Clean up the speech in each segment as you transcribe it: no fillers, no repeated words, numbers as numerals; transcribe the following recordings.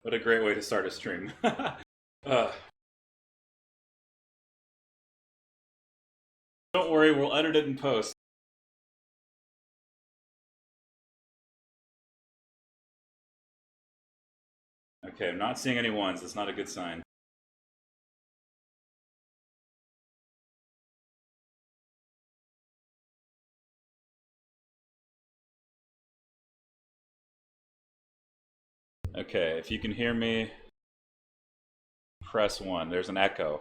What a great way to start a stream. Don't worry, we'll edit it in post. Okay, I'm not seeing any ones. That's not a good sign. Okay, if you can hear me, press 1. There's an echo.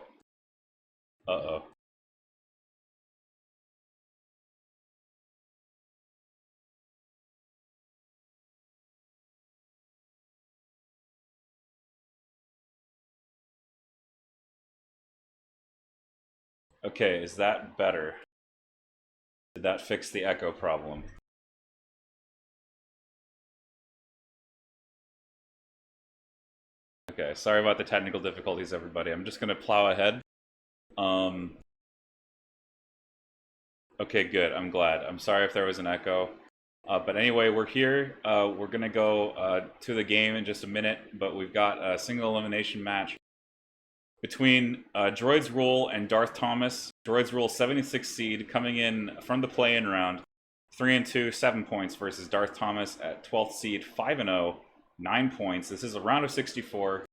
Uh-oh. Okay, is that better? Did that fix the echo problem? Okay, sorry about the technical difficulties, everybody. I'm just gonna plow ahead. Okay, good. I'm glad. I'm sorry if there was an echo. But anyway, we're here. We're going to go to the game in just a minute, but we've got a single elimination match between Droids Rule and DarthThomas. Droids Rule 76 seed coming in from the play-in round. 3-2, 7 points versus DarthThomas at 12th seed, 5-0, 9 points. This is a round of 64.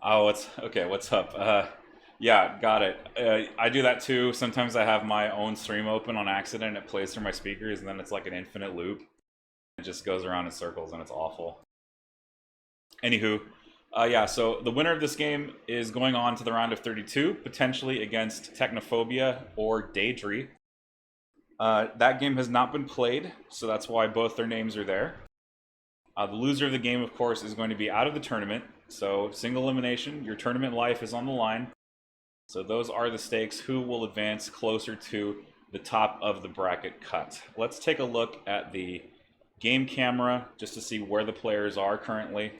Oh, what's up? Yeah, got it. I do that too. Sometimes I have my own stream open on accident. It plays through my speakers, and then it's like an infinite loop. It just goes around in circles, and it's awful. Anywho, yeah, so the winner of this game is going on to the round of 32, potentially against Technophobia or Daedry. That game has not been played, so that's why both their names are there. The loser of the game, of course, is going to be out of the tournament. So, single elimination, your tournament life is on the line. So those are the stakes. Who will advance closer to the top of the bracket cut? Let's take a look at the game camera just to see where the players are currently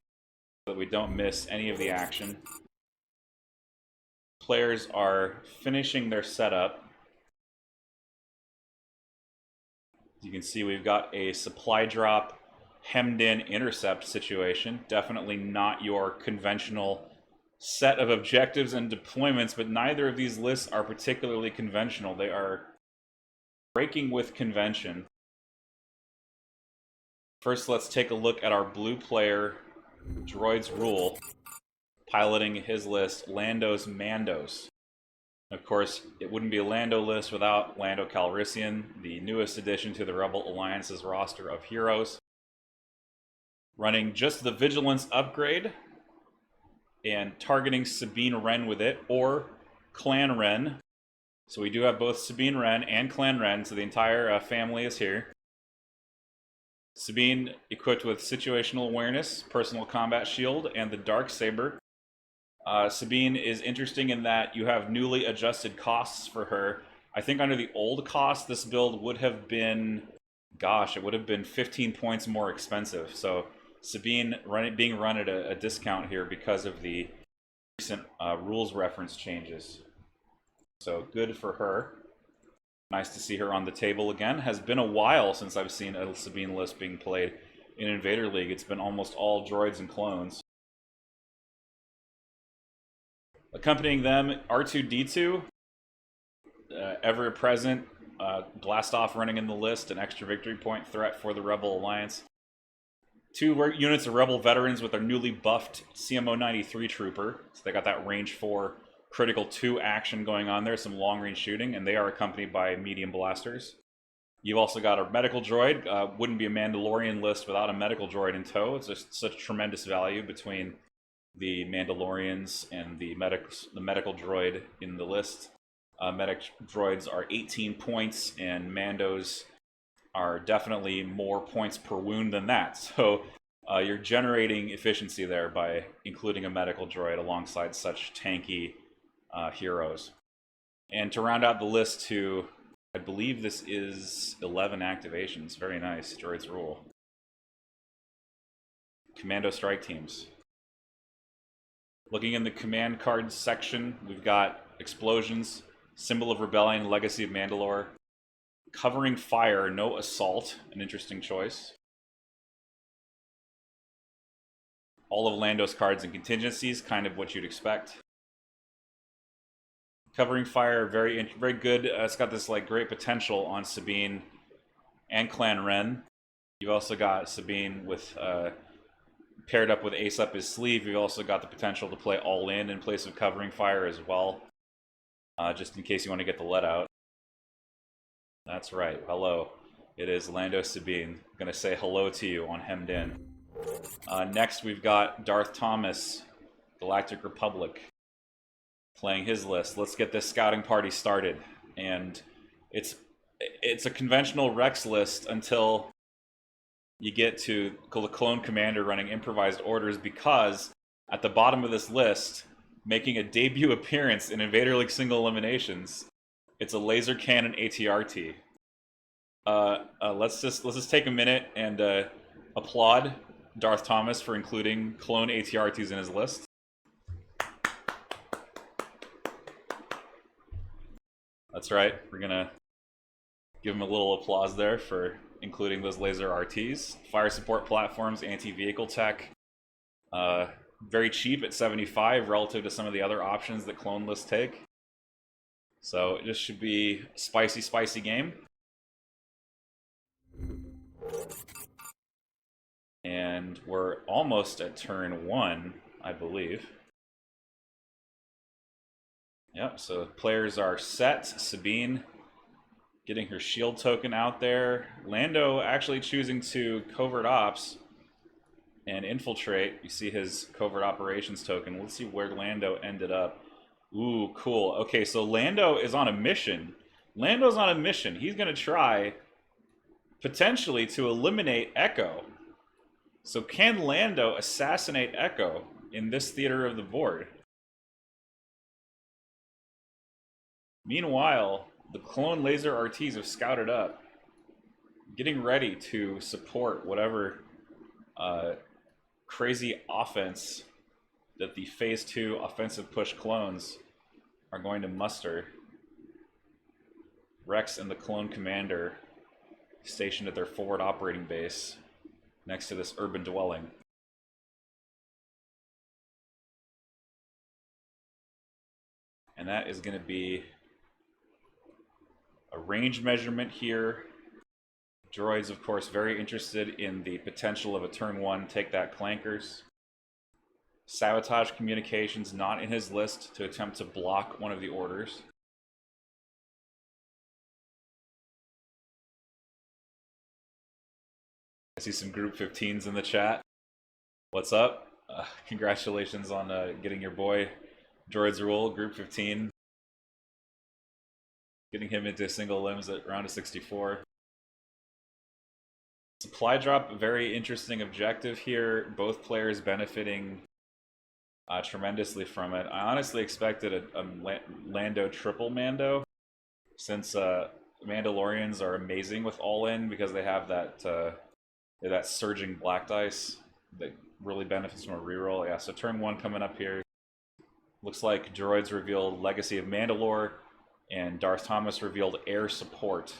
so that we don't miss any of the action. Players are finishing their setup. As you can see, we've got a supply drop hemmed in intercept situation. Definitely not your conventional set of objectives and deployments, but neither of these lists are particularly conventional. They are breaking with convention. First, let's take a look at our blue player, Droids Rule, piloting his list, Lando's Mandos. Of course, it wouldn't be a Lando list without Lando Calrissian, the newest addition to the Rebel Alliance's roster of heroes. Running just the Vigilance upgrade, and targeting Sabine Wren with it, or Clan Wren. So we do have both Sabine Wren and Clan Wren, so the entire family is here. Sabine equipped with Situational Awareness, Personal Combat Shield, and the Dark Saber. Sabine is interesting in that you have newly adjusted costs for her. I think under the old cost, this build would have been, gosh, it would have been 15 points more expensive. So Sabine being run at a discount here because of the recent rules reference changes. So good for her. Nice to see her on the table again. Has been a while since I've seen a Sabine list being played in Invader League. It's been almost all droids and clones. Accompanying them, R2-D2, ever present, blast off running in the list, an extra victory point threat for the Rebel Alliance. 2 units of Rebel veterans with their newly buffed CMO-93 trooper. So they got that range 4 critical 2 action going on there, some long range shooting, and they are accompanied by medium blasters. You've also got a medical droid. Wouldn't be a Mandalorian list without a medical droid in tow. It's just such tremendous value between the Mandalorians and the medical droid in the list. Medic droids are 18 points, and Mandos are definitely more points per wound than that. So you're generating efficiency there by including a medical droid alongside such tanky heroes. And to round out the list to, I believe this is 11 activations. Very nice, Droids Rule. Commando strike teams. Looking in the command cards section, we've got Explosions, Symbol of Rebellion, Legacy of Mandalore. Covering Fire, no Assault, an interesting choice. all of Lando's cards and contingencies, kind of what you'd expect. Covering fire, very good. It's got this like great potential on Sabine and Clan Wren. You've also got Sabine with paired up with Ace up his sleeve. You've also got the potential to play all in place of covering fire as well, just in case you want to get the let out. That's right. Hello. It is Lando Sabine. I'm going to say hello to you on Hemmed In. Next, we've got DarthThomas, Galactic Republic, playing his list. Let's get this scouting party started. And it's a conventional Rex list until you get to the Clone Commander running improvised orders, because at the bottom of this list, making a debut appearance in Invader League single eliminations, it's a laser cannon ATRT. Let's just take a minute and applaud DarthThomas for including clone ATRTs in his list. That's right. We're gonna give him a little applause there for including those laser RTs. Fire support platforms, anti-vehicle tech. Very cheap at 75 relative to some of the other options that clone lists take. So this should be a spicy, spicy game. And we're almost at turn 1, I believe. Yep, so players are set. Sabine getting her shield token out there. Lando actually choosing to covert ops and infiltrate. You see his covert operations token. Let's see where Lando ended up. Ooh, cool. Okay, so Lando is on a mission. Lando's on a mission. He's going to try, potentially, to eliminate Echo. So can Lando assassinate Echo in this theater of the board? Meanwhile, the clone laser RTs have scouted up, getting ready to support whatever crazy offense that the Phase 2 offensive push clones are going to muster. Rex and the Clone Commander stationed at their forward operating base next to this urban dwelling. And that is going to be a range measurement here. Droids, of course, very interested in the potential of a turn 1 take that Clankers. Sabotage communications not in his list to attempt to block one of the orders. I see some Group 15s in the chat. What's up? Congratulations on getting your boy Droids Rule, Group 15. Getting him into single limbs at round of 64. Supply drop, a very interesting objective here. Both players benefiting tremendously from it. I honestly expected a Lando triple Mando, since Mandalorians are amazing with all-in because they have that surging black dice that really benefits from a reroll. Yeah, so turn 1 coming up here. Looks like droids revealed Legacy of Mandalore, and DarthThomas revealed air support.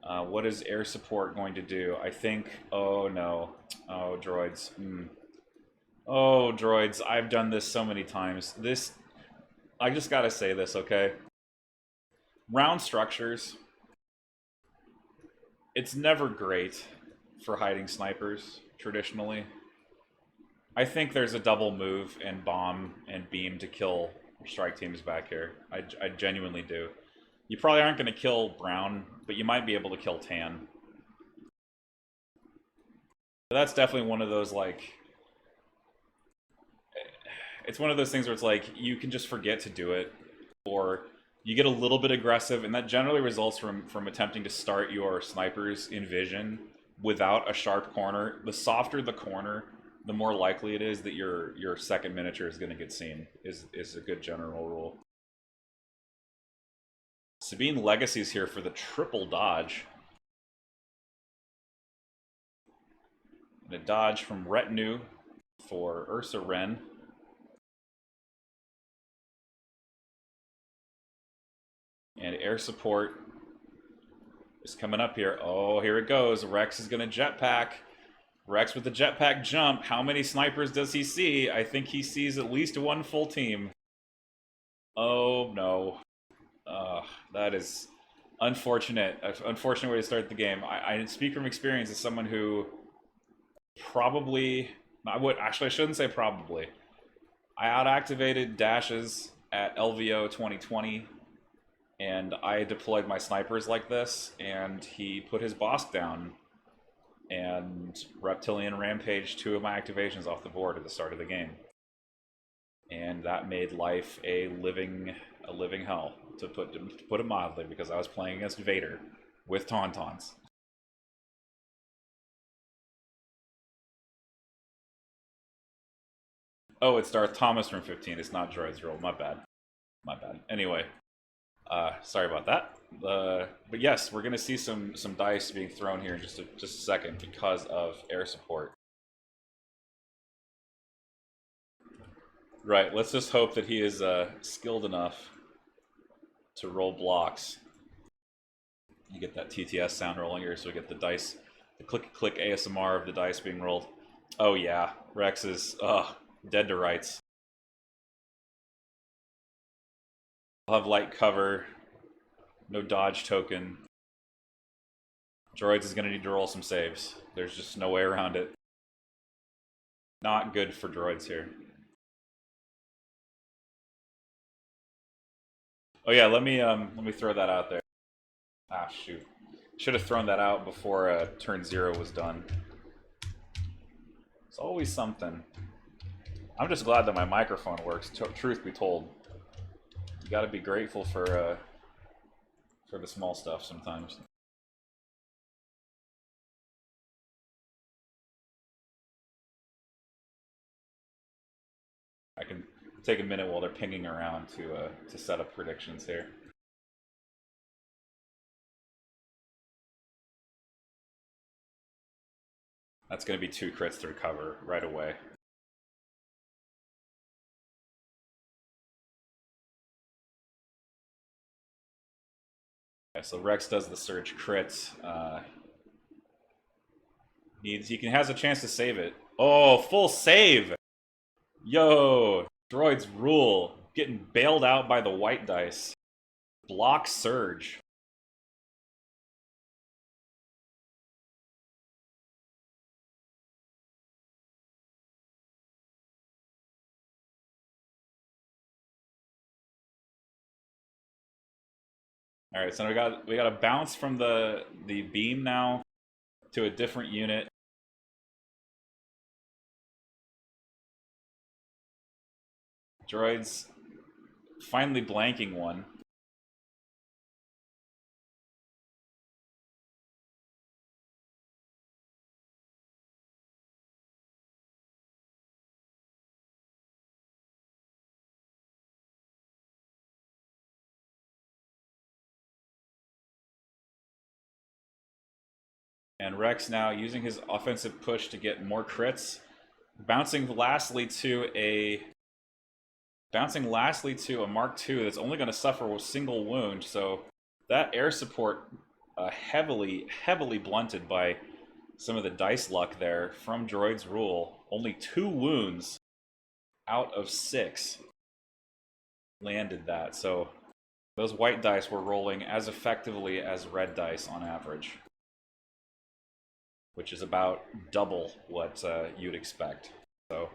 What is air support going to do? I think, oh no, oh droids. Oh droids, I've done this so many times. I just gotta say this, okay? Round structures, it's never great for hiding snipers, traditionally. I think there's a double move and bomb and beam to kill strike teams back here. I genuinely do. You probably aren't going to kill Brown, but you might be able to kill Tan. But that's definitely one of those, like... It's one of those things where it's like, you can just forget to do it, or you get a little bit aggressive, and that generally results from attempting to start your snipers in vision without a sharp corner. The softer the corner, the more likely it is that your second miniature is going to get seen, is a good general rule. Sabine Legacy's here for the triple dodge. And a dodge from Retinue for Ursa Wren. And air support is coming up here. Oh, here it goes. Rex is going to jetpack. Rex with the jetpack jump. How many snipers does he see? I think he sees at least one full team. Oh, no. That is unfortunate. Unfortunate way to start the game. I speak from experience as someone who probably... Actually, I shouldn't say probably. I out-activated dashes at LVO 2020, and I deployed my snipers like this, and he put his boss down, and Reptilian rampaged 2 of my activations off the board at the start of the game. And that made life a living hell, to put it mildly, because I was playing against Vader with Tauntauns. Oh, it's DarthThomas from 15. It's not Droid's Roll. My bad. My bad. Anyway, sorry about that. But yes, we're gonna see some dice being thrown here in just a second because of air support. Right. Let's just hope that he is skilled enough to roll blocks. You get that TTS sound rolling here, so we get the dice, the click ASMR of the dice being rolled. Oh yeah, Rex is dead to rights. I'll have light cover, no dodge token. Droids is going to need to roll some saves. There's just no way around it. Not good for droids here. Oh yeah, let me throw that out there. Ah shoot, should have thrown that out before turn 0 was done. It's always something. I'm just glad that my microphone works. Truth be told, you got to be grateful for the small stuff sometimes. I can take a minute while they're pinging around to set up predictions here. That's going to be 2 crits to recover right away. Okay, so Rex does the surge crit. He has a chance to save it. Oh, full save! Yo, droids rule. Getting bailed out by the white dice. Block surge. All right, so we got a bounce from the beam now to a different unit. Droids finally blanking one. And Rex now using his offensive push to get more crits, bouncing lastly to a Mark II that's only going to suffer a single wound. So that air support heavily blunted by some of the dice luck there from Droid's rule. Only 2 wounds out of 6 landed that. So those white dice were rolling as effectively as red dice on average, which is about double what you'd expect. So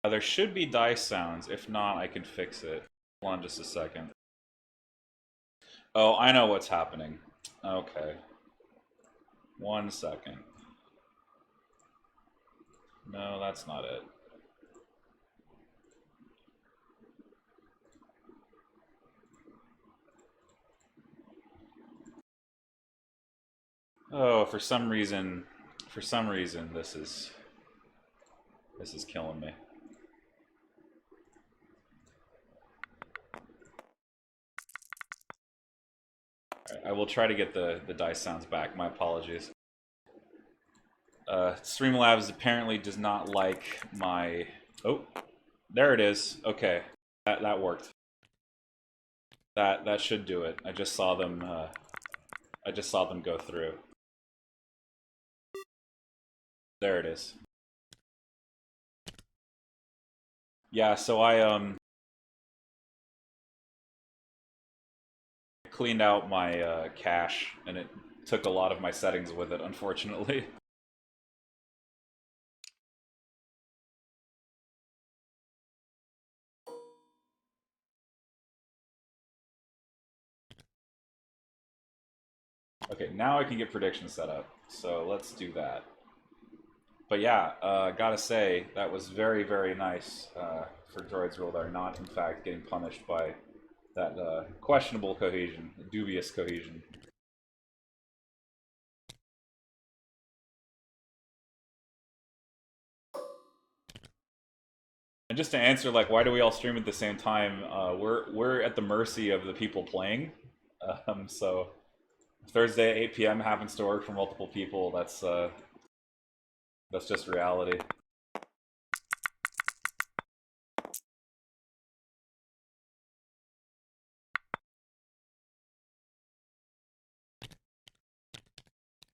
there should be dice sounds. If not, I can fix it. Hold on just a second. Oh, I know what's happening. Okay. 1 second. No, that's not it. Oh, for some reason this is killing me. Right, I will try to get the dice sounds back. My apologies. Streamlabs apparently does not like my... Oh, there it is. Okay, that worked. That should do it. I just saw them go through. There it is. Yeah, so I cleaned out my cache, and it took a lot of my settings with it, unfortunately. Okay, now I can get predictions set up, so let's do that. But yeah, gotta say, that was very, very nice for droids ruled are not, in fact, getting punished by that questionable cohesion, dubious cohesion. And just to answer, like, why do we all stream at the same time? We're at the mercy of the people playing. So Thursday at 8 p.m. happens to work for multiple people. That's just reality.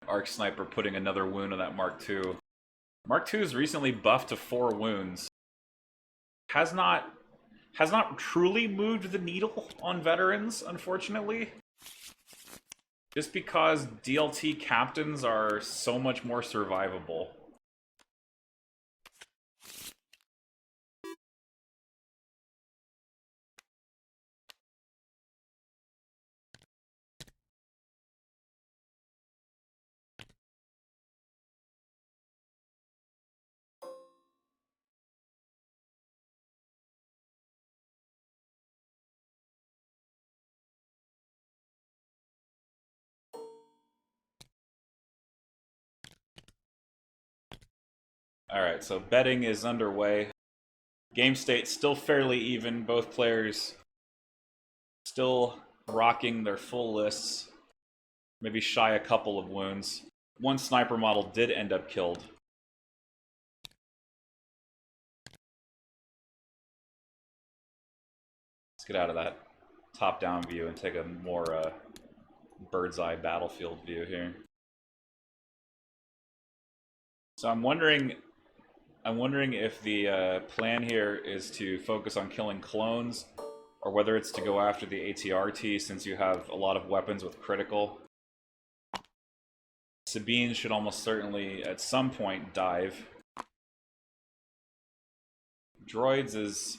Arc Sniper putting another wound on that Mark II. Mark II is recently buffed to 4 wounds. Has not truly moved the needle on veterans, unfortunately. Just because DLT captains are so much more survivable. Alright, so betting is underway. Game state still fairly even. Both players still rocking their full lists. Maybe shy a couple of wounds. One sniper model did end up killed. Let's get out of that top-down view and take a more bird's-eye battlefield view here. So I'm wondering if the plan here is to focus on killing clones, or whether it's to go after the ATRT since you have a lot of weapons with critical. Sabine should almost certainly at some point dive. Droids is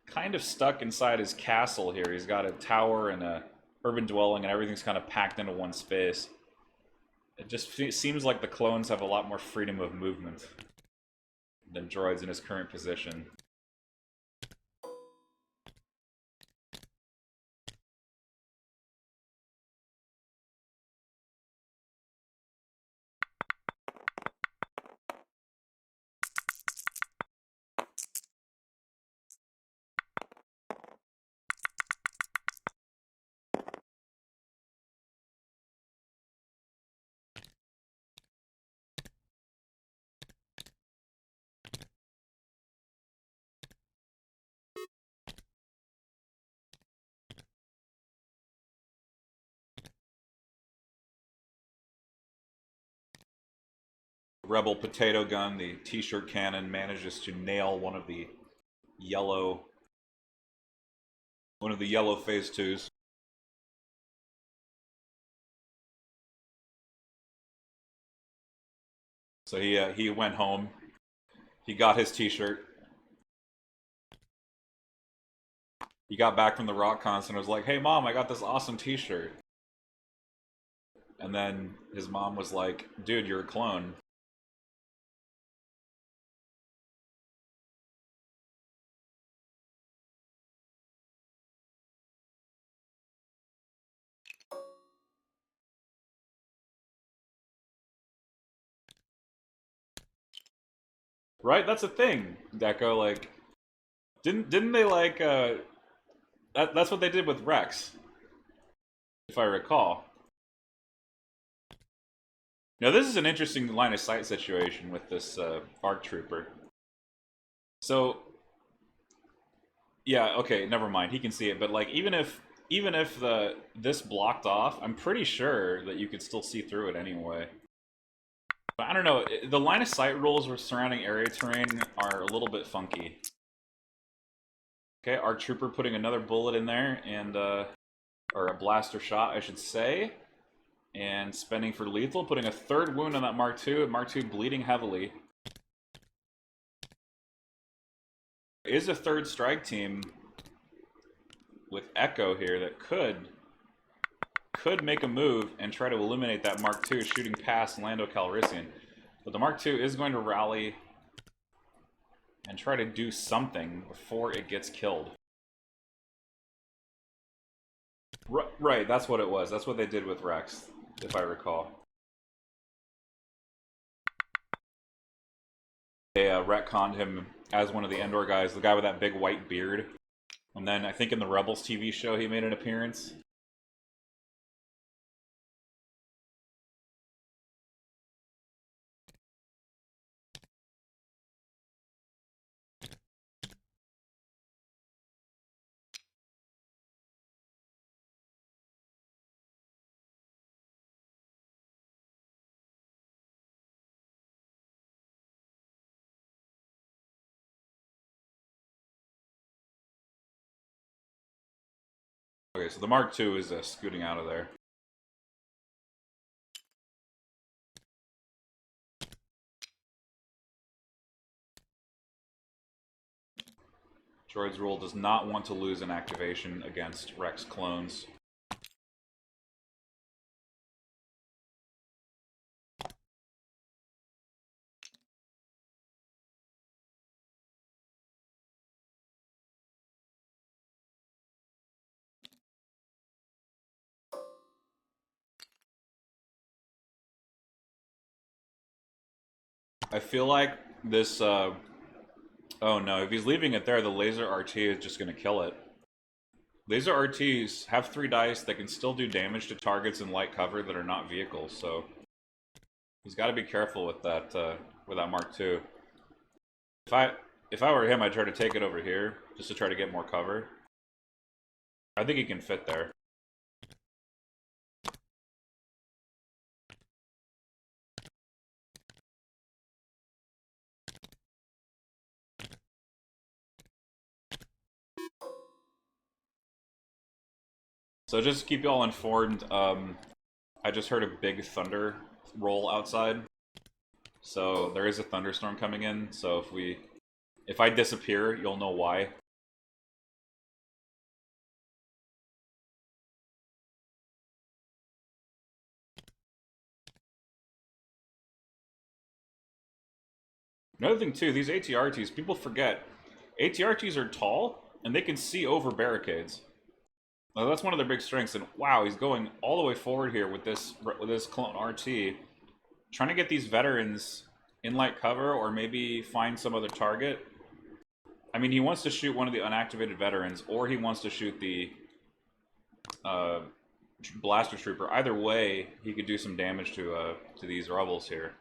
kind of stuck inside his castle here. He's got a tower and a urban dwelling and everything's kind of packed into one space. It just seems like the clones have a lot more freedom of movement than droids in his current position. Rebel potato gun, the t-shirt cannon, manages to nail one of the yellow phase 2s. So he went home. He got his t-shirt. He got back from the rock concert and was like, "Hey mom, I got this awesome t-shirt." And then his mom was like, "Dude, you're a clone." Right? That's a thing, Deco. Like, didn't they like that's what they did with Rex, if I recall. Now this is an interesting line of sight situation with this ARC Trooper. So yeah, okay, never mind. He can see it, but like even if this blocked off, I'm pretty sure that you could still see through it anyway. I don't know. The line of sight rules with surrounding area terrain are a little bit funky. Okay, our trooper putting another bullet in there, and or a blaster shot, I should say, and spending for lethal, putting a third wound on that Mark II. Mark II bleeding heavily. There is a third strike team with Echo here that could make a move and try to eliminate that Mark II shooting past Lando Calrissian. But the Mark II is going to rally and try to do something before it gets killed. Right, that's what it was. That's what they did with Rex, if I recall. They retconned him as one of the Endor guys, the guy with that big white beard. And then I think in the Rebels TV show he made an appearance. Okay, so the Mark II is scooting out of there. Droid's rule does not want to lose an activation against Rex clones. I feel like this, oh no, if he's leaving it there, the laser RT is just going to kill it. Laser RTs have 3 dice that can still do damage to targets in light cover that are not vehicles, so he's got to be careful with that Mark II. If I were him, I'd try to take it over here just to try to get more cover. I think he can fit there. So just to keep y'all informed, I just heard a big thunder roll outside. So there is a thunderstorm coming in, so if I disappear, you'll know why. Another thing too, these ATRTs, people forget, ATRTs are tall, and they can see over barricades. Now, that's one of their big strengths, and wow, he's going all the way forward here with this clone RT, trying to get these veterans in light cover, or maybe find some other target. I mean, he wants to shoot one of the unactivated veterans, or he wants to shoot the blaster trooper. Either way, he could do some damage to these rebels here.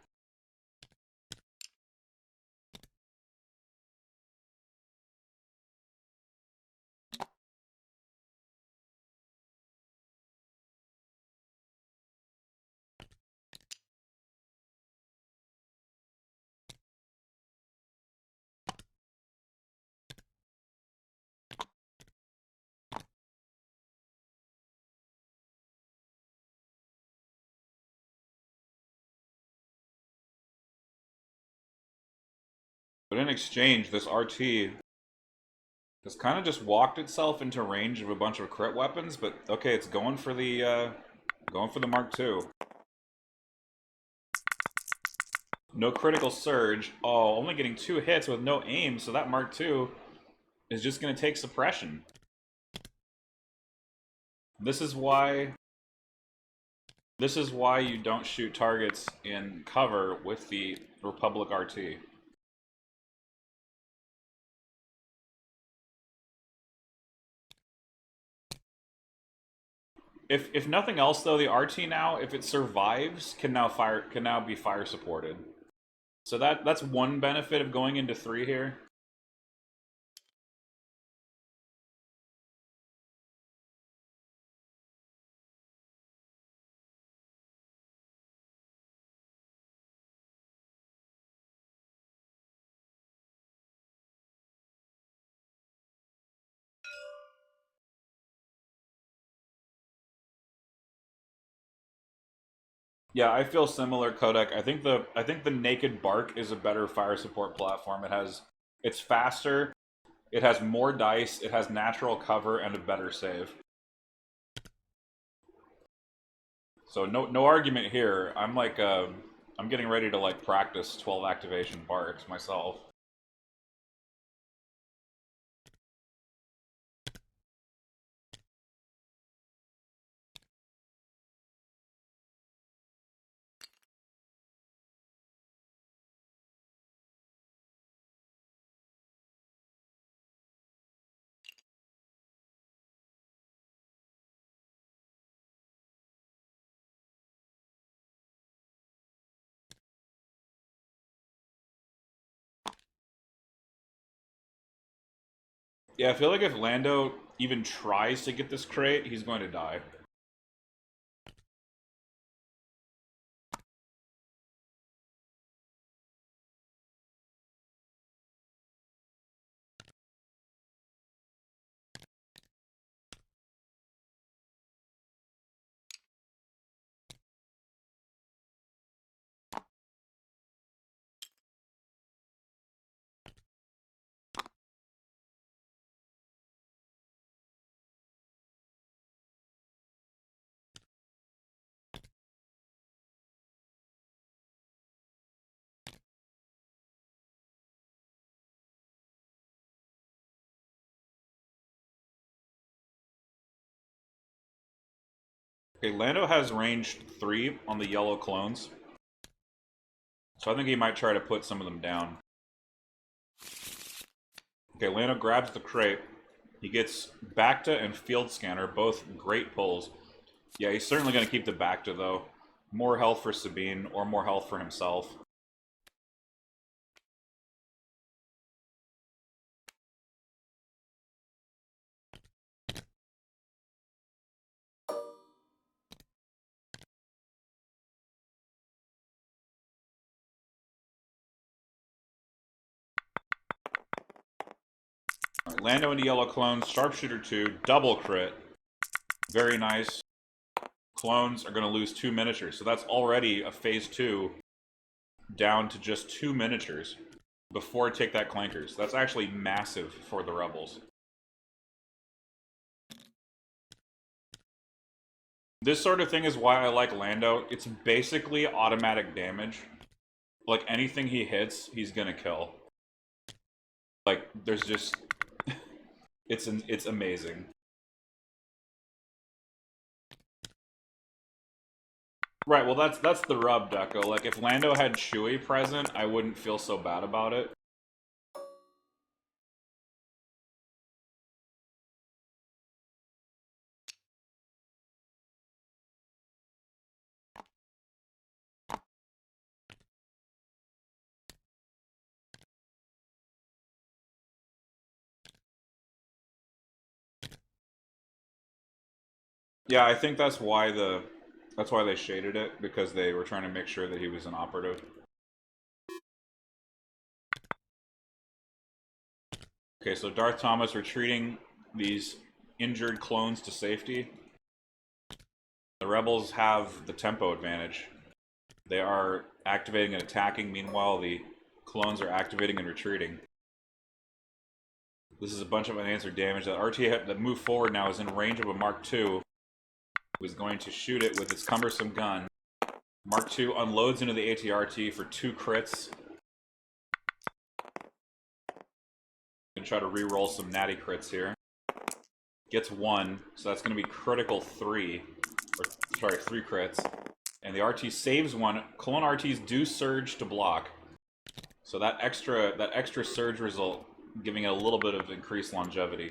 But in exchange, this RT has kind of just walked itself into range of a bunch of crit weapons, but okay, it's going for the Mark II. No critical surge. Oh, only getting 2 hits with no aim, so that Mark II is just going to take suppression. This is why you don't shoot targets in cover with the Republic RT. If nothing else though, the RT now, if it survives, can now be fire supported. So that's one benefit of going into 3 here. Yeah, I feel similar, Kodak. I think the Naked Bark is a better fire support platform. It's faster, it has more dice, it has natural cover, and a better save. So no argument here. I'm getting ready to like practice 12 activation barks myself. Yeah, I feel like if Lando even tries to get this crate, he's going to die. Okay, Lando has range 3 on the yellow clones. So I think he might try to put some of them down. Okay, Lando grabs the crate. He gets Bacta and Field Scanner, both great pulls. Yeah, he's certainly going to keep the Bacta, though. More health for Sabine, or more health for himself. Right, Lando into yellow clones, Sharpshooter 2, double crit. Very nice. Clones are going to lose 2 miniatures, so that's already a phase 2 down to just 2 miniatures before take that Clankers. That's actually massive for the Rebels. This sort of thing is why I like Lando. It's basically automatic damage. Like, anything he hits, he's gonna kill. Like, there's just... it's amazing. Right, well that's the rub, Deco. Like, if Lando had Chewie present, I wouldn't feel so bad about it. Yeah, I think that's why they shaded it, because they were trying to make sure that he was an operative. Okay, so DarthThomas retreating these injured clones to safety. The Rebels have the tempo advantage. They are activating and attacking, meanwhile the clones are activating and retreating. This is a bunch of unanswered damage. That RT that move forward now is in range of a Mark II, who is going to shoot it with its cumbersome gun. Mark II unloads into the ATRT for 2 crits. Gonna try to re-roll some natty crits here. Gets 1, so that's gonna be critical 3. Or, sorry, 3 crits. And the RT saves 1. Clone RTs do surge to block. So that extra surge result giving it a little bit of increased longevity.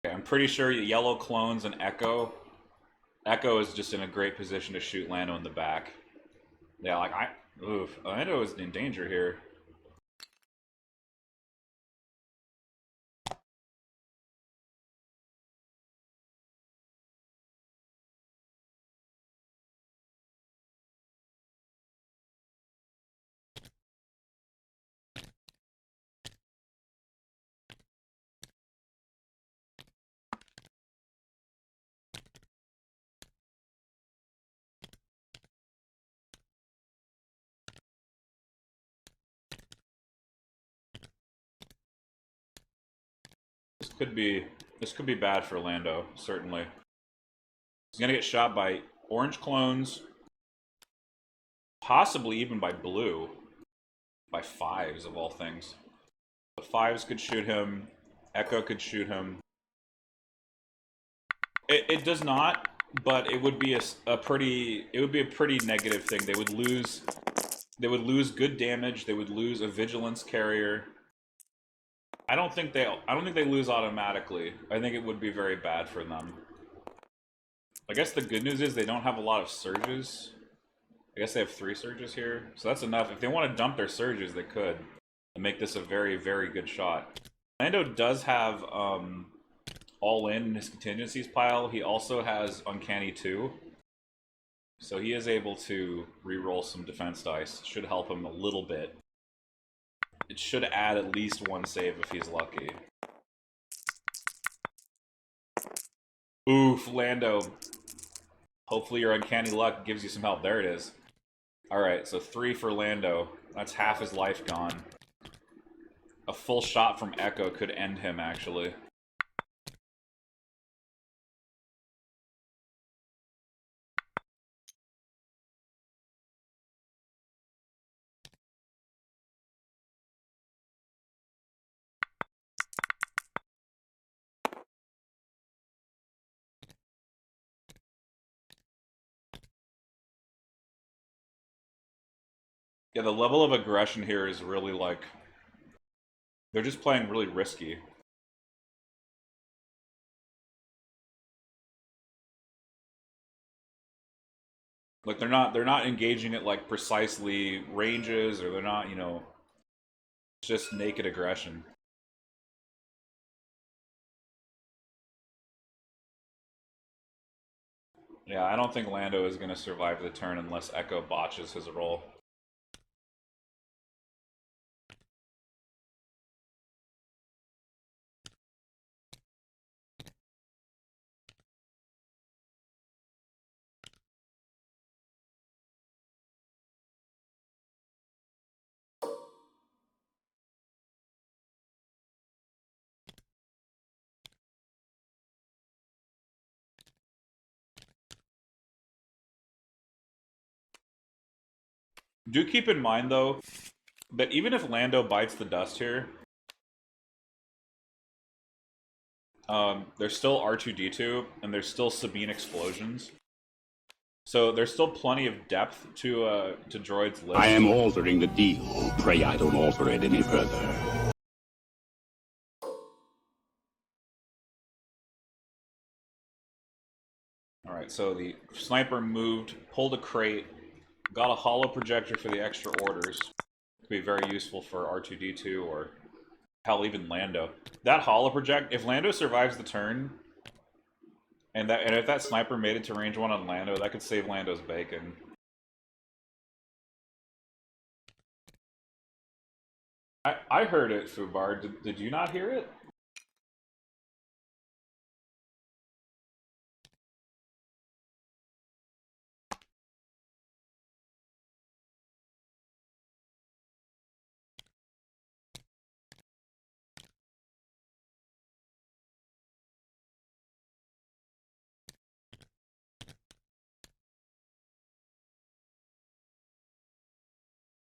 Okay, I'm pretty sure yellow clones and Echo. Echo is just in a great position to shoot Lando in the back. Yeah, like Lando is in danger here. This could be bad for Lando, certainly. He's gonna get shot by orange clones, possibly even by blue. By fives, of all things. The fives could shoot him. Echo could shoot him. It does not, but it would be a pretty negative thing. They would lose good damage. They would lose a vigilance carrier. I don't think they lose automatically. I think it would be very bad for them. I guess the good news is they don't have a lot of surges. I guess they have 3 surges here, so that's enough. If they want to dump their surges, they could and make this a very, very good shot. Lando does have all in his contingencies pile. He also has Uncanny 2. So he is able to re-roll some defense dice. Should help him a little bit. It should add at least 1 save if he's lucky. Oof, Lando. Hopefully your Uncanny Luck gives you some help. There it is. Alright, so 3 for Lando. That's half his life gone. A full shot from Echo could end him, actually. Yeah, the level of aggression here is really, like... They're just playing really risky. Like, they're not engaging at, like, precisely ranges, or they're not, you know... just naked aggression. Yeah, I don't think Lando is going to survive the turn unless Echo botches his roll. Do keep in mind, though, that even if Lando bites the dust here, there's still R2-D2, and there's still Sabine explosions. So there's still plenty of depth to Droid's list. I am altering the deal. Pray I don't alter it any further. Alright, so the sniper moved, pulled a crate, got a holo projector for the extra orders. Could be very useful for R2-D2 or hell, even Lando. That holo project, if Lando survives the turn, and if that sniper made it to range 1 on Lando, that could save Lando's bacon. I heard it, Fubar. Did you not hear it?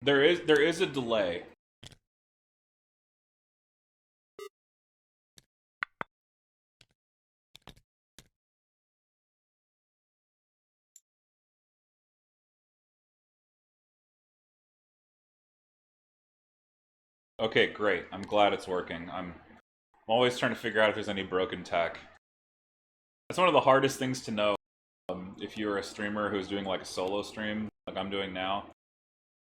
There is a delay. Okay, great. I'm glad it's working. I'm always trying to figure out if there's any broken tech. That's one of the hardest things to know if you're a streamer who's doing like a solo stream, like I'm doing now.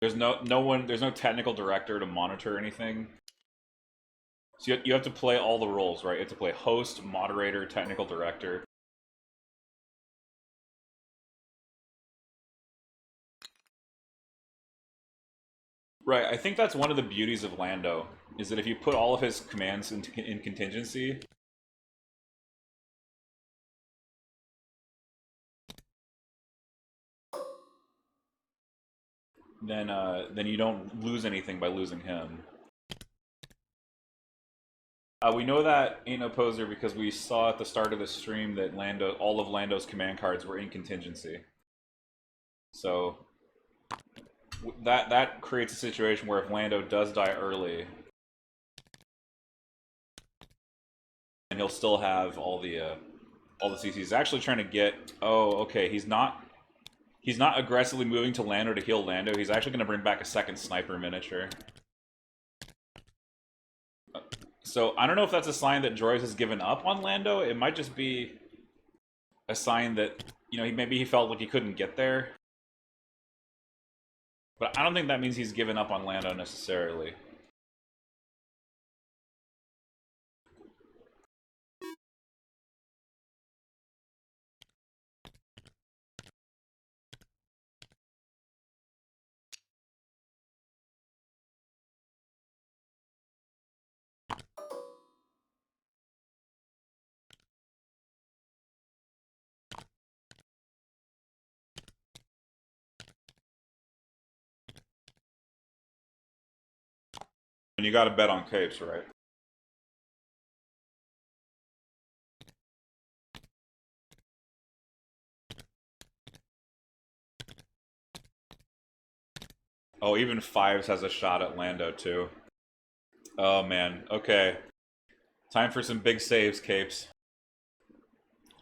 There's no technical director to monitor anything. So you have to play all the roles, right? You have to play host, moderator, technical director. Right, I think that's one of the beauties of Lando, is that if you put all of his commands in contingency, then you don't lose anything by losing him. We know that ain't no poser because we saw at the start of the stream that all of Lando's command cards were in contingency. So that creates a situation where if Lando does die early, and he'll still have all the CCs. He's actually trying to get. Oh, okay. He's not aggressively moving to Lando to heal Lando. He's actually going to bring back a second sniper miniature. So I don't know if that's a sign that Droids has given up on Lando. It might just be a sign that, you know, maybe he felt like he couldn't get there. But I don't think that means he's given up on Lando necessarily. And you got to bet on capes, right? Oh, even Fives has a shot at Lando, too. Oh, man. Okay. Time for some big saves, capes.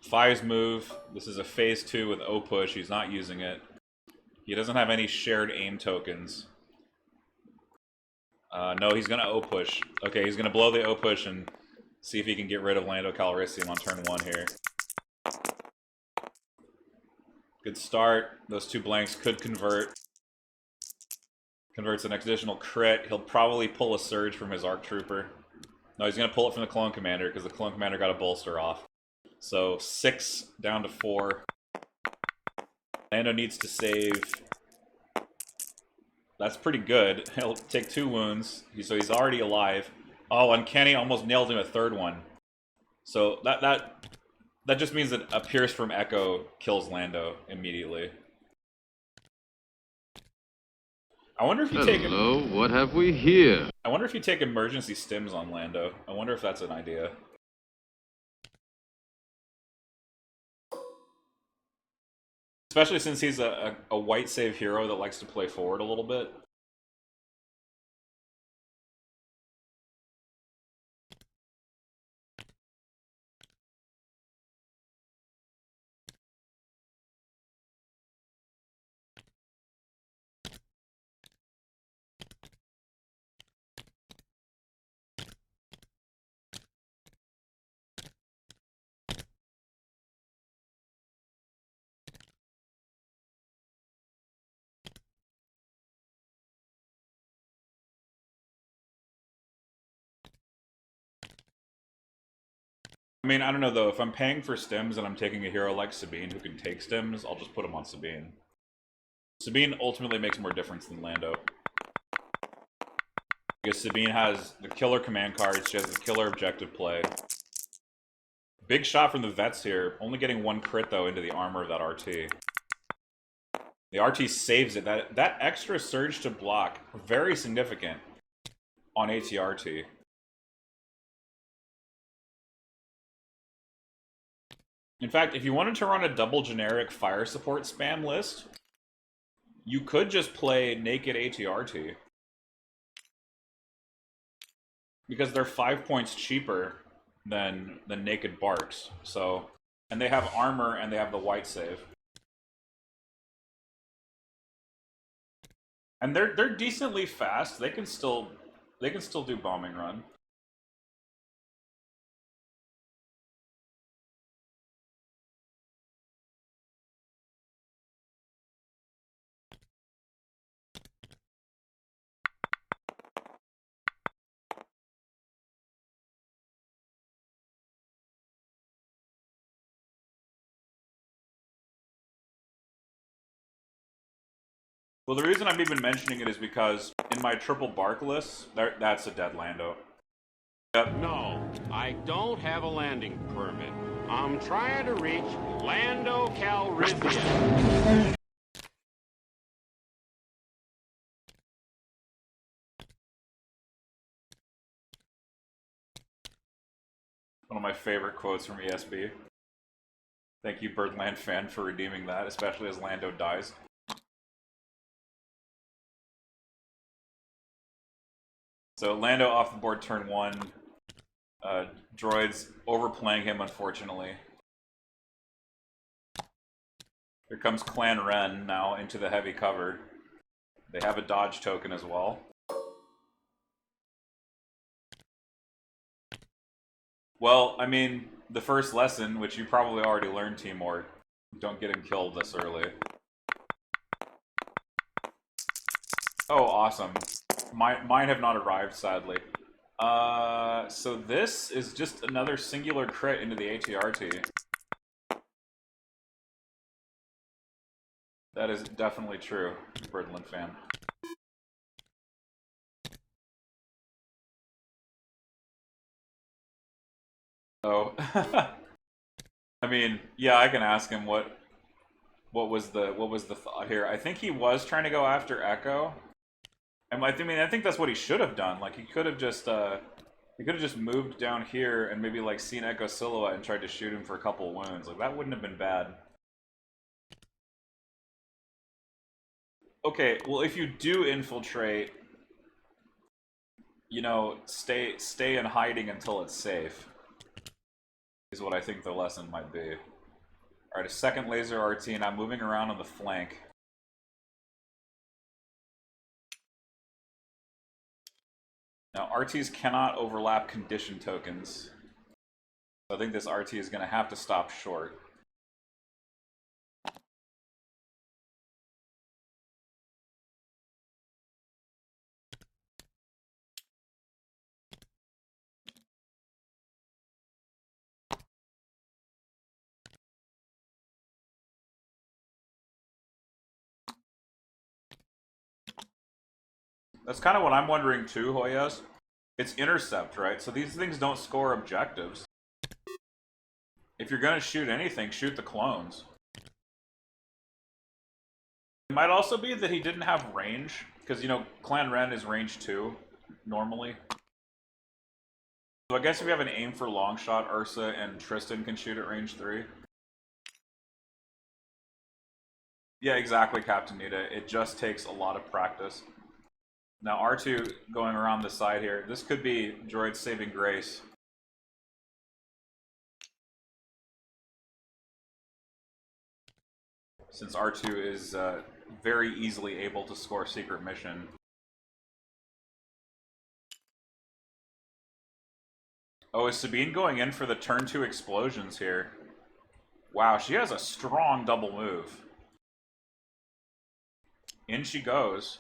Fives move. This is a phase 2 with O-Push. He's not using it. He doesn't have any shared aim tokens. No, he's going to O-Push. Okay, he's going to blow the O-Push and see if he can get rid of Lando Calrissian on turn 1 here. Good start. Those 2 blanks could convert. Converts an additional crit. He'll probably pull a surge from his ARC Trooper. No, he's going to pull it from the Clone Commander because the Clone Commander got a bolster off. So 6 down to 4. Lando needs to save. That's pretty good. He'll take 2 wounds, so he's already alive. Oh, Uncanny almost nailed him a 3rd one. So that just means that a Pierce from Echo kills Lando immediately. I wonder if you take. Hello, what have we here? I wonder if you take emergency stims on Lando. I wonder if that's an idea. Especially since he's a white save hero that likes to play forward a little bit. I mean, I don't know, though. If I'm paying for stims and I'm taking a hero like Sabine who can take stims, I'll just put him on Sabine. Sabine ultimately makes more difference than Lando. Because Sabine has the killer command cards, she has the killer objective play. Big shot from the vets here. Only getting 1 crit, though, into the armor of that RT. The RT saves it. That extra surge to block, very significant on ATRT. In fact, if you wanted to run a double generic fire support spam list, you could just play naked ATRT. Because they're 5 points cheaper than naked Barks. So, and they have armor and they have the white save. And they're decently fast. They can still do bombing run. Well, the reason I'm even mentioning it is because in my triple bark list, that's a dead Lando. Yep. No, I don't have a landing permit. I'm trying to reach Lando Calrissian. One of my favorite quotes from ESB. Thank you, Birdland fan, for redeeming that, especially as Lando dies. So Lando off the board turn 1. Droids overplaying him, unfortunately. Here comes Clan Wren now into the heavy cover. They have a dodge token as well. Well, I mean, the first lesson, which you probably already learned, Timor, don't get him killed this early. Oh, awesome. Mine have not arrived, sadly. So this is just another singular crit into the ATRT. That is definitely true, Birdland fan. Oh, I mean, yeah, I can ask him what was the thought here. I think he was trying to go after Echo, and I think that's what he should have done. Like he could have just moved down here and maybe like seen Echo silhouette and tried to shoot him for a couple of wounds. Like that wouldn't have been bad. Okay, well if you do infiltrate, you know, stay in hiding until it's safe. Is what I think the lesson might be. Alright, a second laser RT, and I'm moving around on the flank. Now, RTs cannot overlap condition tokens. So I think this RT is going to have to stop short. That's kind of what I'm wondering too, Hoyas. It's intercept, right? So these things don't score objectives. If you're going to shoot anything, shoot the clones. It might also be that he didn't have range, because, you know, Clan Wren is range 2, normally. So I guess if you have an aim for long shot, Ursa and Tristan can shoot at range 3. Yeah, exactly, Captain Nita. It just takes a lot of practice. Now R2 going around the side here. This could be Droid's saving grace. Since R2 is very easily able to score secret mission. Oh, is Sabine going in for the turn 2 explosions here? Wow, she has a strong double move. In she goes.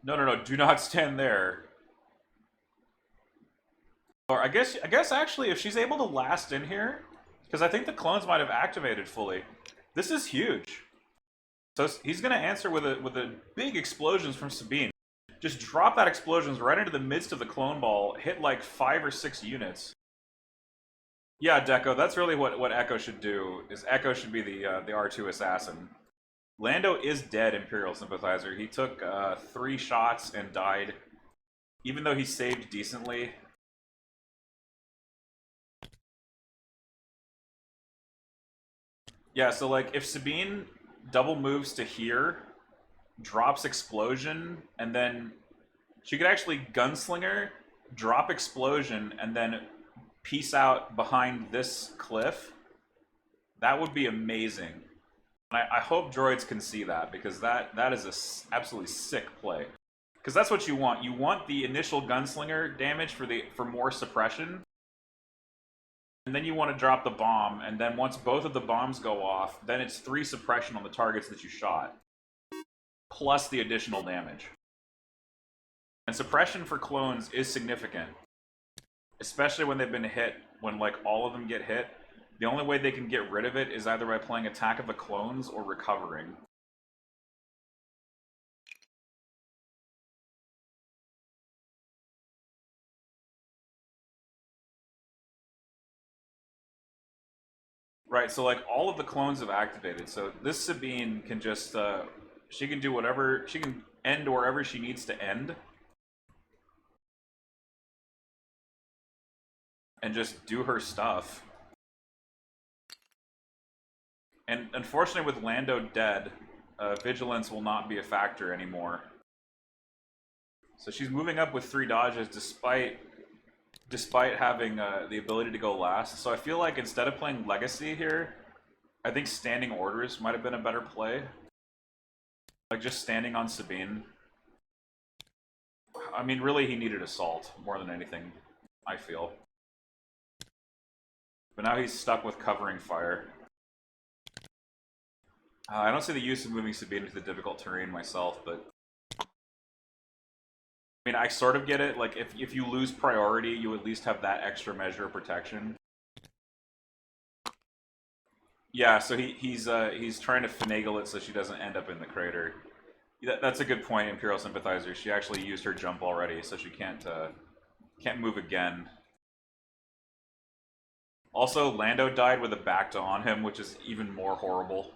No, do not stand there. Or I guess actually if she's able to last in here, because I think the clones might have activated fully. This is huge. So he's gonna answer with a big explosions from Sabine. Just drop that explosions right into the midst of the clone ball, hit like 5 or 6 units. Yeah, Deco, that's really what Echo should do, is Echo should be the R2 assassin. Lando is dead, Imperial Sympathizer. He took 3 shots and died, even though he saved decently. Yeah, so like if Sabine double moves to here, drops explosion, and then she could actually gunslinger, drop explosion, and then peace out behind this cliff, that would be amazing. I hope droids can see that, because that is a absolutely sick play. Because that's what you want. You want the initial gunslinger damage for more suppression, and then you want to drop the bomb, and then once both of the bombs go off, then it's 3 suppression on the targets that you shot, plus the additional damage. And suppression for clones is significant, especially when they've been hit, when like all of them get hit. The only way they can get rid of it is either by playing Attack of the Clones or recovering. Right, so like all of the clones have activated, so this Sabine can just, she can do whatever, she can end wherever she needs to end. and just do her stuff. And unfortunately, with Lando dead, vigilance will not be a factor anymore. So she's moving up with 3 dodges despite having the ability to go last. So I feel like instead of playing Legacy here, I think standing orders might have been a better play. Like just standing on Sabine. I mean, really, he needed Assault more than anything, I feel. But now he's stuck with covering fire. I don't see the use of moving Sabine into the difficult terrain myself, but... I mean, I sort of get it. Like, if you lose priority, you at least have that extra measure of protection. Yeah, so he's trying to finagle it so she doesn't end up in the crater. That's a good point, Imperial Sympathizer. She actually used her jump already, so she can't move again. Also, Lando died with a Bacta on him, which is even more horrible.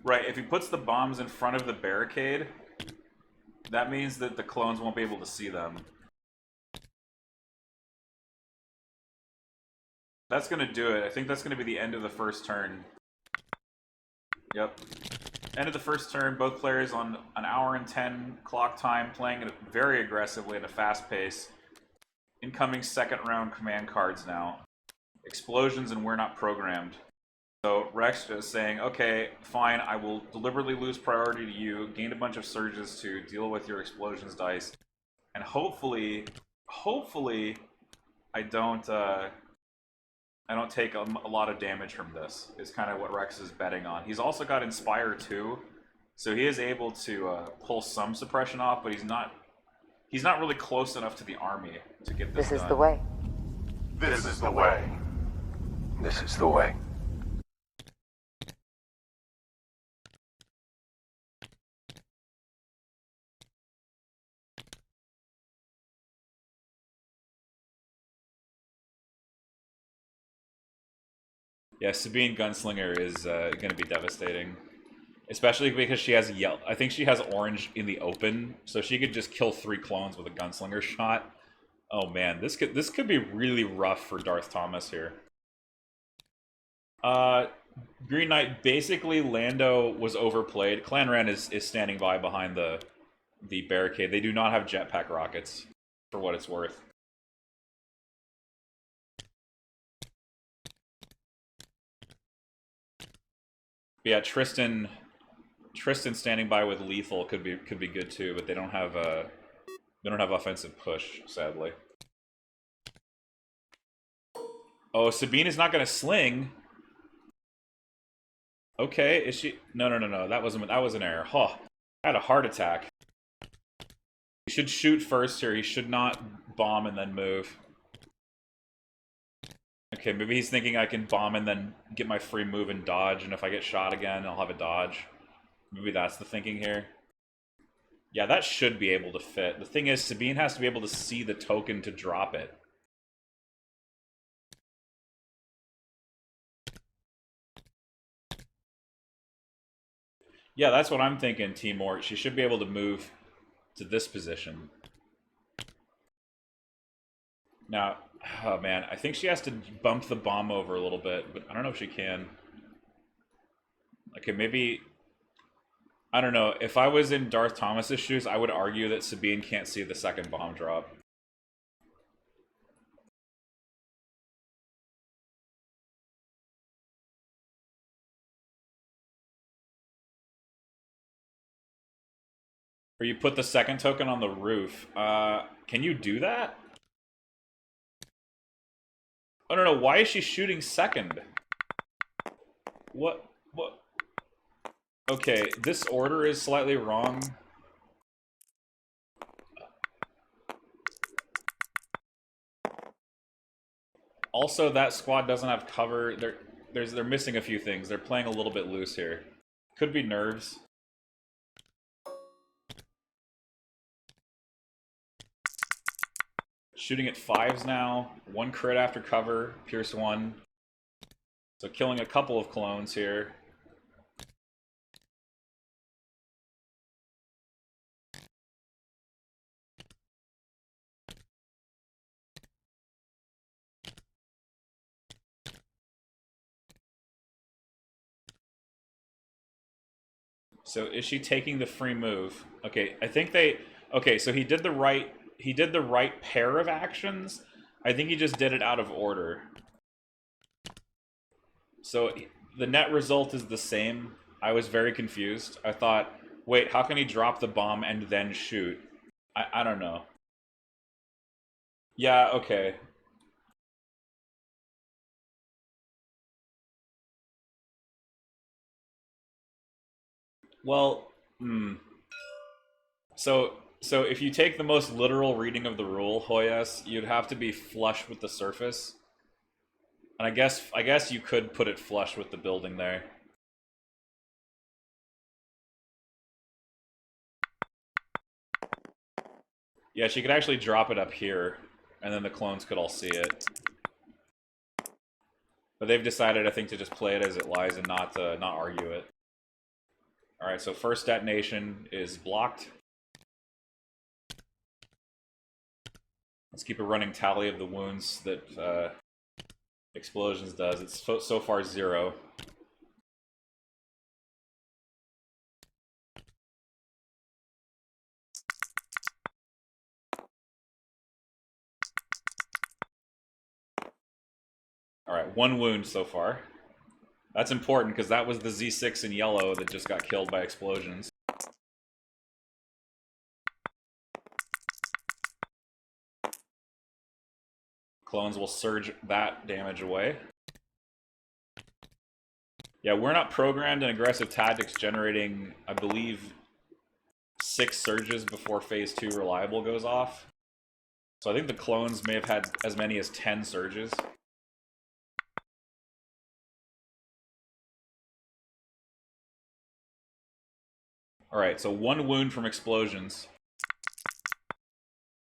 Right, if he puts the bombs in front of the barricade, that means that the clones won't be able to see them. That's going to do it. I think that's going to be the end of the first turn. Yep. End of the first turn, both players on an hour and 10 clock time, playing it very aggressively at a fast pace. Incoming second round command cards now. Explosions and we're not programmed. So Rex is saying, okay, fine, I will deliberately lose priority to you, gain a bunch of surges to deal with your explosions dice, and hopefully I don't take a lot of damage from this, is kind of what Rex is betting on. He's also got Inspire too, so he is able to pull some suppression off, but he's not really close enough to the army to get this done. This is the way. This is the way. This is the way. Yeah, Sabine Gunslinger is going to be devastating. Especially because she has yellow. I think she has orange in the open, so she could just kill 3 clones with a Gunslinger shot. Oh man, this could be really rough for DarthThomas here. Green Knight, basically Lando was overplayed. Clan Ren is standing by behind the barricade. They do not have jetpack rockets, for what it's worth. Yeah, Tristan standing by with lethal could be good too, but they don't have offensive push, sadly. Oh, Sabine is not going to sling. Okay, is she? No. That was an error. Oh, I had a heart attack. He should shoot first here. He should not bomb and then move. Okay, maybe he's thinking I can bomb and then get my free move and dodge, and if I get shot again, I'll have a dodge. Maybe that's the thinking here. Yeah, that should be able to fit. The thing is, Sabine has to be able to see the token to drop it. Yeah, that's what I'm thinking, Timor. She should be able to move to this position. Now, oh man, I think she has to bump the bomb over a little bit, but I don't know if she can. Okay, maybe... I don't know. If I was in DarthThomas' shoes, I would argue that Sabine can't see the second bomb drop. Or you put the second token on the roof. Can you do that? Oh, no. Why is she shooting second? What? Okay, this order is slightly wrong. Also, that squad doesn't have cover. They're missing a few things. They're playing a little bit loose here. Could be nerves. Shooting at 5s now. 1 crit after cover. Pierce 1. So killing a couple of clones here. So is she taking the free move? Okay, I think they... Okay, so he did the right pair of actions. I think he just did it out of order. So the net result is the same. I was very confused. I thought, wait, how can he drop the bomb and then shoot? I don't know. Yeah, okay. Well, So if you take the most literal reading of the rule, Hoyas, you'd have to be flush with the surface. And I guess you could put it flush with the building there. Yeah, she could actually drop it up here, and then the clones could all see it. But they've decided, I think, to just play it as it lies and not argue it. Alright, so first detonation is blocked. Let's keep a running tally of the wounds that Explosions does. It's so far 0. Alright, 1 wound so far. That's important, because that was the Z6 in yellow that just got killed by explosions. Clones will surge that damage away. Yeah, we're not programmed in aggressive tactics generating, I believe, 6 surges before phase 2 reliable goes off. So I think the clones may have had as many as 10 surges. Alright, so 1 wound from explosions.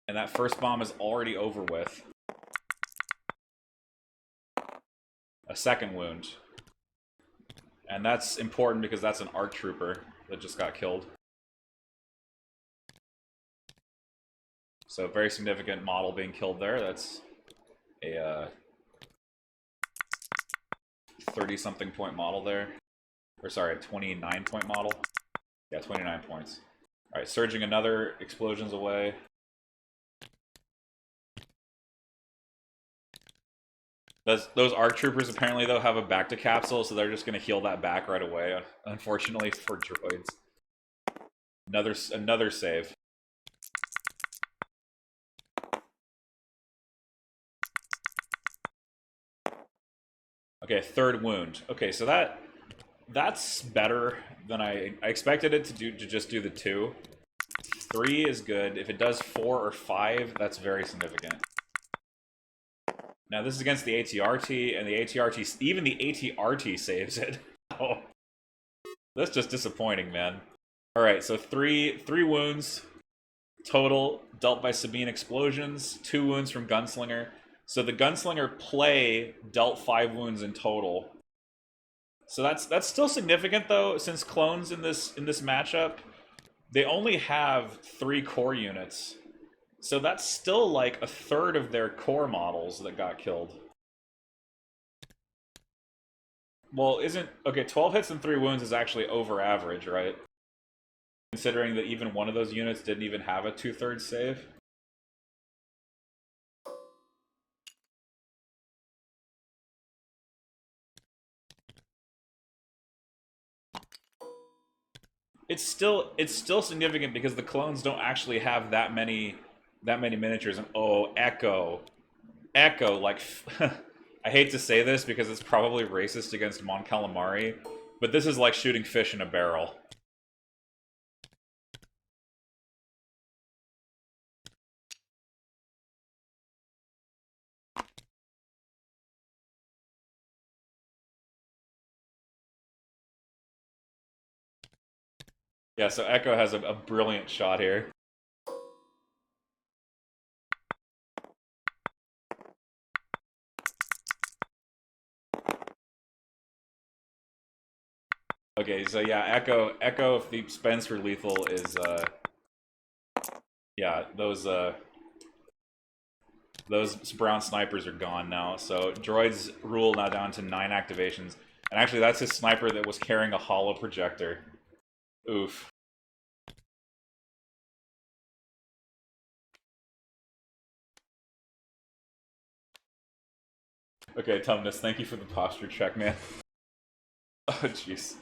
And that first bomb is already over with. A 2nd wound. And that's important because that's an ARC trooper that just got killed. So very significant model being killed there. That's a 30-something point model there. Or sorry, a 29-point model. Yeah, 29 points. Alright, surging another explosions away. Those ARC troopers apparently, though, have a back to capsule, so they're just going to heal that back right away, unfortunately for droids. Another save. Okay, 3rd wound. Okay, so that's better than I expected it to just do the 2. 3 is good. If it does 4 or 5, that's very significant. Now this is against the ATRT, and the ATRT, even the ATRT saves it. Oh, that's just disappointing, man. All right, so three wounds total dealt by Sabine explosions, 2 wounds from Gunslinger. So the Gunslinger play dealt 5 wounds in total. So that's still significant though, since clones in this matchup, they only have 3 core units. So that's still like 1/3 of their core models that got killed. Well, okay, 12 hits and 3 wounds is actually over average, right? Considering that even one of those units didn't even have a 2/3 save. It's still significant because the clones don't actually have that many miniatures. And oh, Echo, like I hate to say this because it's probably racist against Mon Calamari, but this is like shooting fish in a barrel. Yeah, so Echo has a brilliant shot here. Okay, so yeah, Echo if the spends for lethal is yeah, those brown snipers are gone now. So droid's rule now down to 9 activations. And actually that's his sniper that was carrying a hollow projector. Oof. Okay, Tumnus, thank you for the posture check, man. Oh, jeez.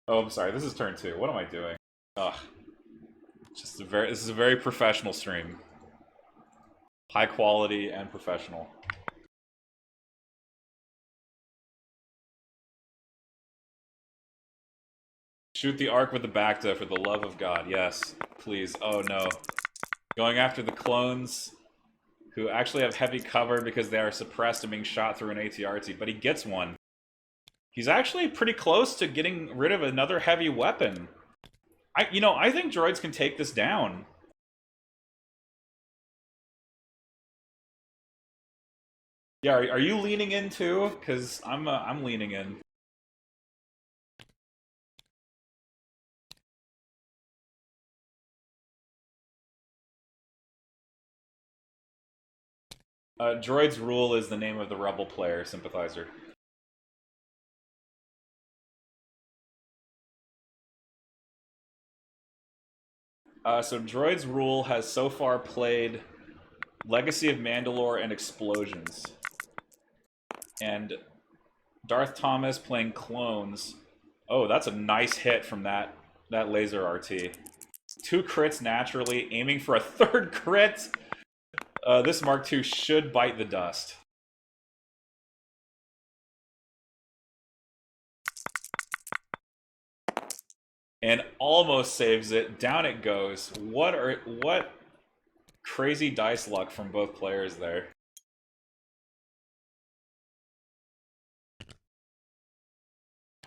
Oh, I'm sorry. This is turn 2. What am I doing? Ugh. This is a very professional stream. High quality and professional. Shoot the arc with the Bacta for the love of God. Yes, please. Oh no. Going after the clones who actually have heavy cover because they are suppressed and being shot through an ATRT, but he gets one. He's actually pretty close to getting rid of another heavy weapon. I think droids can take this down. Yeah, are you leaning in too? Because I'm leaning in. Droid's Rule is the name of the Rebel player sympathizer. So Droid's Rule has so far played Legacy of Mandalore and Explosions. And DarthThomas playing Clones. Oh, that's a nice hit from that laser RT. 2 crits naturally, aiming for a 3rd crit! This Mark II should bite the dust. And almost saves it. Down it goes. What crazy dice luck from both players there.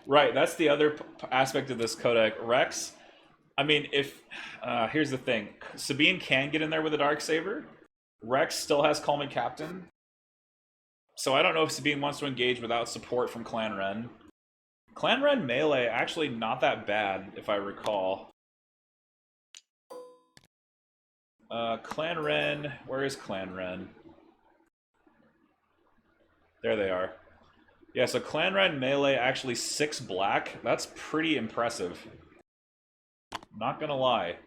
Right, that's the other aspect of this codec. Rex, I mean, here's the thing. Sabine can get in there with a Darksaber. Rex still has Call Me Captain. So I don't know if Sabine wants to engage without support from Clan Wren. Clan Wren melee, actually not that bad, if I recall. Clan Wren, where is Clan Wren? There they are. Yeah, so Clan Wren melee actually 6 black. That's pretty impressive. Not gonna lie.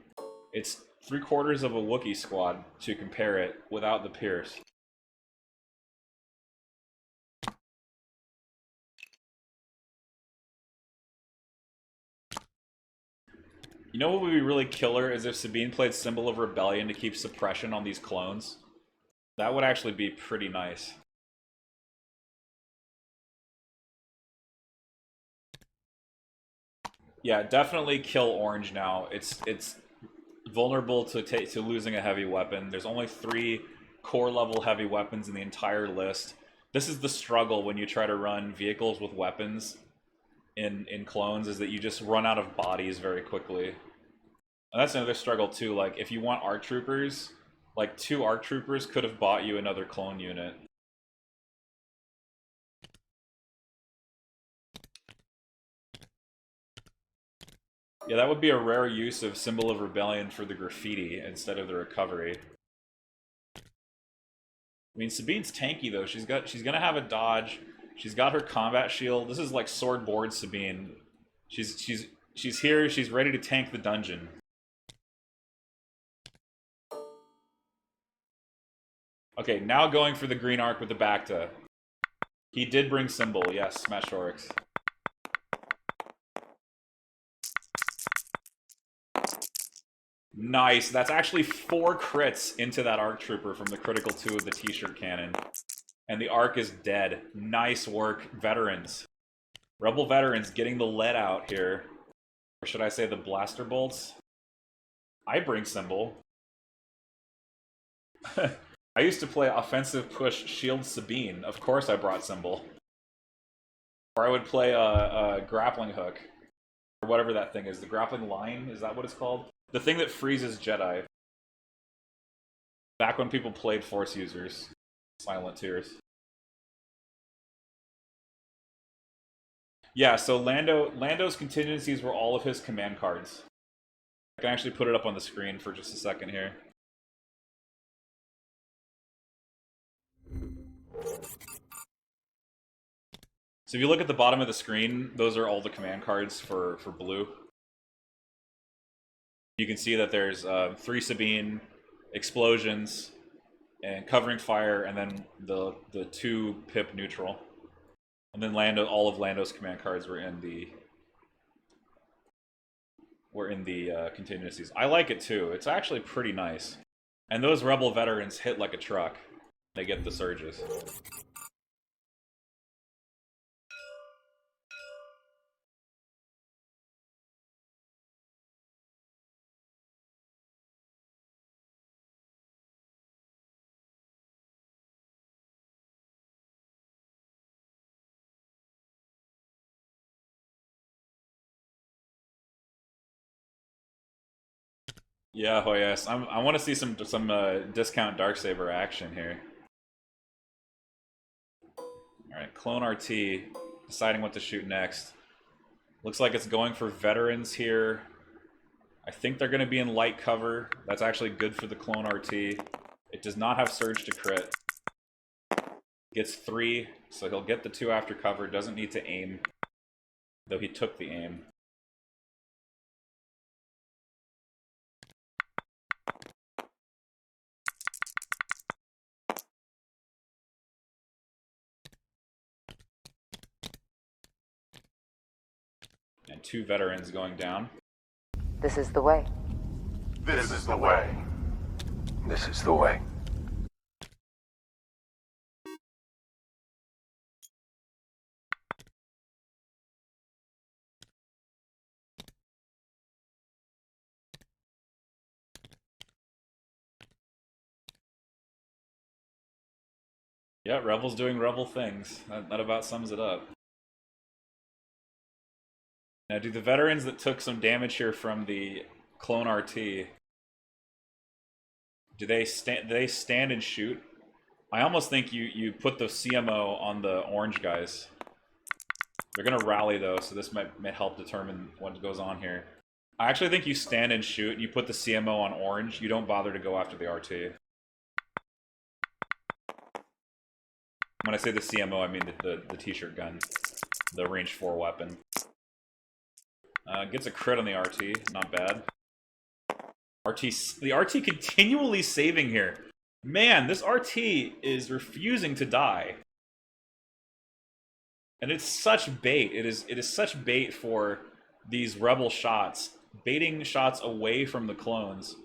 It's 3/4 of a Wookiee squad to compare it without the Pierce. You know what would be really killer is if Sabine played Symbol of Rebellion to keep suppression on these clones. That would actually be pretty nice. Yeah, definitely kill Orange now. It's vulnerable to losing a heavy weapon. There's only 3 core level heavy weapons in the entire list. This is the struggle when you try to run vehicles with weapons in clones, is that you just run out of bodies very quickly. And that's another struggle too. Like if you want ARC troopers, like 2 ARC troopers could have bought you another clone unit. Yeah, that would be a rare use of Symbol of Rebellion for the graffiti instead of the recovery. I mean, Sabine's tanky though. She's gonna have a dodge. She's got her combat shield. This is like sword board Sabine. She's here. She's ready to tank the dungeon. Okay, now going for the green arc with the Bacta. He did bring Symbol, yes, Smash Oryx. Nice. That's actually 4 crits into that ARC Trooper from the critical 2 of the T-shirt cannon. And the ARC is dead. Nice work, veterans. Rebel veterans getting the lead out here. Or should I say the blaster bolts? I bring Symbol. I used to play offensive push shield Sabine. Of course I brought Symbol. Or I would play a grappling hook. Or whatever that thing is. The grappling line? Is that what it's called? The thing that freezes Jedi. Back when people played Force users. Silent Tears. Yeah, so Lando's contingencies were all of his command cards. I can actually put it up on the screen for just a second here. So if you look at the bottom of the screen, those are all the command cards for blue. You can see that there's 3 Sabine, explosions, and covering fire, and then the 2 pip neutral. And then all of Lando's command cards were in the contingencies. I like it too. It's actually pretty nice. And those Rebel veterans hit like a truck. They get the surges. Yeah, oh yes. I want to see some discount Darksaber action here. All right, Clone RT deciding what to shoot next. Looks like it's going for veterans here. I think they're going to be in light cover. That's actually good for the Clone RT. It does not have surge to crit. Gets 3, so he'll get the 2 after cover. Doesn't need to aim, though he took the aim. And 2 veterans going down. This is the way. This is the way. This is the way. Yeah, Rebel's doing Rebel things. That about sums it up. Now, do the veterans that took some damage here from the Clone RT, do they stand and shoot? I almost think you put the CMO on the orange guys. They're gonna rally though, so this might help determine what goes on here. I actually think you stand and shoot, and you put the CMO on orange. You don't bother to go after the RT. When I say the CMO, I mean the t-shirt gun, the range 4 weapon. Gets a crit on the RT, not bad. The RT continually saving here. Man, this RT is refusing to die. And it's such bait. It is such bait for these Rebel shots. Baiting shots away from the clones.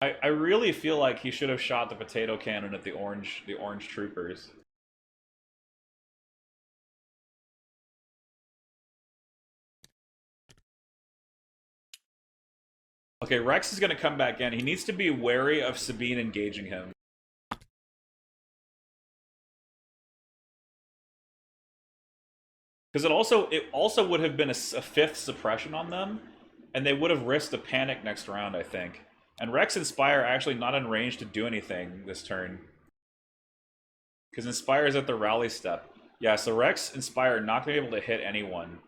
I really feel like he should have shot the potato cannon at the orange troopers. Okay, Rex is going to come back in. He needs to be wary of Sabine engaging him. Because it also would have been a 5th suppression on them, and they would have risked a panic next round, I think. And Rex Inspire actually not in range to do anything this turn. Because Inspire is at the rally step. Yeah, so Rex Inspire not going to be able to hit anyone.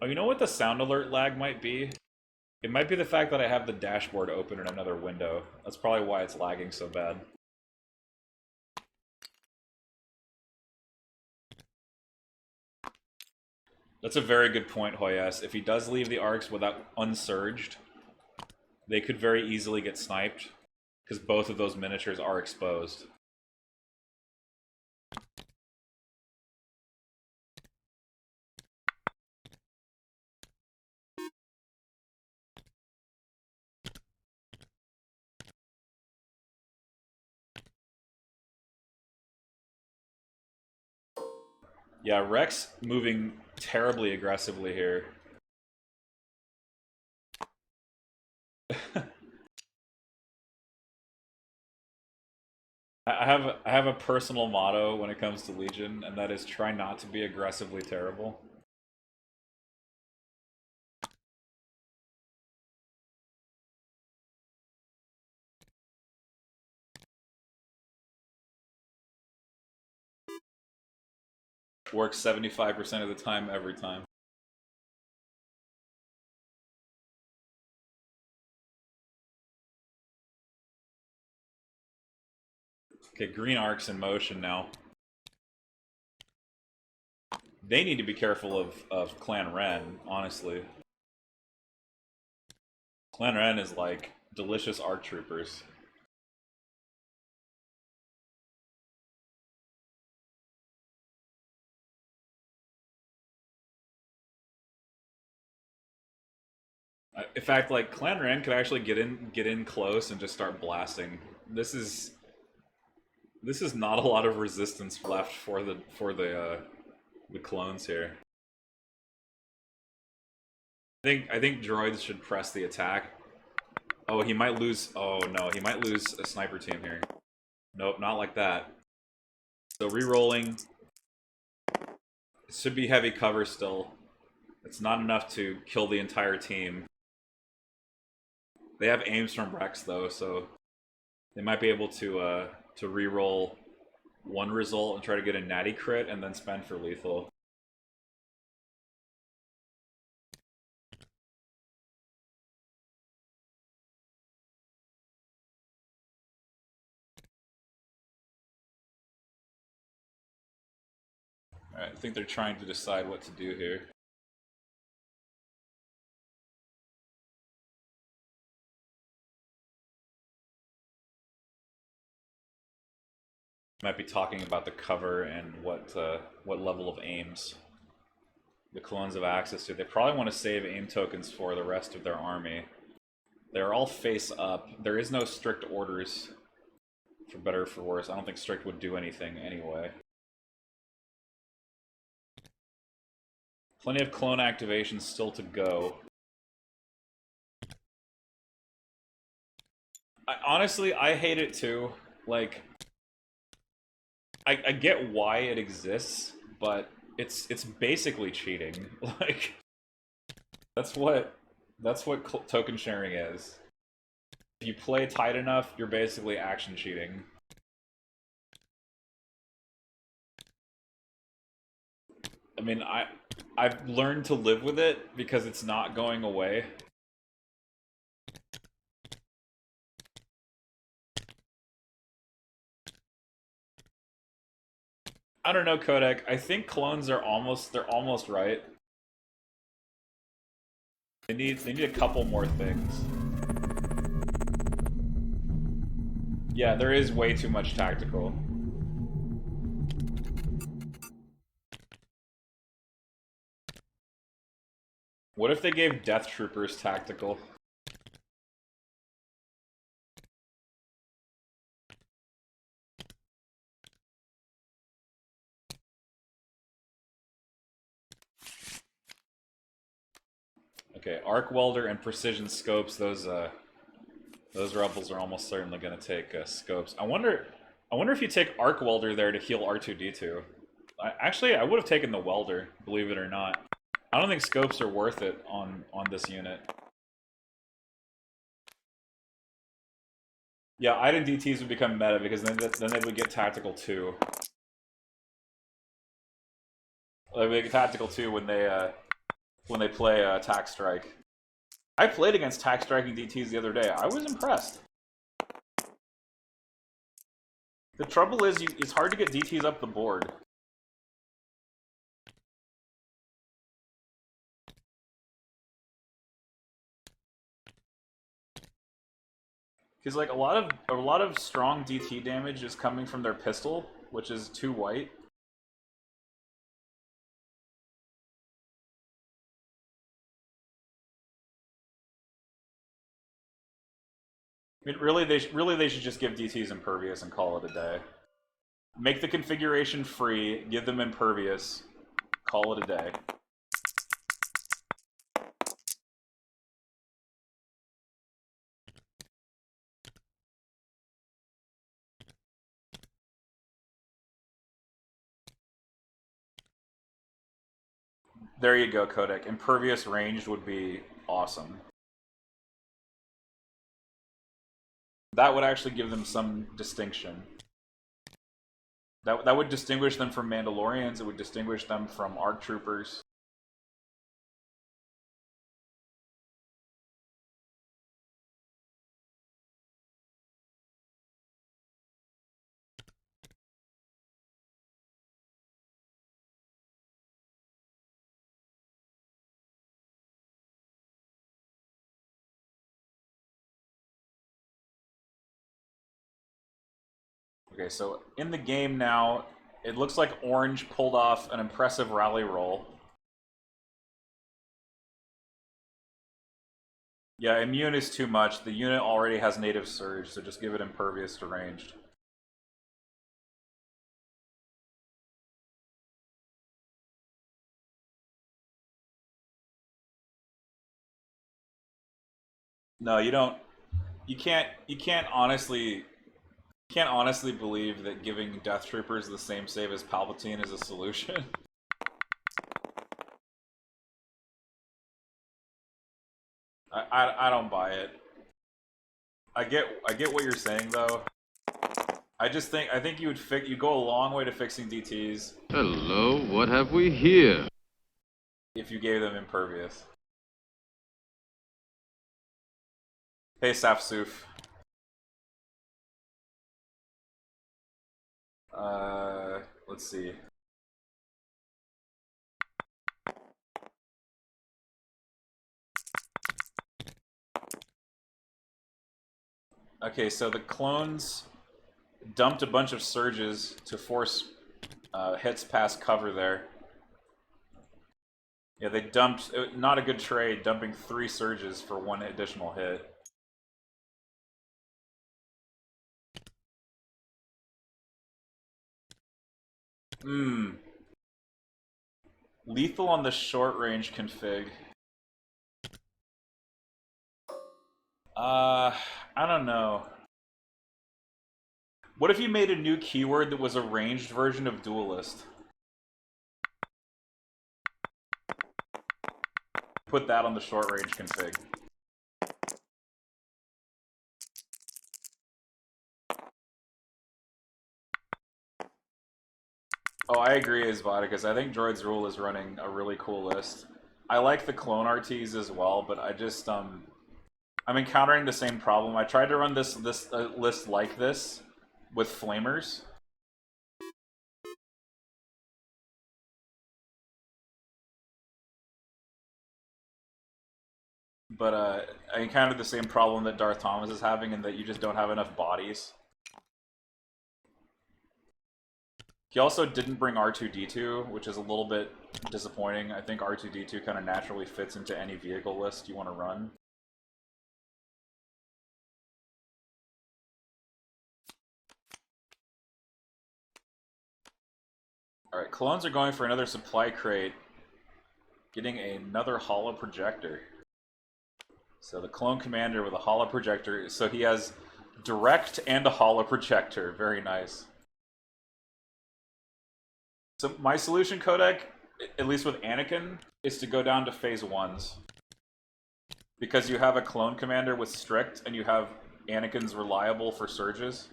Oh, you know what the sound alert lag might be? It might be the fact that I have the dashboard open in another window. That's probably why it's lagging so bad. That's a very good point, Hoyas. If he does leave the arcs without unsurged, they could very easily get sniped, because both of those miniatures are exposed. Yeah, Rex moving terribly aggressively here. I have a personal motto when it comes to Legion, and that is try not to be aggressively terrible. Works 75% of the time, every time. Okay, green arc's in motion now. They need to be careful of Clan Wren, honestly. Clan Wren is like delicious arc troopers. In fact, like Clan Wren could actually get in close and just start blasting. This is not a lot of resistance left for the clones here. I think droids should press the attack. Oh, he might lose. Oh no, he might lose a sniper team here. Nope, not like that. So re-rolling. It should be heavy cover still. It's not enough to kill the entire team. They have aims from Rex though, so they might be able to re-roll one result and try to get a natty crit and then spend for lethal. Alright, I think they're trying to decide what to do here. Might be talking about the cover and what level of aims the clones have access to. They probably want to save aim tokens for the rest of their army. They're all face up. There is no strict orders, for better or for worse. I don't think strict would do anything anyway. Plenty of clone activations still to go. Honestly, I hate it too. Like, I get why it exists, but it's basically cheating. Like, that's what token sharing is. If you play tight enough, you're basically action cheating. I mean, I've learned to live with it because it's not going away. I don't know, Kodak. I think clones are they're almost right. They need a couple more things. Yeah, there is way too much tactical. What if they gave Death Troopers tactical? Okay, Arc Welder and Precision Scopes, those rebels are almost certainly going to take scopes. I wonder if you take Arc Welder there to heal R2-D2. Actually, I would have taken the Welder, believe it or not. I don't think scopes are worth it on this unit. Yeah, Iden DTs would become meta because then they would get tactical too. They would get tactical too when they play Tac Strike. I played against Tac Striking DTs the other day. I was impressed. The trouble is, it's hard to get DTs up the board. Because like a lot of strong DT damage is coming from their pistol, which is too white. I mean, really they should just give DTs impervious and call it a day. Make the configuration free, give them impervious, call it a day. There you go, Codec. Impervious ranged would be awesome. That would actually give them some distinction. That would distinguish them from Mandalorians. It would distinguish them from ARC troopers. Okay, so in the game now, it looks like Orange pulled off an impressive rally roll. Yeah, immune is too much. The unit already has native surge, so just give it impervious to ranged. No, you don't. You can't honestly believe that giving Death Troopers the same save as Palpatine is a solution. I don't buy it. I get what you're saying though. I think you go a long way to fixing DTs. Hello, what have we here? If you gave them impervious. Hey Safsuf. Let's see. Okay, so the clones dumped a bunch of surges to force hits past cover there. Yeah, they dumped, not a good trade, dumping 3 surges for 1 additional hit. Lethal on the short range config. I don't know. What if you made a new keyword that was a ranged version of Duelist? Put that on the short range config. Oh, I agree, Isvodicus. I think Droid's Rule is running a really cool list. I like the clone RTs as well, but I just, I'm encountering the same problem. I tried to run this list like this with Flamers. But I encountered the same problem that DarthThomas is having, in that you just don't have enough bodies. He also didn't bring R2-D2, which is a little bit disappointing. I think R2-D2 kind of naturally fits into any vehicle list you want to run. Alright, clones are going for another supply crate, getting another holo projector. So the clone commander with a holo projector, so he has direct and a holo projector. Very nice. So my solution, Codec, at least with Anakin, is to go down to phase 1s. Because you have a clone commander with strict, and you have Anakin's reliable for surges.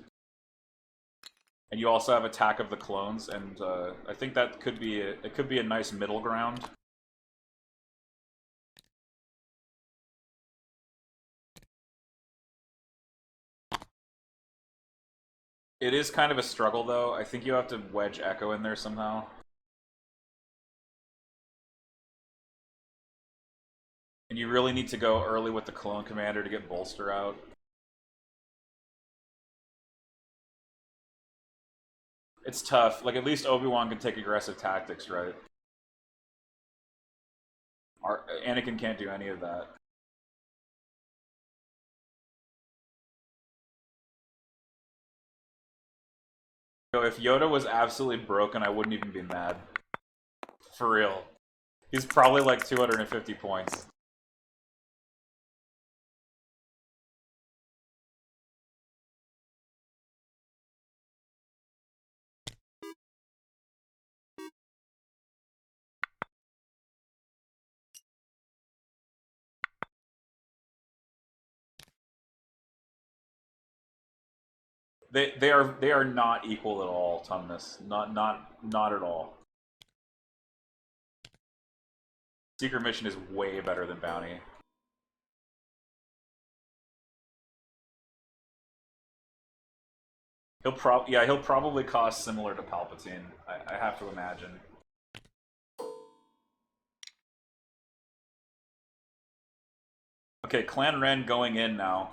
And you also have attack of the clones, and I think that could be a nice middle ground. It is kind of a struggle, though. I think you have to wedge Echo in there somehow. And you really need to go early with the clone commander to get bolster out. It's tough. Like, at least Obi-Wan can take aggressive tactics, right? Anakin can't do any of that. So if Yoda was absolutely broken, I wouldn't even be mad. For real. He's probably like 250 points. They are not equal at all, Tumnus. Not at all. Secret mission is way better than bounty. He'll probably cost similar to Palpatine. I have to imagine. Okay, Clan Wren going in now.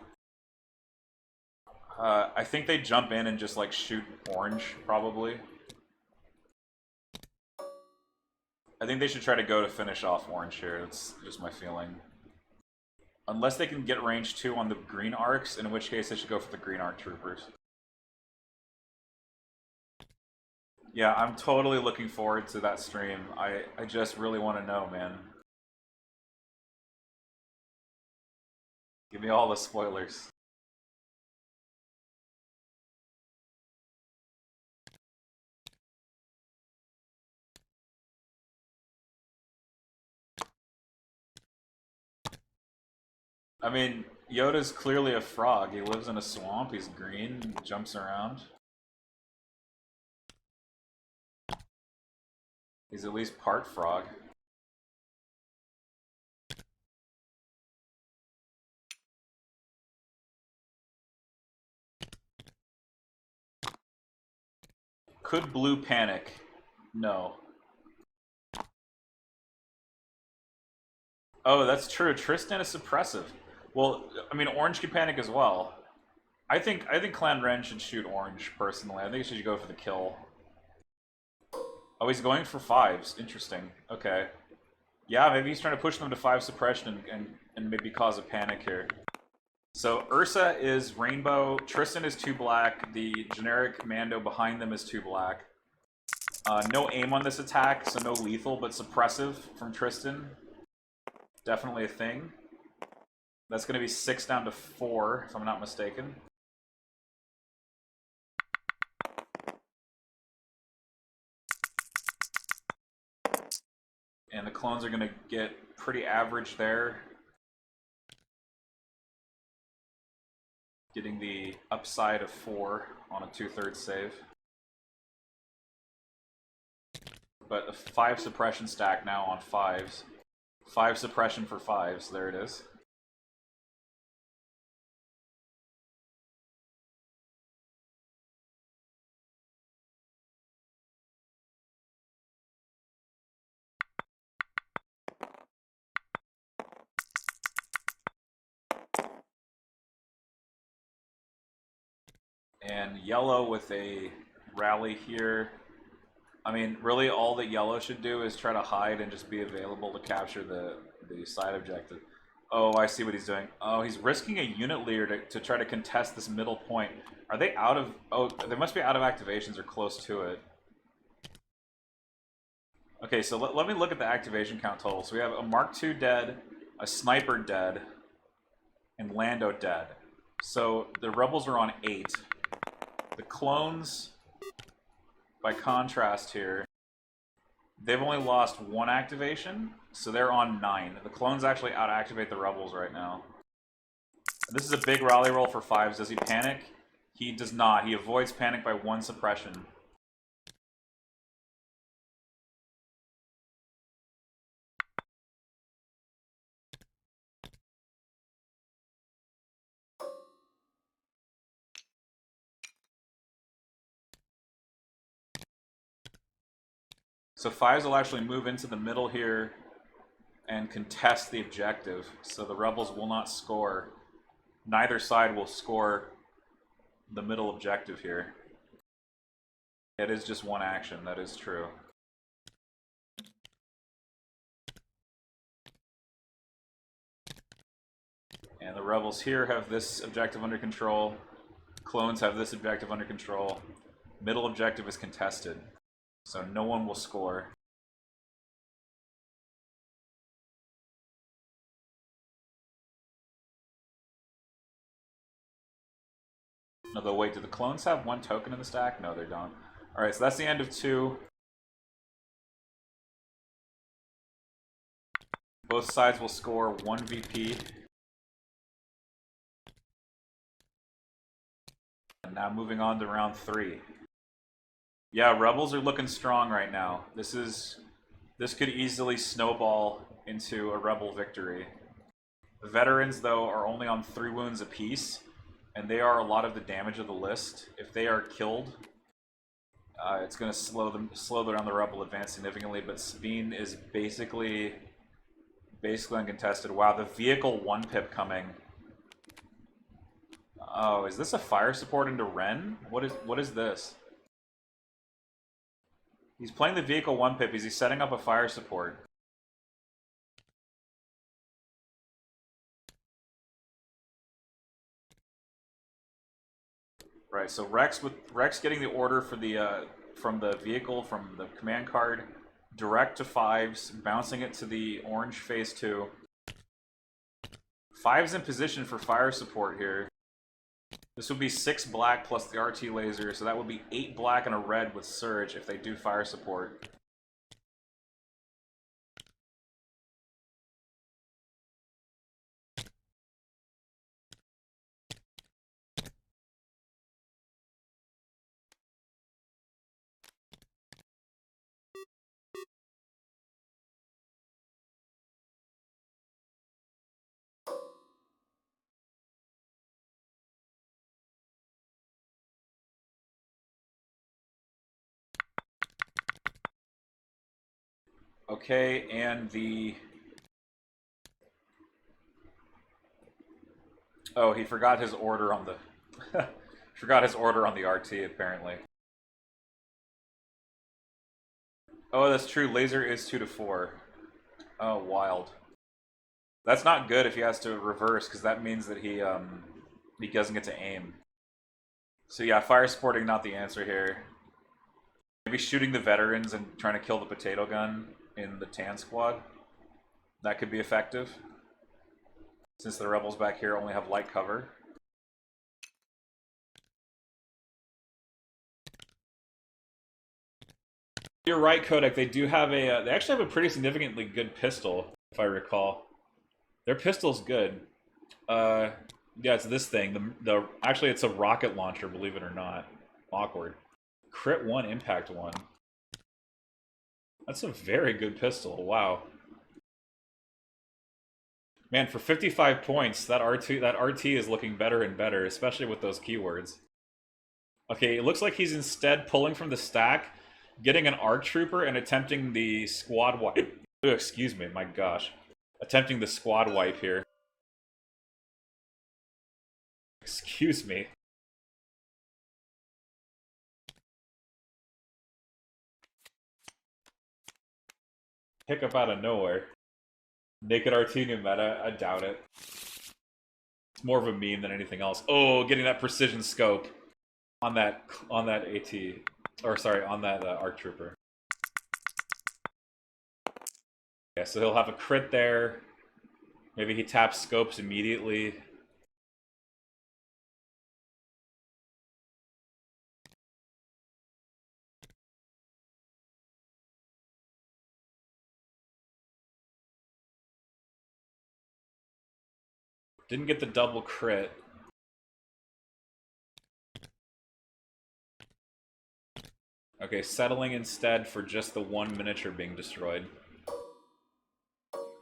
I think they jump in and just like shoot orange, probably. I think they should try to go to finish off orange here. That's just my feeling. Unless they can get range 2 on the green arcs, in which case they should go for the green arc troopers. Yeah, I'm totally looking forward to that stream. I just really want to know, man. Give me all the spoilers. I mean, Yoda's clearly a frog. He lives in a swamp, he's green, jumps around. He's at least part frog. Could blue panic? No. Oh, that's true. Tristan is suppressive. Well, I mean, orange can panic as well. I think Clan Wren should shoot orange, personally. I think he should go for the kill. Oh, he's going for 5s. Interesting. Okay. Yeah, maybe he's trying to push them to 5 suppression and maybe cause a panic here. So Ursa is rainbow, Tristan is 2 black, the generic Mando behind them is 2 black. No aim on this attack, so no lethal, but suppressive from Tristan. Definitely a thing. That's going to be 6 down to 4, if I'm not mistaken. And the clones are going to get pretty average there. Getting the upside of 4 on a 2/3 save. But a 5 suppression stack now on 5s. 5 suppression for 5s, there it is. And yellow with a rally here. I mean, really all that yellow should do is try to hide and just be available to capture the side objective. Oh, I see what he's doing. Oh, he's risking a unit leader to try to contest this middle point. Are they out of... Oh, they must be out of activations or close to it. Okay, so let me look at the activation count total. So we have a Mark II dead, a Sniper dead, and Lando dead. So the Rebels are on 8. The clones, by contrast here, they've only lost 1 activation, so they're on 9. The clones actually out-activate the Rebels right now. This is a big rally roll for 5s. Does he panic? He does not. He avoids panic by 1 suppression. So 5s will actually move into the middle here and contest the objective. So the Rebels will not score. Neither side will score the middle objective here. It is just 1 action, that is true. And the Rebels here have this objective under control. Clones have this objective under control. Middle objective is contested. So no one will score. No, though, wait, do the clones have 1 token in the stack? No, they don't. Alright, so that's the end of 2. Both sides will score 1 VP. And now moving on to round 3. Yeah, Rebels are looking strong right now. This could easily snowball into a Rebel victory. The veterans, though, are only on 3 wounds apiece, and they are a lot of the damage of the list. If they are killed, it's going to slow down the Rebel advance significantly. But Sabine is basically uncontested. Wow, the vehicle 1-pip coming. Oh, is this a fire support into Wren? What is this? He's playing the vehicle 1-pip. Is he setting up a fire support? Right, so Rex getting the order for the from the vehicle, from the command card, direct to 5s, bouncing it to the orange phase 2. 5's in position for fire support here. This would be 6 black plus the RT laser, so that would be 8 black and a red with Surge if they do fire support. Okay, and the... Oh, he forgot his order on the... forgot his order on the RT, apparently. Oh, that's true. Laser is 2 to 4. Oh, wild. That's not good if he has to reverse, because that means that he doesn't get to aim. So yeah, fire supporting not the answer here. Maybe shooting the veterans and trying to kill the potato gun in the tan squad. That could be effective. Since the rebels back here only have light cover. You're right, Kodak. They do have a. They actually have a pretty significantly good pistol, if I recall. Their pistol's good. Yeah, it's this thing. Actually, it's a rocket launcher. Believe it or not. Awkward. Crit 1, impact 1. That's a very good pistol. Wow. Man, for 55 points, that RT is looking better and better, especially with those keywords. Okay, it looks like he's instead pulling from the stack, getting an ARC Trooper, and attempting the squad wipe. Excuse me, my gosh. Attempting the squad wipe here. Excuse me. Hiccup out of nowhere. Naked RT new meta? I doubt it. It's more of a meme than anything else. Oh, getting that precision scope on that AT, or sorry, on that ARC Trooper. Yeah, so he'll have a crit there. Maybe he taps scopes immediately. Didn't get the double crit. Okay, settling instead for just the 1 miniature being destroyed.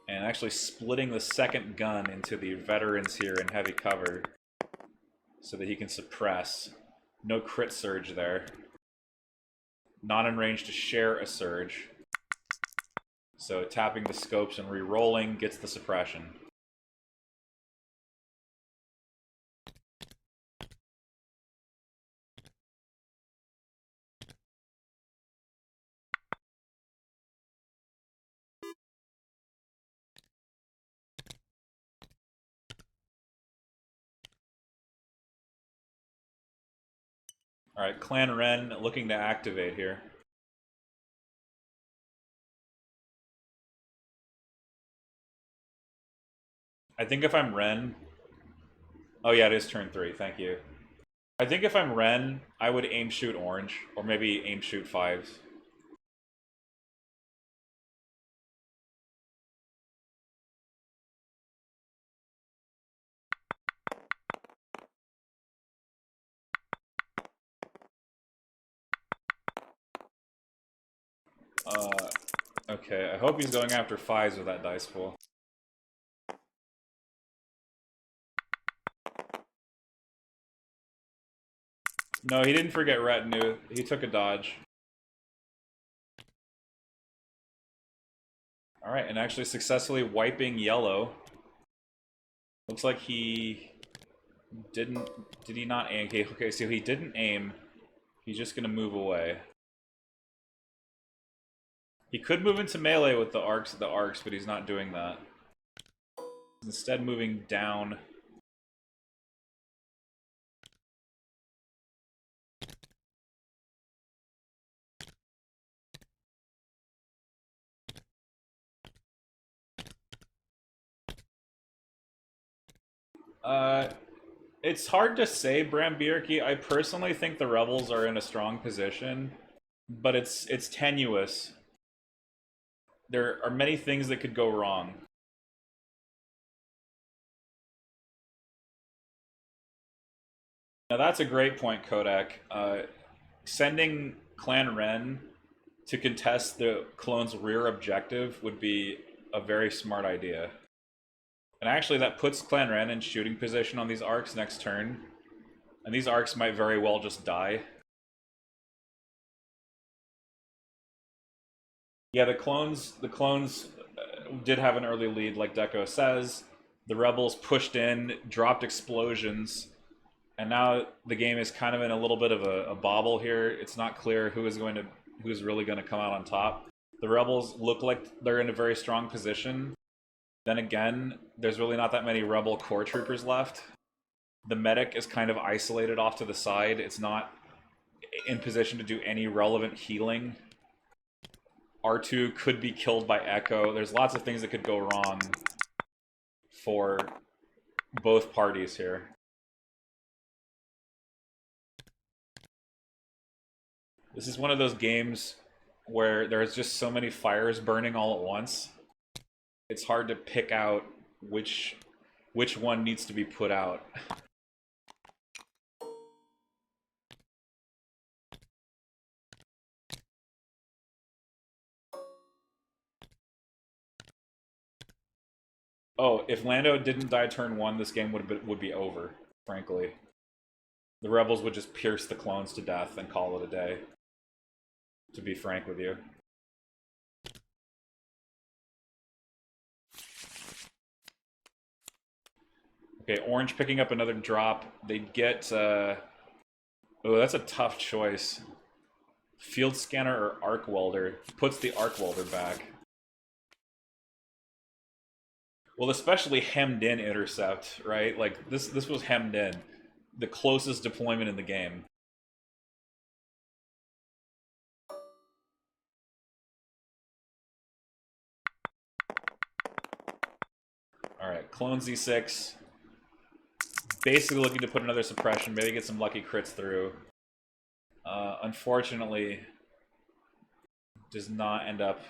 And actually splitting the second gun into the veterans here in heavy cover so that he can suppress. No crit surge there. Not in range to share a surge. So tapping the scopes and re-rolling gets the suppression. Alright, Clan Wren looking to activate here. I think if I'm Wren... Oh yeah, it is turn 3, thank you. I think if I'm Wren, I would aim shoot orange, or maybe aim shoot 5s. Okay, I hope he's going after 5s with that dice pool. No, he didn't forget retinue. He took a dodge. Alright, and actually successfully wiping yellow. Looks like he didn't... Did he not aim? Okay, so he didn't aim. He's just gonna move away. He could move into melee with the arcs, but he's not doing that. He's instead moving down. It's hard to say, Bram Bierke. I personally think the Rebels are in a strong position, but it's tenuous. There are many things that could go wrong. Now that's a great point, Kodak. Sending Clan Wren to contest the clone's rear objective would be a very smart idea. And actually that puts Clan Wren in shooting position on these arcs next turn. And these arcs might very well just die. Yeah, the clones did have an early lead, like Deco says. The Rebels pushed in, dropped explosions, and now the game is kind of in a little bit of a bobble here. It's not clear who's really going to come out on top. The Rebels look like they're in a very strong position. Then again, there's really not that many Rebel core troopers left. The medic is kind of isolated off to the side. It's not in position to do any relevant healing. R2 could be killed by Echo. There's lots of things that could go wrong for both parties here. This is one of those games where there's just so many fires burning all at once. It's hard to pick out which one needs to be put out. Oh, if Lando didn't die turn 1, this game would be over, frankly. The Rebels would just pierce the clones to death and call it a day, to be frank with you. Okay, Orange picking up another drop. They'd get... oh, that's a tough choice. Field Scanner or Arc Welder. Puts the Arc Welder back. Well, especially hemmed in intercept, right? Like, this was hemmed in. The closest deployment in the game. Alright, Clone Z6. Basically looking to put another suppression, maybe get some lucky crits through. Unfortunately, does not end up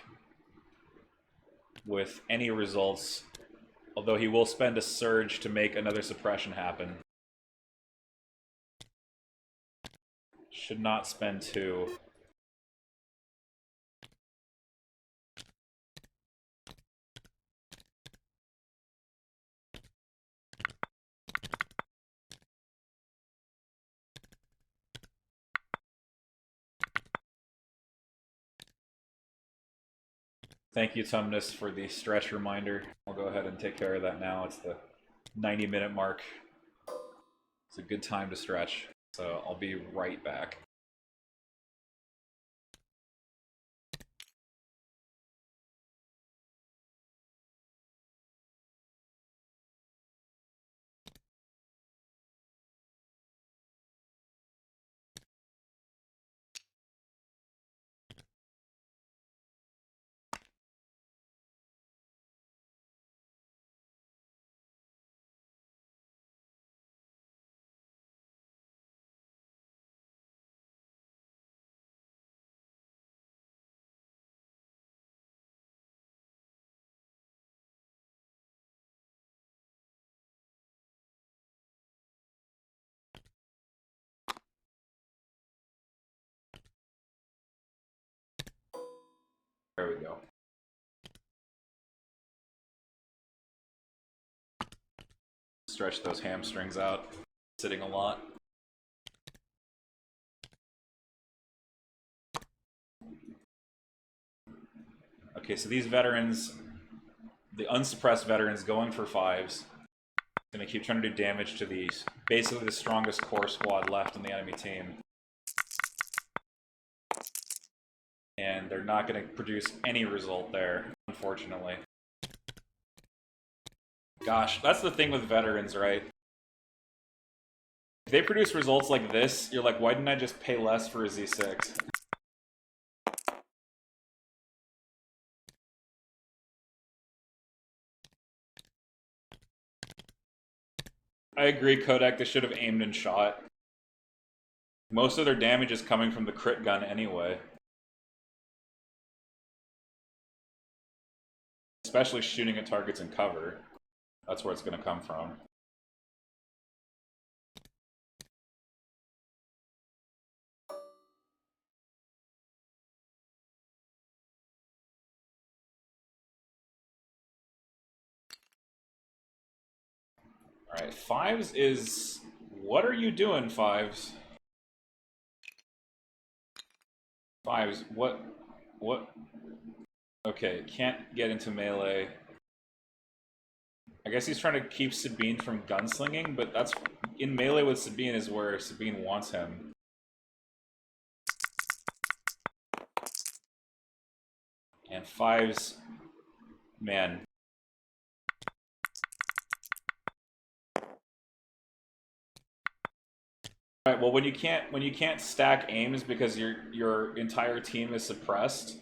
with any results. Although he will spend a surge to make another suppression happen. Should not spend 2. Thank you, Tumnus, for the stretch reminder. I'll go ahead and take care of that now. It's the 90-minute mark. It's a good time to stretch, so I'll be right back. There we go. Stretch those hamstrings out. Sitting a lot. Okay, so these veterans, the unsuppressed veterans going for 5s, gonna keep trying to do damage to these, basically the strongest core squad left in the enemy team. And they're not gonna produce any result there, unfortunately. Gosh, that's the thing with veterans, right? If they produce results like this, you're like, why didn't I just pay less for a Z6? I agree, Kodak, they should have aimed and shot. Most of their damage is coming from the crit gun anyway. Especially shooting at targets in cover. That's where it's going to come from. Alright, 5s is... What are you doing, 5s? 5s, what... Okay, can't get into melee. I guess he's trying to keep Sabine from gunslinging, but that's... In melee with Sabine is where Sabine wants him. And 5s... Man. Alright, well when you can't stack aims because your entire team is suppressed,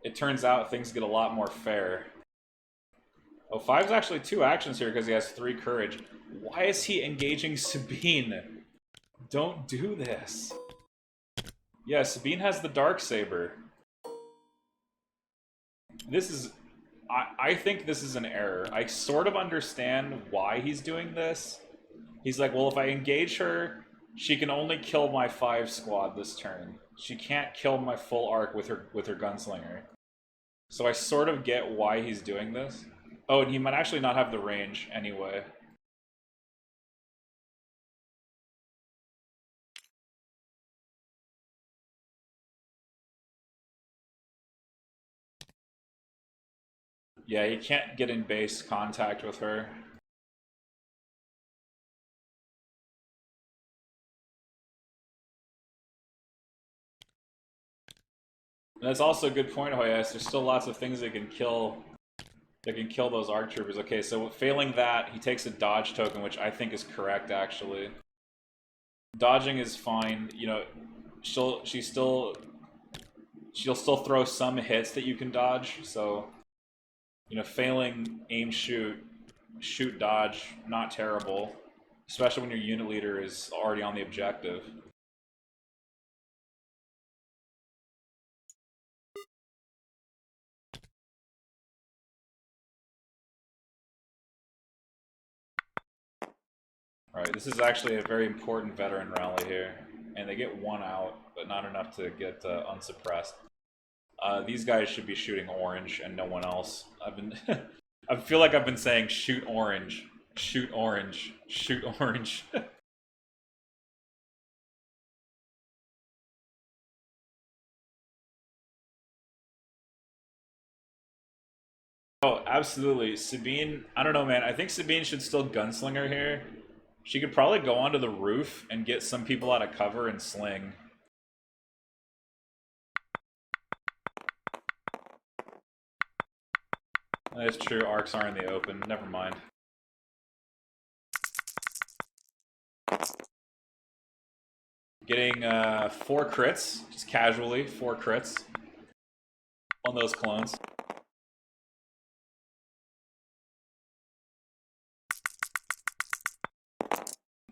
it turns out things get a lot more fair. Oh, 5's actually 2 actions here because he has 3 courage. Why is he engaging Sabine? Don't do this. Yeah, Sabine has the Darksaber. This is... I think this is an error. I sort of understand why he's doing this. He's like, well, if I engage her, she can only kill my 5 squad this turn. She can't kill my full arc with her gunslinger. So I sort of get why he's doing this. Oh, and he might actually not have the range anyway. Yeah, he can't get in base contact with her. And that's also a good point, Hoyas. There's still lots of things that can kill those ARC troopers. Okay, so failing that, he takes a dodge token, which I think is correct, actually. Dodging is fine. You know, she'll still throw some hits that you can dodge. So, you know, failing aim, shoot, dodge, not terrible. Especially when your unit leader is already on the objective. Alright, this is actually a very important veteran rally here. And they get 1 out, but not enough to get unsuppressed. These guys should be shooting orange and no one else. I feel like I've been saying shoot orange, shoot orange, shoot orange. Oh, absolutely. Sabine, I don't know, man. I think Sabine should still gunslinger here. She could probably go onto the roof and get some people out of cover and sling. That's true, arcs are in the open. Never mind. Getting 4 crits, just casually, 4 crits on those clones.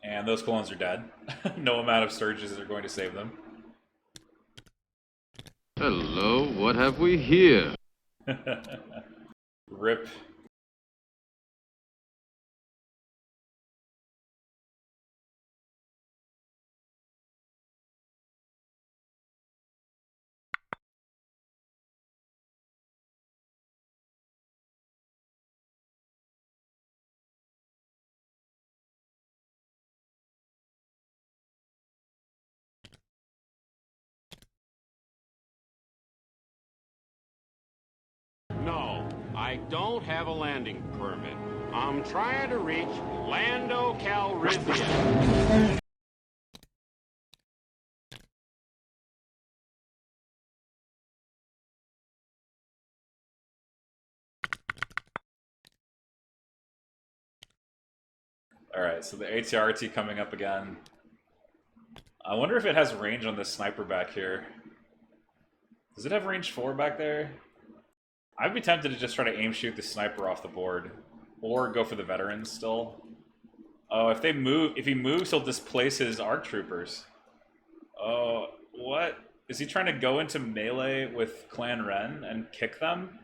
And those clones are dead. No amount of surges are going to save them. Hello, what have we here? Rip. I don't have a landing permit. I'm trying to reach Lando Calrissian. Alright, so the ATRT coming up again. I wonder if it has range on this sniper back here. Does it have range 4 back there? I'd be tempted to just try to aim shoot the sniper off the board. Or go for the veterans still. Oh, if he moves, he'll displace his ARC troopers. Oh, what? Is he trying to go into melee with Clan Wren and kick them?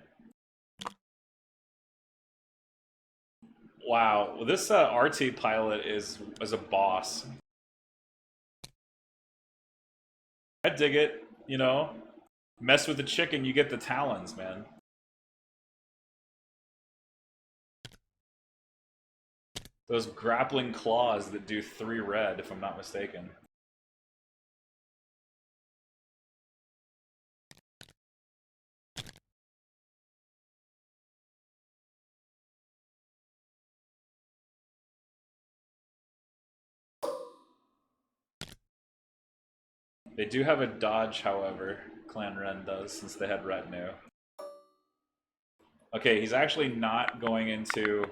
Wow, well, this RT pilot is a boss. I dig it, you know? Mess with the chicken, you get the talons, man. Those grappling claws that do 3 red, if I'm not mistaken. They do have a dodge, however, Clan Wren does, since they had retinue. Okay, he's actually not going into...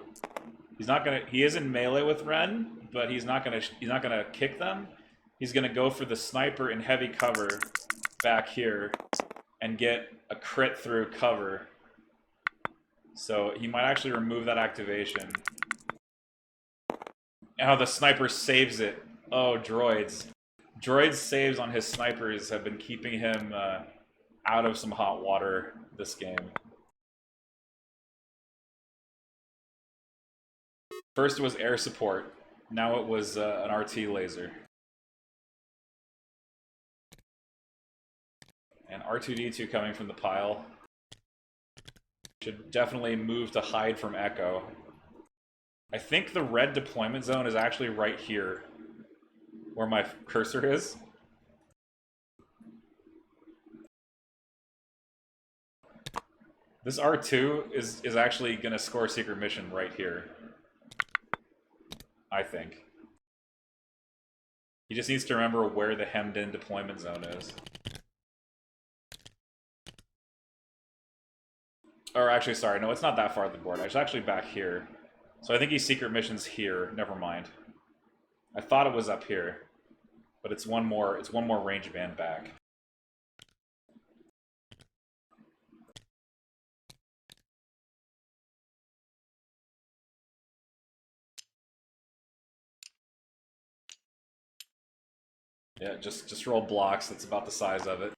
He is in melee with Wren, but he's not gonna kick them. He's gonna go for the sniper in heavy cover back here and get a crit through cover. So he might actually remove that activation. And how the sniper saves it. Oh, droids. Droid's saves on his snipers have been keeping him out of some hot water this game. First it was air support, now it was an RT laser. And R2-D2 coming from the pile. Should definitely move to hide from Echo. I think the red deployment zone is actually right here, where my cursor is. This R2 is actually going to score a secret mission right here. I think. He just needs to remember where the hemmed-in deployment zone is. Or actually, sorry, no, it's not that far at the board. It's actually back here. So I think he's secret missions here. Never mind. I thought it was up here, but it's one more range band back. Yeah, just roll blocks. That's about the size of it.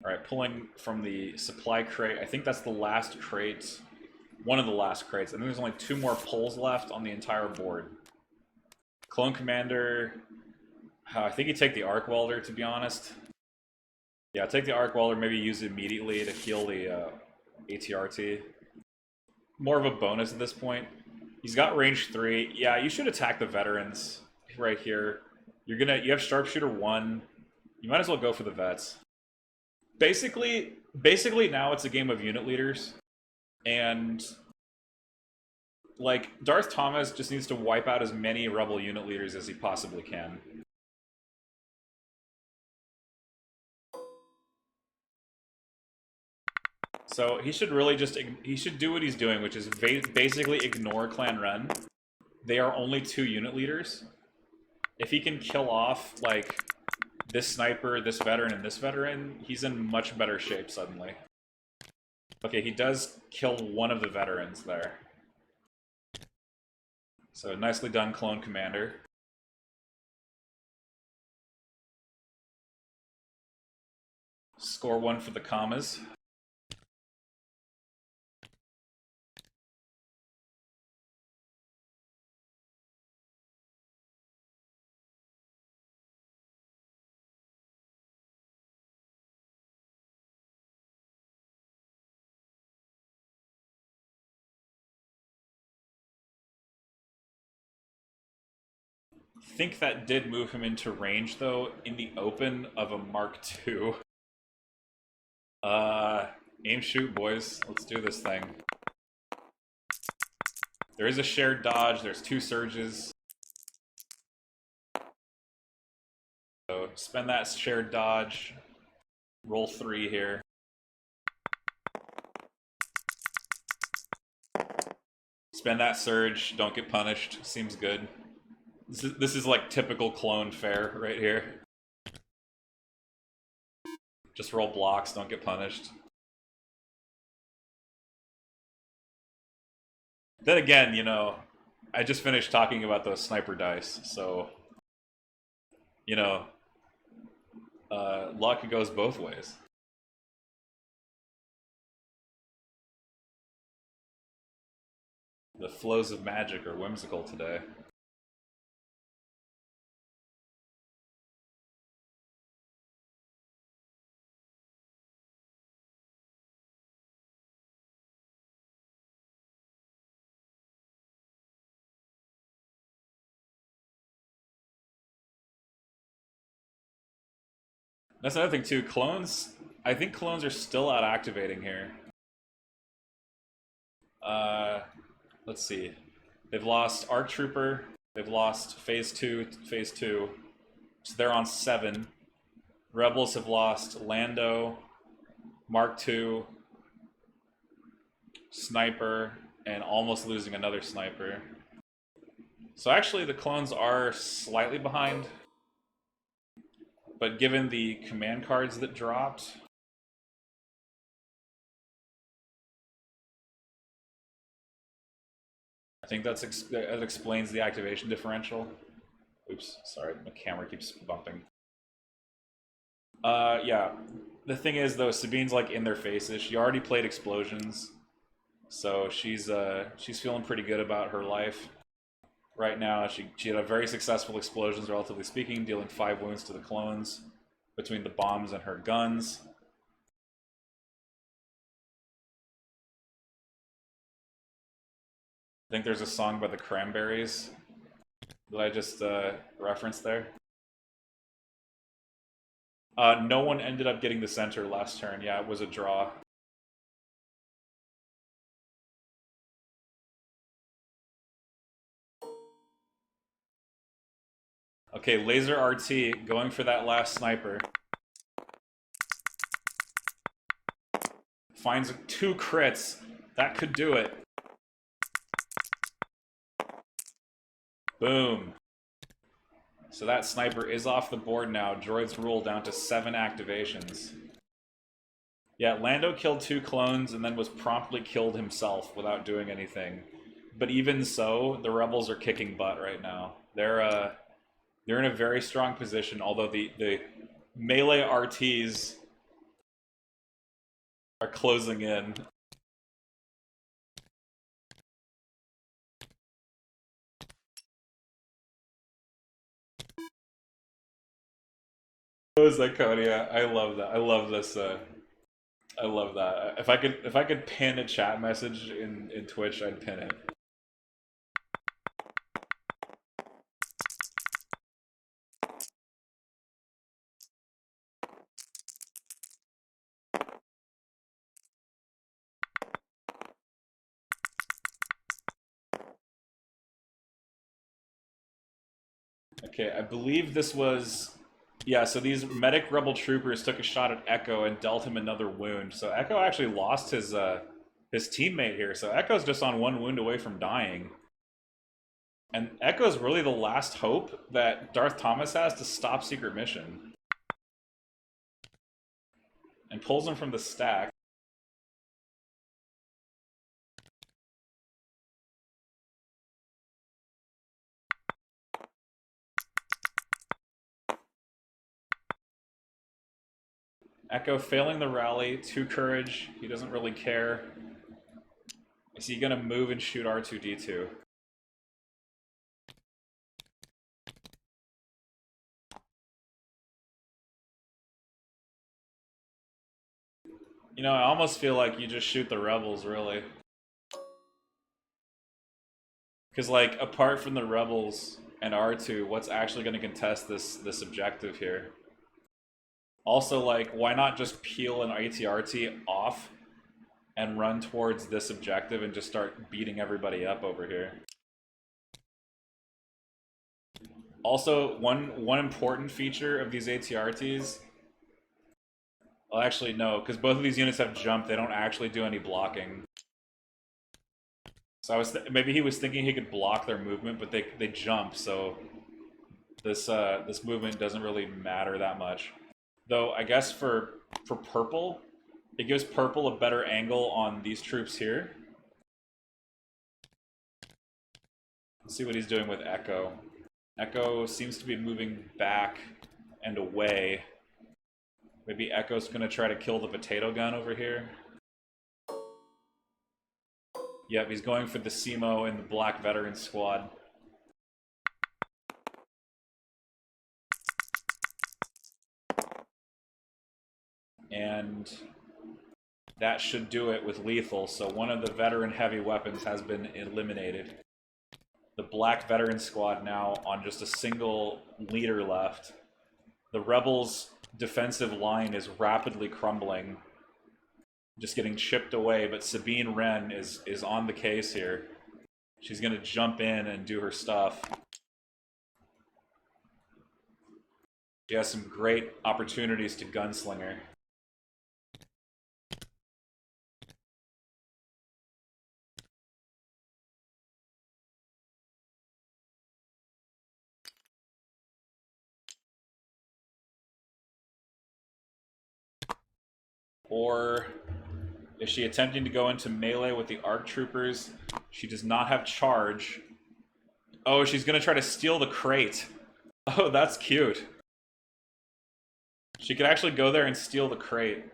Alright, pulling from the supply crate. I think that's the last crate. One of the last crates. I think there's only 2 more pulls left on the entire board. Clone Commander... I think you take the Arc Welder, to be honest. Yeah, take the Arc Welder, maybe use it immediately to heal the ATRT. More of a bonus at this point. He's got range 3. Yeah, you should attack the veterans right here. You have Sharpshooter 1. You might as well go for the vets. Basically now it's a game of unit leaders. And like DarthThomas just needs to wipe out as many rebel unit leaders as he possibly can. So he should really he should do what he's doing, which is basically ignore Clan Wren. They are only 2 unit leaders. If he can kill off, like, this sniper, this veteran, and this veteran, he's in much better shape suddenly. Okay, he does kill one of the veterans there. So nicely done, Clone Commander. Score 1 for the commas. I think that did move him into range, though, in the open of a Mark II. Aim shoot, boys. Let's do this thing. There is a shared dodge. There's 2 surges. So spend that shared dodge. Roll 3 here. Spend that surge. Don't get punished. Seems good. This is like typical clone fare right here. Just roll blocks. Don't get punished. Then again, you know, I just finished talking about those sniper dice, so, you know, luck goes both ways. The flows of magic are whimsical today. That's another thing too, clones, I think clones are still out activating here. Let's see. They've lost Arc Trooper, they've lost Phase 2, so they're on 7. Rebels have lost Lando, Mark II, Sniper, and almost losing another Sniper. So actually the clones are slightly behind. But given the command cards that dropped, I think that explains the activation differential. Oops, sorry, my camera keeps bumping. Yeah. The thing is, though, Sabine's like in their faces. She already played Explosions, so she's feeling pretty good about her life right now. She had a very successful Explosions, relatively speaking, dealing 5 wounds to the clones between the bombs and her guns. I think there's a song by the Cranberries that I just referenced there. No one ended up getting the center last turn. Yeah, it was a draw. Okay, Laser RT going for that last sniper. Finds 2 crits. That could do it. Boom. So that sniper is off the board now. Droid's rule down to 7 activations. Yeah, Lando killed 2 clones and then was promptly killed himself without doing anything. But even so, the Rebels are kicking butt right now. They're in a very strong position, although the melee RTs are closing in. Zyconia, I love that. I love this. I love that. If I could pin a chat message in Twitch, I'd pin it. Okay, I believe this was... Yeah, so these medic rebel troopers took a shot at Echo and dealt him another wound. So Echo actually lost his teammate here. So Echo's just on 1 wound away from dying. And Echo's really the last hope that DarthThomas has to stop Secret Mission. And pulls him from the stack. Echo failing the rally, 2 courage, he doesn't really care. Is he gonna move and shoot R2-D2? You know, I almost feel like you just shoot the Rebels, really. Because, like, apart from the Rebels and R2, what's actually gonna contest this objective here? Also, like, why not just peel an ITRT off and run towards this objective and just start beating everybody up over here? Also, one important feature of these ATRTs... Well, actually, no, because both of these units have jump. They don't actually do any blocking. So I was maybe he was thinking he could block their movement, but they jump, so this this movement doesn't really matter that much. Though I guess for purple, it gives purple a better angle on these troops here. Let's see what he's doing with Echo. Echo seems to be moving back and away. Maybe Echo's gonna try to kill the potato gun over here. Yep, he's going for the Simo in the Black Veteran Squad. And that should do it with lethal, so one of the veteran heavy weapons has been eliminated. The Black Veteran Squad now on just a single leader left. The Rebels' defensive line is rapidly crumbling. Just getting chipped away, but Sabine Wren is on the case here. She's gonna jump in and do her stuff. She has some great opportunities to gunslinger. Or is she attempting to go into melee with the ARC troopers? She does not have charge. Oh, she's gonna try to steal the crate. Oh, that's cute. She could actually go there and steal the crate.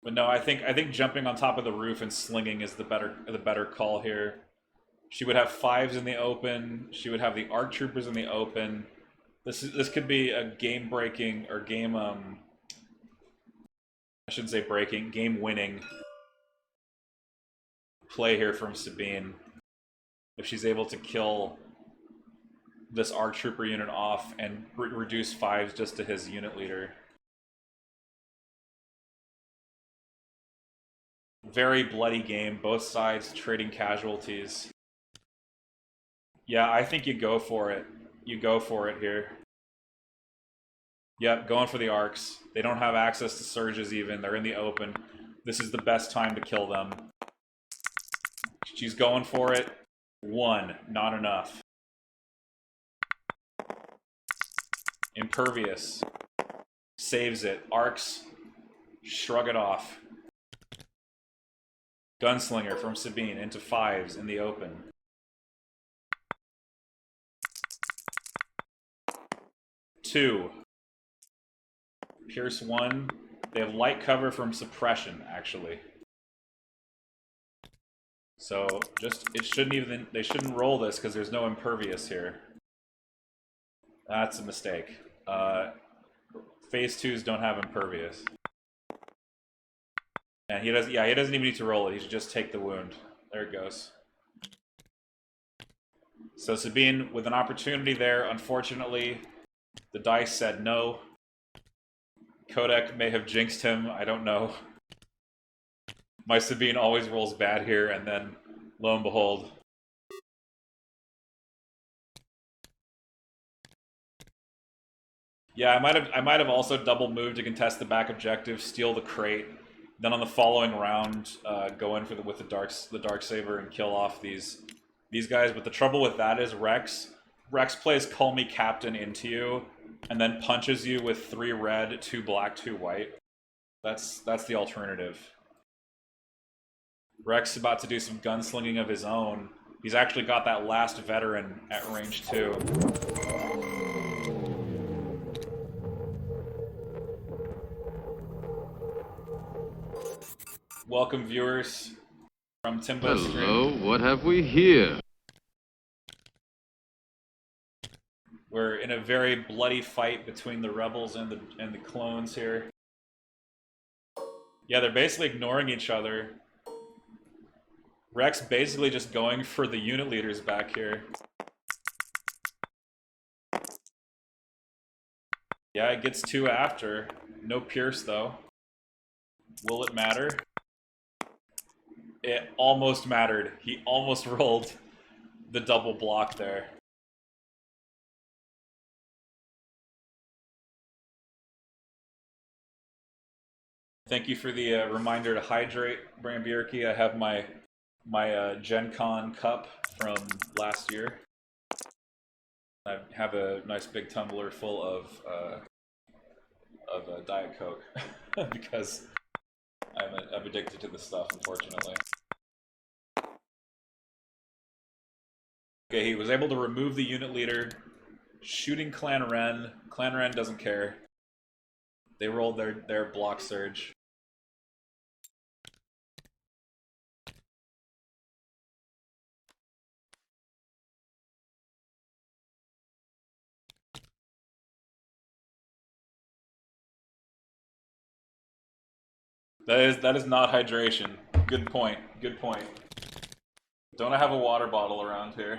But no, I think jumping on top of the roof and slinging is the better call here. She would have 5s in the open. She would have the ARC troopers in the open. This could be a game breaking or game I shouldn't say breaking, game winning play here from Sabine. If she's able to kill this ARC trooper unit off and reduce 5s just to his unit leader. Very bloody game, both sides trading casualties. Yeah, I think you go for it. You go for it here. Yep, going for the arcs. They don't have access to surges even. They're in the open. This is the best time to kill them. She's going for it. 1, not enough. Impervious. Saves it. Arcs. Shrug it off. Gunslinger from Sabine into 5s in the open. Two. Pierce 1. They have light cover from suppression, actually. So it shouldn't even, they shouldn't roll this because there's no impervious here. That's a mistake. Phase 2s don't have impervious. And he doesn't even need to roll it, he should just take the wound. There it goes. So Sabine with an opportunity there, unfortunately. The dice said no. Kodak may have jinxed him, I don't know. My Sabine always rolls bad here, and then, lo and behold. Yeah, I might have also double moved to contest the back objective, steal the crate, then on the following round, go in for with the Darksaber and kill off these guys. But the trouble with that is Rex plays Call Me Captain into you, and then punches you with 3 red, 2 black, 2 white. That's the alternative. Rex is about to do some gunslinging of his own. He's actually got that last veteran at range 2. Welcome, viewers, from Timbo Stream. Hello, what have we here? We're in a very bloody fight between the rebels and the clones here. Yeah, they're basically ignoring each other. Rex basically just going for the unit leaders back here. Yeah, it gets 2 after. No Pierce, though. Will it matter? It almost mattered. He almost rolled the double block there. Thank you for the reminder to hydrate, Brambierke. I have my Gen Con cup from last year. I have a nice big tumbler full of Diet Coke because I'm addicted to this stuff, unfortunately. Okay, he was able to remove the unit leader, shooting Clan Wren. Clan Wren doesn't care. They rolled their block surge. That is not hydration. Good point. Good point. Don't I have a water bottle around here?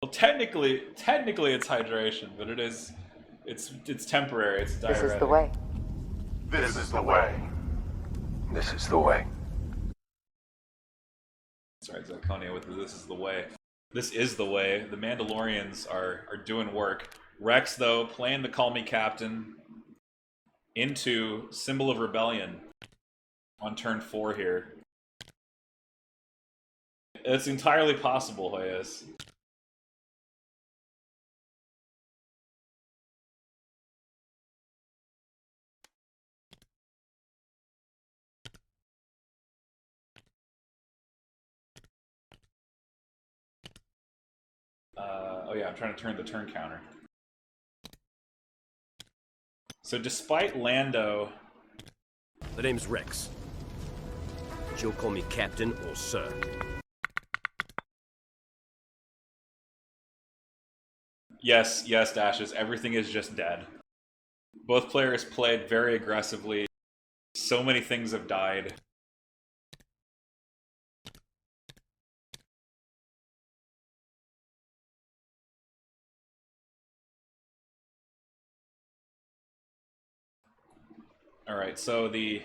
Well, technically it's hydration, but it's temporary. It's diuretic. This is the way. This is the way. This is the way. Sorry, Zakonia with the, this is the way. This is the way. The Mandalorians are doing work. Rex, though, playing the Call Me Captain into Symbol of Rebellion on turn 4 here. It's entirely possible, Hoyas. Oh yeah, I'm trying to turn the turn counter. So despite Lando... The name's Rex. But you'll call me Captain or Sir. Yes, Dashes, everything is just dead. Both players played very aggressively. So many things have died. Alright, so the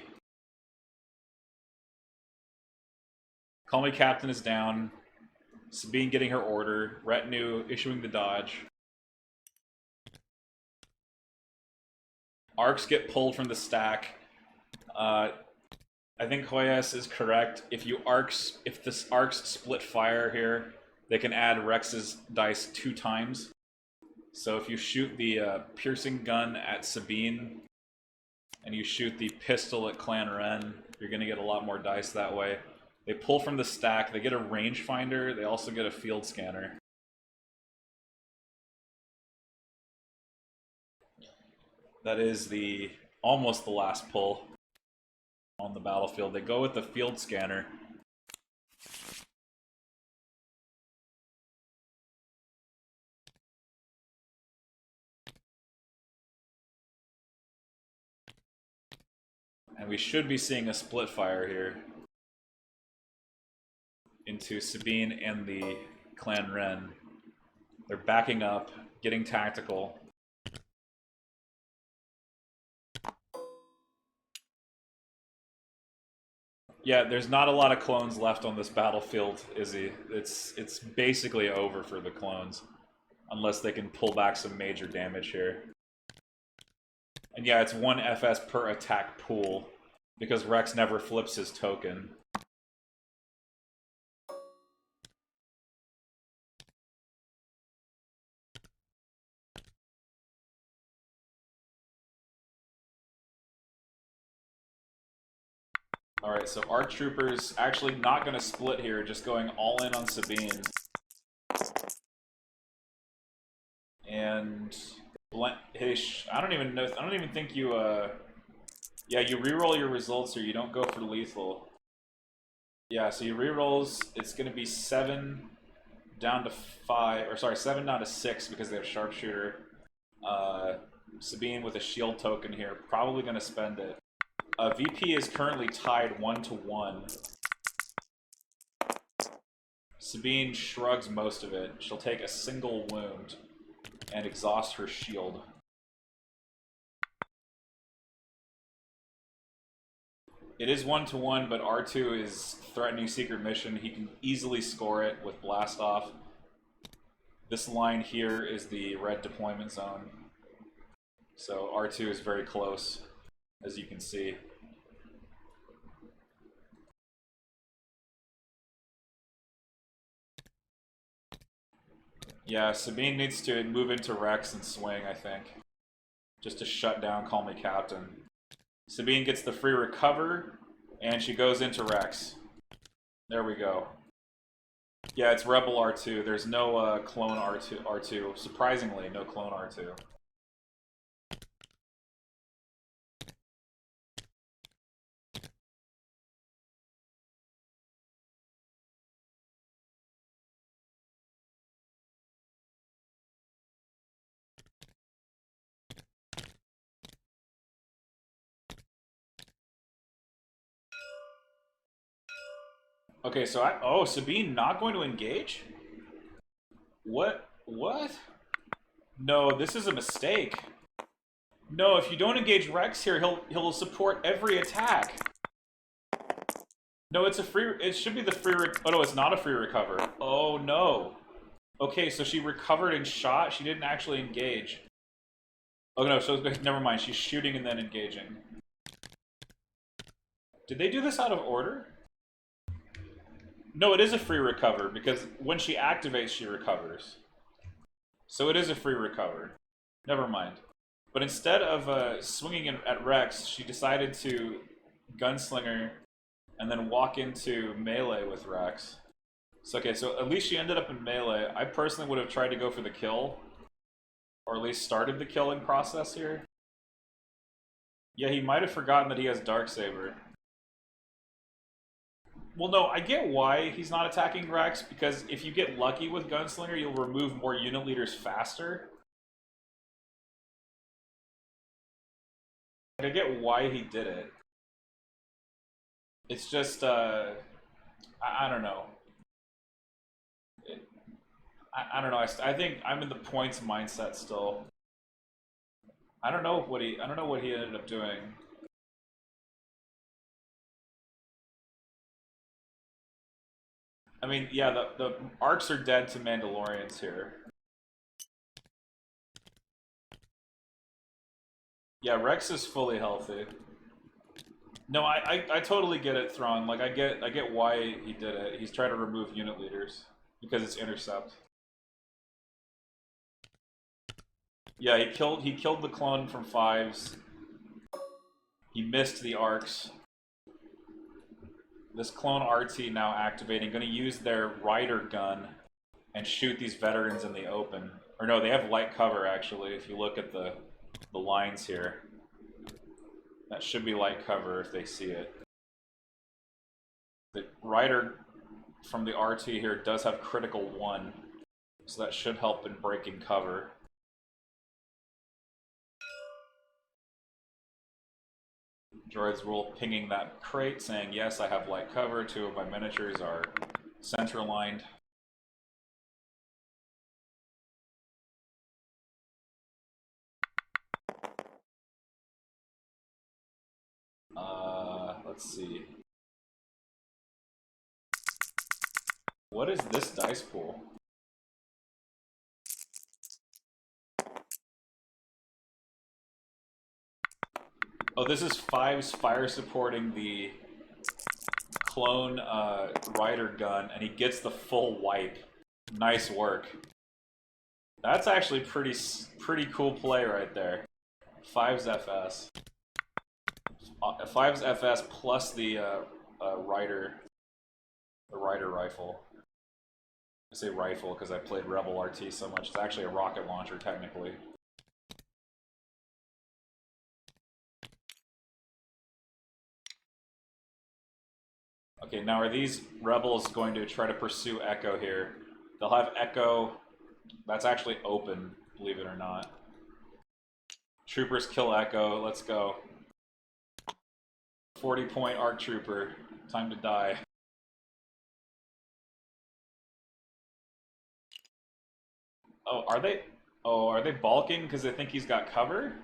Call Me Captain is down. Sabine getting her order. Retinue issuing the dodge. Arcs get pulled from the stack. I think Hoyas is correct. If the arcs split fire here, they can add Rex's dice 2 times. So if you shoot the piercing gun at Sabine, and you shoot the pistol at Clan Wren, you're going to get a lot more dice that way. They pull from the stack, they get a rangefinder, they also get a field scanner. That is almost the last pull on the battlefield. They go with the field scanner. And we should be seeing a split fire here into Sabine and the Clan Wren. They're backing up, getting tactical. Yeah, there's not a lot of clones left on this battlefield, Izzy. It's basically over for the clones, unless they can pull back some major damage here. And yeah, it's 1 FS per attack pool, because Rex never flips his token. Alright, so our troopers actually not going to split here, just going all in on Sabine. And... I don't even think you, yeah, you reroll your results or you don't go for lethal. Yeah, so you rerolls, it's going to be 7 down to 5, or sorry, 7 down to 6 because they have sharpshooter. Sabine with a shield token here, probably going to spend it. VP is currently tied 1-1. Sabine shrugs most of it. She'll take a single wound and exhaust her shield. It is 1-1, but R2 is threatening secret mission. He can easily score it with blast off. This line here is the red deployment zone. So R2 is very close, as you can see. Yeah, Sabine needs to move into Rex and swing, I think. Just to shut down Call Me Captain. Sabine gets the free recover, and she goes into Rex. There we go. Yeah, it's Rebel R2. There's no clone R2. Surprisingly, no clone R2. Okay, so oh, Sabine not going to engage? What? No, this is a mistake. No, if you don't engage Rex here, he'll support every attack. No, it's a free. It should be the free. Oh no, it's not a free recover. Oh no. Okay, so she recovered and shot. She didn't actually engage. Oh no, so never mind. She's shooting and then engaging. Did they do this out of order? No, it is a free recover, because when she activates, she recovers. So it is a free recover. Never mind. But instead of swinging at Rex, she decided to gunslinger and then walk into melee with Rex. So, okay, so at least she ended up in melee. I personally would have tried to go for the kill, or at least started the killing process here. Yeah, he might have forgotten that he has Darksaber. Well, no, I get why he's not attacking Rex, because if you get lucky with Gunslinger, you'll remove more unit leaders faster. I get why he did it. It's just, I don't know. I don't know. I think I'm in the points mindset still. I don't know what he ended up doing. I mean, yeah, the arcs are dead to Mandalorians here. Yeah, Rex is fully healthy. No, I totally get it, Thrawn. Like, I get why he did it. He's trying to remove unit leaders because it's intercept. Yeah, he killed the clone from 5s. He missed the arcs. This clone RT now activating, going to use their rider gun and shoot these veterans in the open. Or no, they have light cover actually, if you look at the lines here. That should be light cover if they see it. The rider from the RT here does have critical 1, so that should help in breaking cover. Droids will pinging that crate saying, yes, I have light cover. 2 of my miniatures are center aligned. Let's see. What is this dice pool? Oh, this is 5's fire supporting the clone rider gun, and he gets the full wipe. Nice work. That's actually pretty cool play right there. 5's FS. 5's FS plus the rider rifle. I say rifle because I played Rebel RT so much. It's actually a rocket launcher technically. Okay, now are these rebels going to try to pursue Echo here? They'll have Echo. That's actually open, believe it or not. Troopers kill Echo. Let's go. 40-point ARC Trooper. Time to die. Oh, are they? Oh, are they balking because they think he's got cover?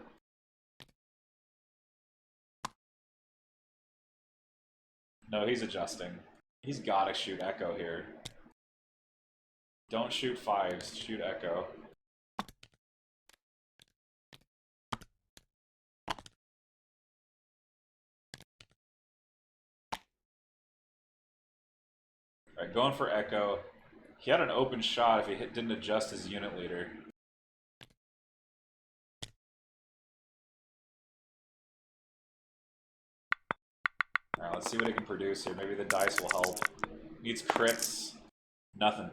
No, he's adjusting. He's gotta shoot Echo here. Don't shoot 5s, shoot Echo. Alright, going for Echo. He had an open shot if he didn't adjust his unit leader. Alright, let's see what he can produce here. Maybe the dice will help. Needs crits. Nothing.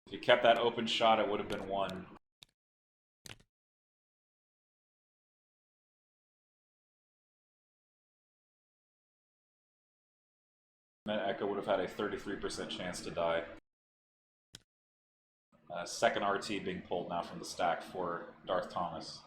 If he kept that open shot, it would have been 1. Meant Echo would have had a 33% chance to die. Second RT being pulled now from the stack for DarthThomas.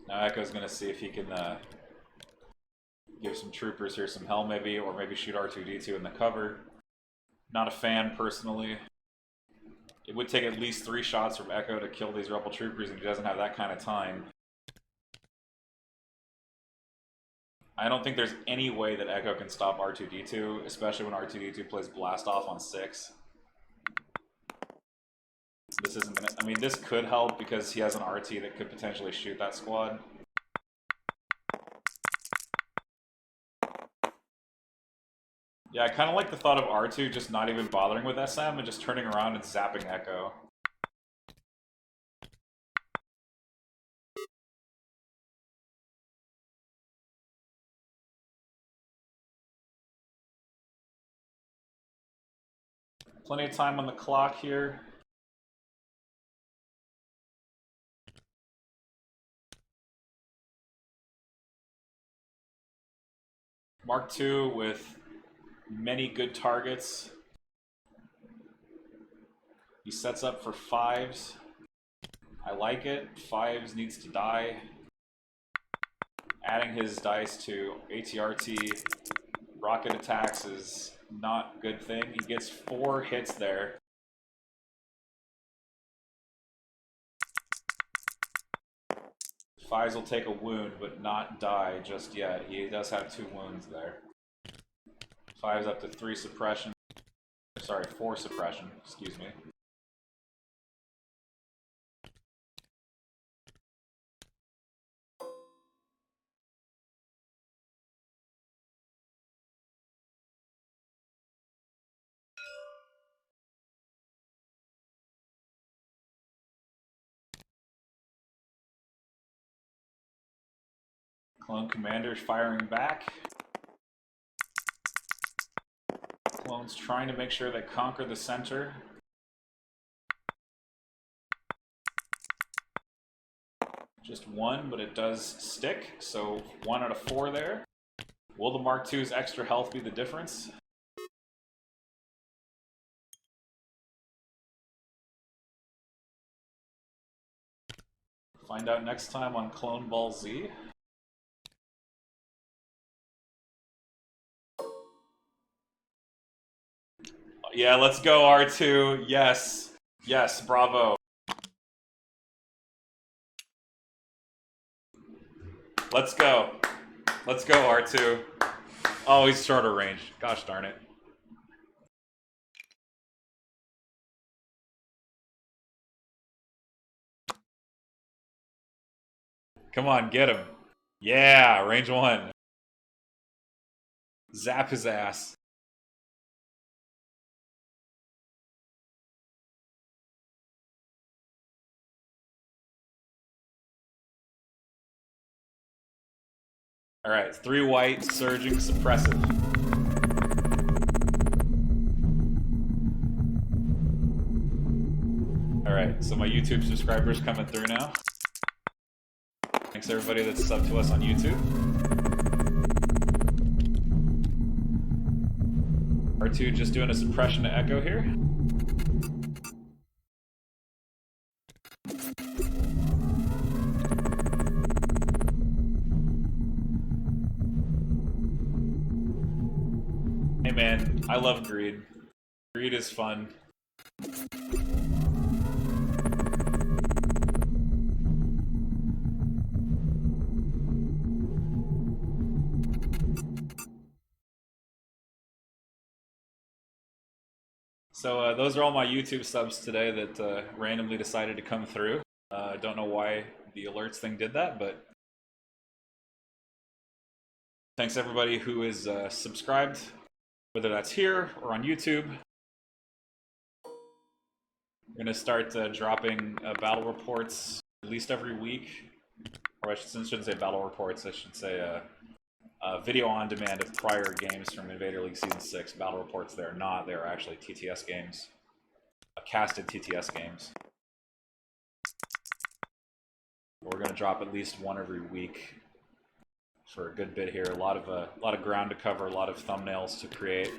Now Echo's gonna see if he can give some troopers here some hell maybe, or maybe shoot R2-D2 in the cover. Not a fan personally. It would take at least 3 shots from Echo to kill these rebel troopers, and he doesn't have that kind of time. I don't think there's any way that Echo can stop R2-D2, especially when R2-D2 plays Blast Off on 6. This isn't gonna... I mean, this could help because he has an RT that could potentially shoot that squad. Yeah, I kind of like the thought of R2 just not even bothering with SM and just turning around and zapping Echo. Plenty of time on the clock here. Mark II with many good targets. He sets up for 5s. I like it. 5s needs to die. Adding his dice to ATRT rocket attacks is not a good thing. He gets 4 hits there. Fives will take a wound, but not die just yet. He does have 2 wounds there. 5's up to 3 suppression. Sorry, 4 suppression, excuse me. Clone Commander's firing back. Clone's trying to make sure they conquer the center. Just 1, but it does stick, so 1 out of 4 there. Will the Mark II's extra health be the difference? Find out next time on Clone Ball Z. Yeah, let's go, R2. Yes. Yes, bravo. Let's go. Let's go, R2. Oh, he's shorter range. Gosh darn it. Come on, get him. Yeah, range 1. Zap his ass. Alright, 3 white, surging, suppressive. Alright, so my YouTube subscribers coming through now. Thanks everybody that's subbed to us on YouTube. R2 just doing a suppression to echo here. Hey man, I love greed. Greed is fun. So those are all my YouTube subs today that randomly decided to come through. I don't know why the alerts thing did that, but thanks everybody who is subscribed, whether that's here or on YouTube. I'm going to start dropping battle reports at least every week. Or I shouldn't say battle reports, I should say video on demand of prior games from Invader League Season 6. Battle reports they are not, they are actually TTS games. Casted TTS games. We're going to drop at least one every week for a good bit here. A lot of ground to cover, a lot of thumbnails to create.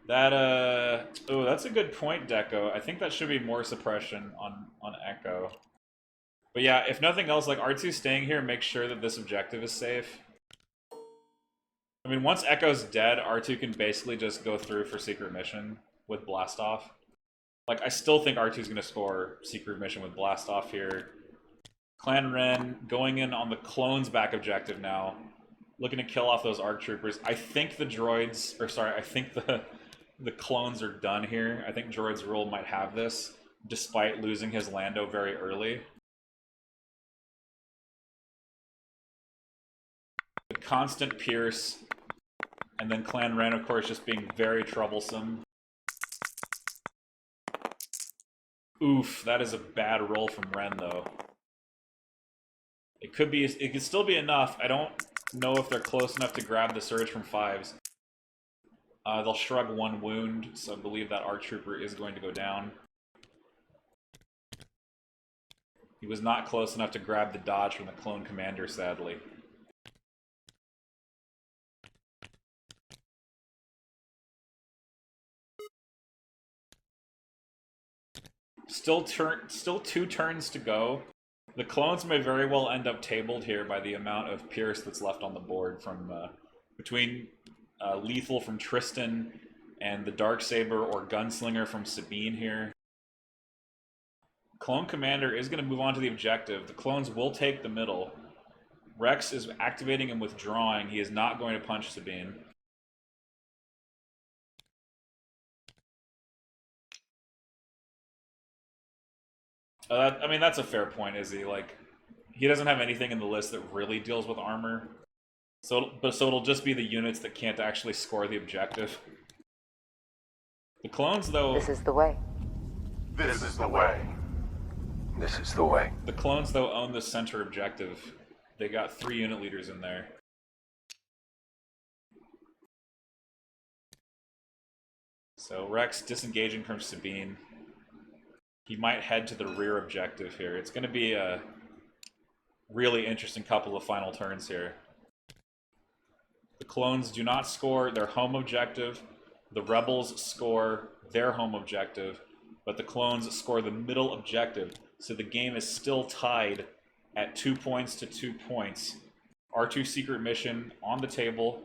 That oh, that's a good point, Deco. I think that should be more suppression on Echo. But yeah, if nothing else, like R2 staying here, make sure that this objective is safe. I mean, once Echo's dead, R2 can basically just go through for secret mission with blast off. Like, I still think R2's gonna score secret mission with blast off here. Clan Wren going in on the clones back objective now, looking to kill off those ARC troopers. I think the droids, or sorry, I think the clones are done here. I think Droid's Rule might have this, despite losing his Lando very early. The constant Pierce, and then Clan Wren, of course, just being very troublesome. Oof, that is a bad roll from Wren, though. It could still be enough. I don't know if they're close enough to grab the surge from 5s. They'll shrug 1 wound, so I believe that ARC Trooper is going to go down. He was not close enough to grab the dodge from the clone commander, sadly. Still 2 turns to go. The clones may very well end up tabled here by the amount of Pierce that's left on the board from between Lethal from Tristan and the Darksaber or Gunslinger from Sabine here. Clone Commander is going to move on to the objective. The clones will take the middle. Rex is activating and withdrawing. He is not going to punch Sabine. I mean, that's a fair point, Izzy. Like, he doesn't have anything in the list that really deals with armor. So it'll just be the units that can't actually score the objective. The clones, though... This is the way. This is the way. This is the way. The clones, though, own the center objective. They got 3 unit leaders in there. So Rex disengaging from Sabine. He might head to the rear objective here. It's going to be a really interesting couple of final turns here. The clones do not score their home objective. The rebels score their home objective. But the clones score the middle objective. So the game is still tied at 2 points to 2 points. R2 secret mission on the table.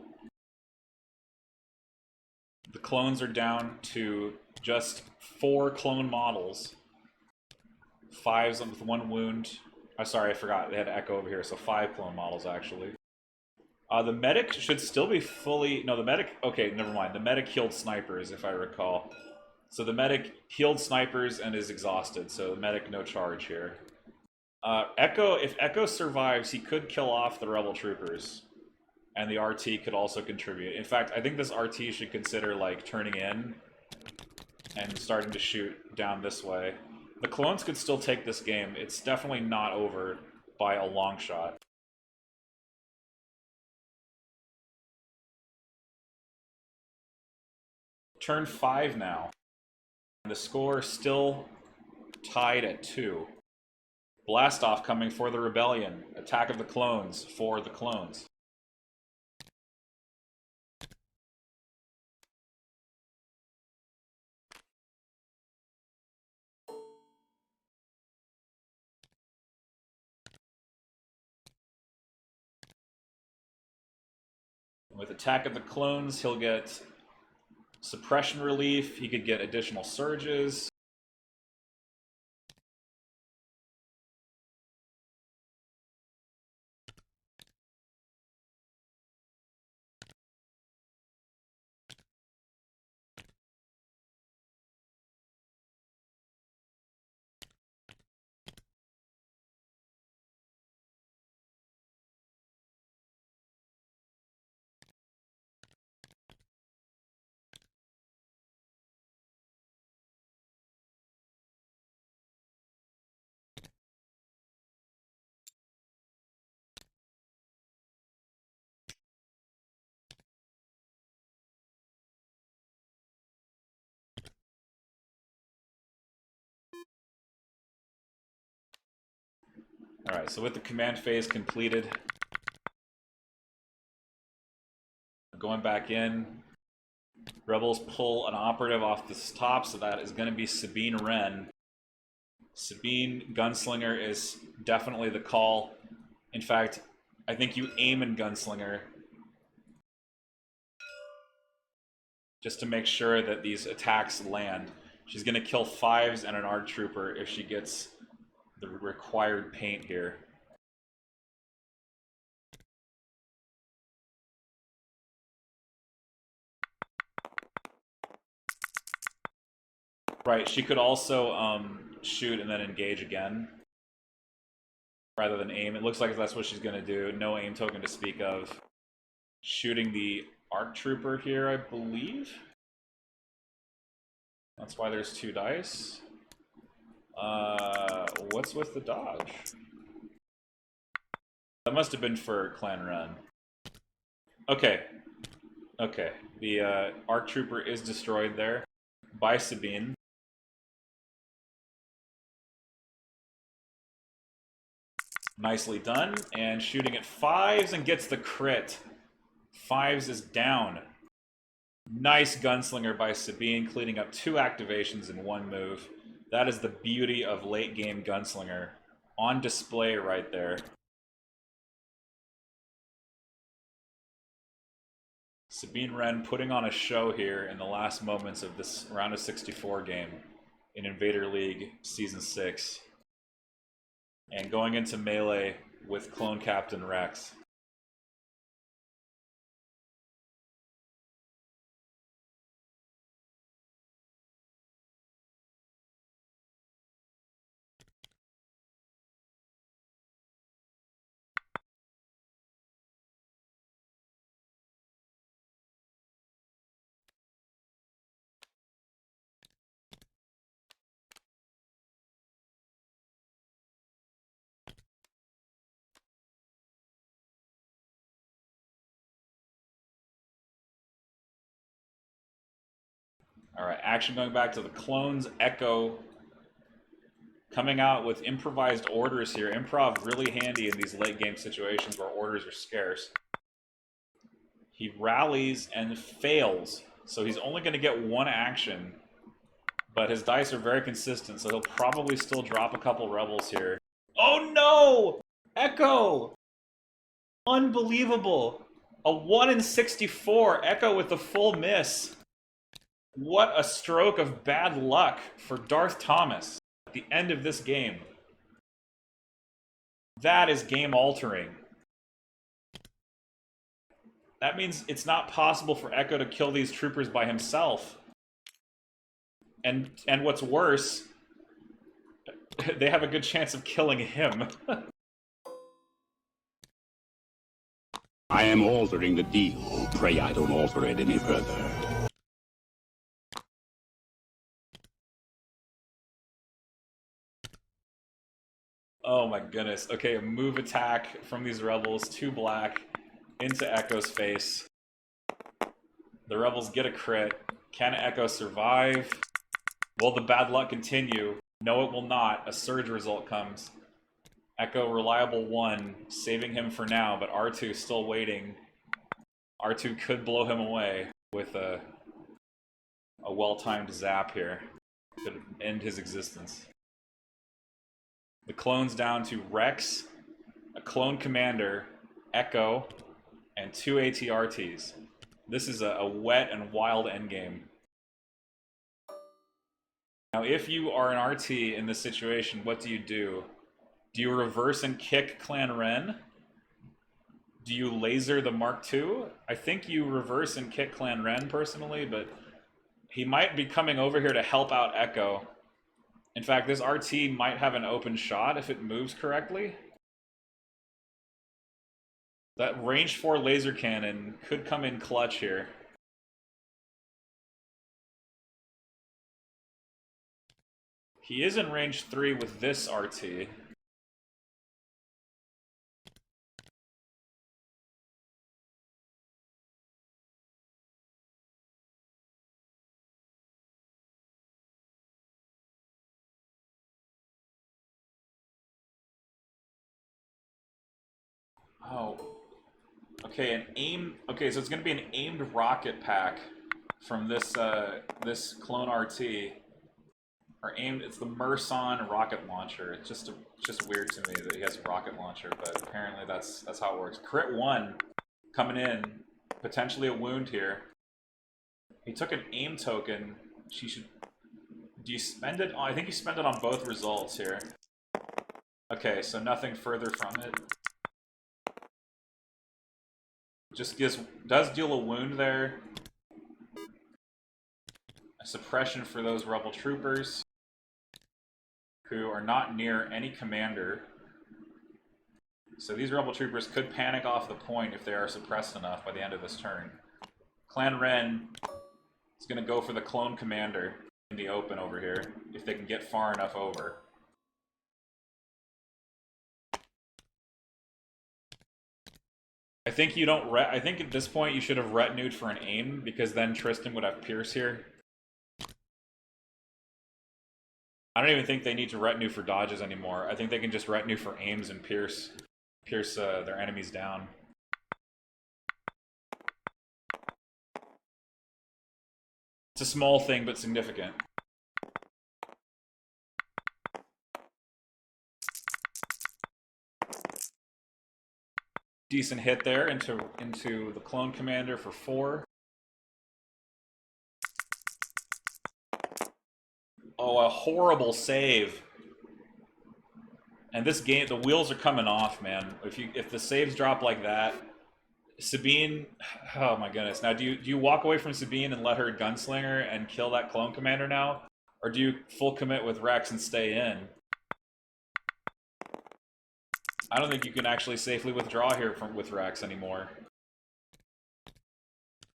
The clones are down to just 4 clone models. 5s with 1 wound. I'm sorry, I forgot. They had Echo over here, so 5 clone models, actually. The medic should still be fully... No, the medic... Okay, never mind. The medic healed snipers, if I recall. So the medic healed snipers and is exhausted, so the medic no charge here. Echo, if Echo survives, he could kill off the rebel troopers. And the RT could also contribute. In fact, I think this RT should consider, like, turning in and starting to shoot down this way. The clones could still take this game. It's definitely not over by a long shot. Turn 5 now. The score still tied at 2. Blastoff coming for the rebellion. Attack of the clones for the clones. With Attack of the Clones, he'll get suppression relief, he could get additional surges. Alright, so with the command phase completed, going back in, Rebels pull an operative off the top, so that is going to be Sabine Wren. Sabine Gunslinger is definitely the call. In fact, I think you aim in Gunslinger just to make sure that these attacks land. She's going to kill 5s and an ARC Trooper if she gets the required paint here. Right, she could also shoot and then engage again rather than aim. It looks like that's what she's going to do. No aim token to speak of. Shooting the ARC Trooper here, I believe. That's why there's 2 dice. What's with the dodge? That must have been for Clan Ren. Okay. Okay. The ARC Trooper is destroyed there by Sabine. Nicely done. And shooting at 5s and gets the crit. 5s is down. Nice gunslinger by Sabine, cleaning up 2 activations in 1 move. That is the beauty of late game gunslinger. On display right there. Sabine Wren putting on a show here in the last moments of this round of 64 game in Invader League Season 6. And going into melee with Clone Captain Rex. Alright, action going back to the clones. Echo coming out with improvised orders here. Improv really handy in these late game situations where orders are scarce. He rallies and fails, so he's only going to get 1 action. But his dice are very consistent, so he'll probably still drop a couple rebels here. Oh no! Echo! Unbelievable! A 1 in 64. Echo with the full miss. What a stroke of bad luck for DarthThomas at the end of this game. That is game altering. That means it's not possible for Echo to kill these troopers by himself. And what's worse, they have a good chance of killing him. I am altering the deal. Pray I don't alter it any further. Oh my goodness. Okay, a move attack from these rebels, 2 black, into Echo's face. The rebels get a crit. Can Echo survive? Will the bad luck continue? No, it will not. A surge result comes. Echo reliable 1, saving him for now, but R2 still waiting. R2 could blow him away with a well-timed zap here. Could end his existence. The clone's down to Rex, a clone commander, Echo, and 2 ATRTs. This is a wet and wild endgame. Now, if you are an RT in this situation, what do you do? Do you reverse and kick Clan Wren? Do you laser the Mark II? I think you reverse and kick Clan Wren, personally, but he might be coming over here to help out Echo. In fact, this RT might have an open shot if it moves correctly. That range 4 laser cannon could come in clutch here. He is in range 3 with this RT. Oh. Okay, an aim. Okay, so it's going to be an aimed rocket pack from this this clone RT. Or aimed. It's the Merson rocket launcher. It's just weird to me that he has a rocket launcher, but apparently that's how it works. Crit 1 coming in, potentially a wound here. He took an aim token. She should. Do you spend it? Oh, I think you spend it on both results here. Okay, so nothing further from it. Just does deal a wound there. A suppression for those rebel troopers who are not near any commander. So these rebel troopers could panic off the point if they are suppressed enough by the end of this turn. Clan Wren is going to go for the clone commander in the open over here, if they can get far enough over. I think you don't. I think at this point you should have retinued for an aim, because then Tristan would have Pierce here. I don't even think they need to retinue for dodges anymore. I think they can just retinue for aims and pierce their enemies down. It's a small thing, but significant. Decent hit there into the clone commander for 4. Oh, a horrible save. And this game, the wheels are coming off, man. If the saves drop like that, Sabine, oh my goodness. Now, do you walk away from Sabine and let her gunslinger and kill that clone commander now? Or do you full commit with Rex and stay in? I don't think you can actually safely withdraw here with Rex anymore.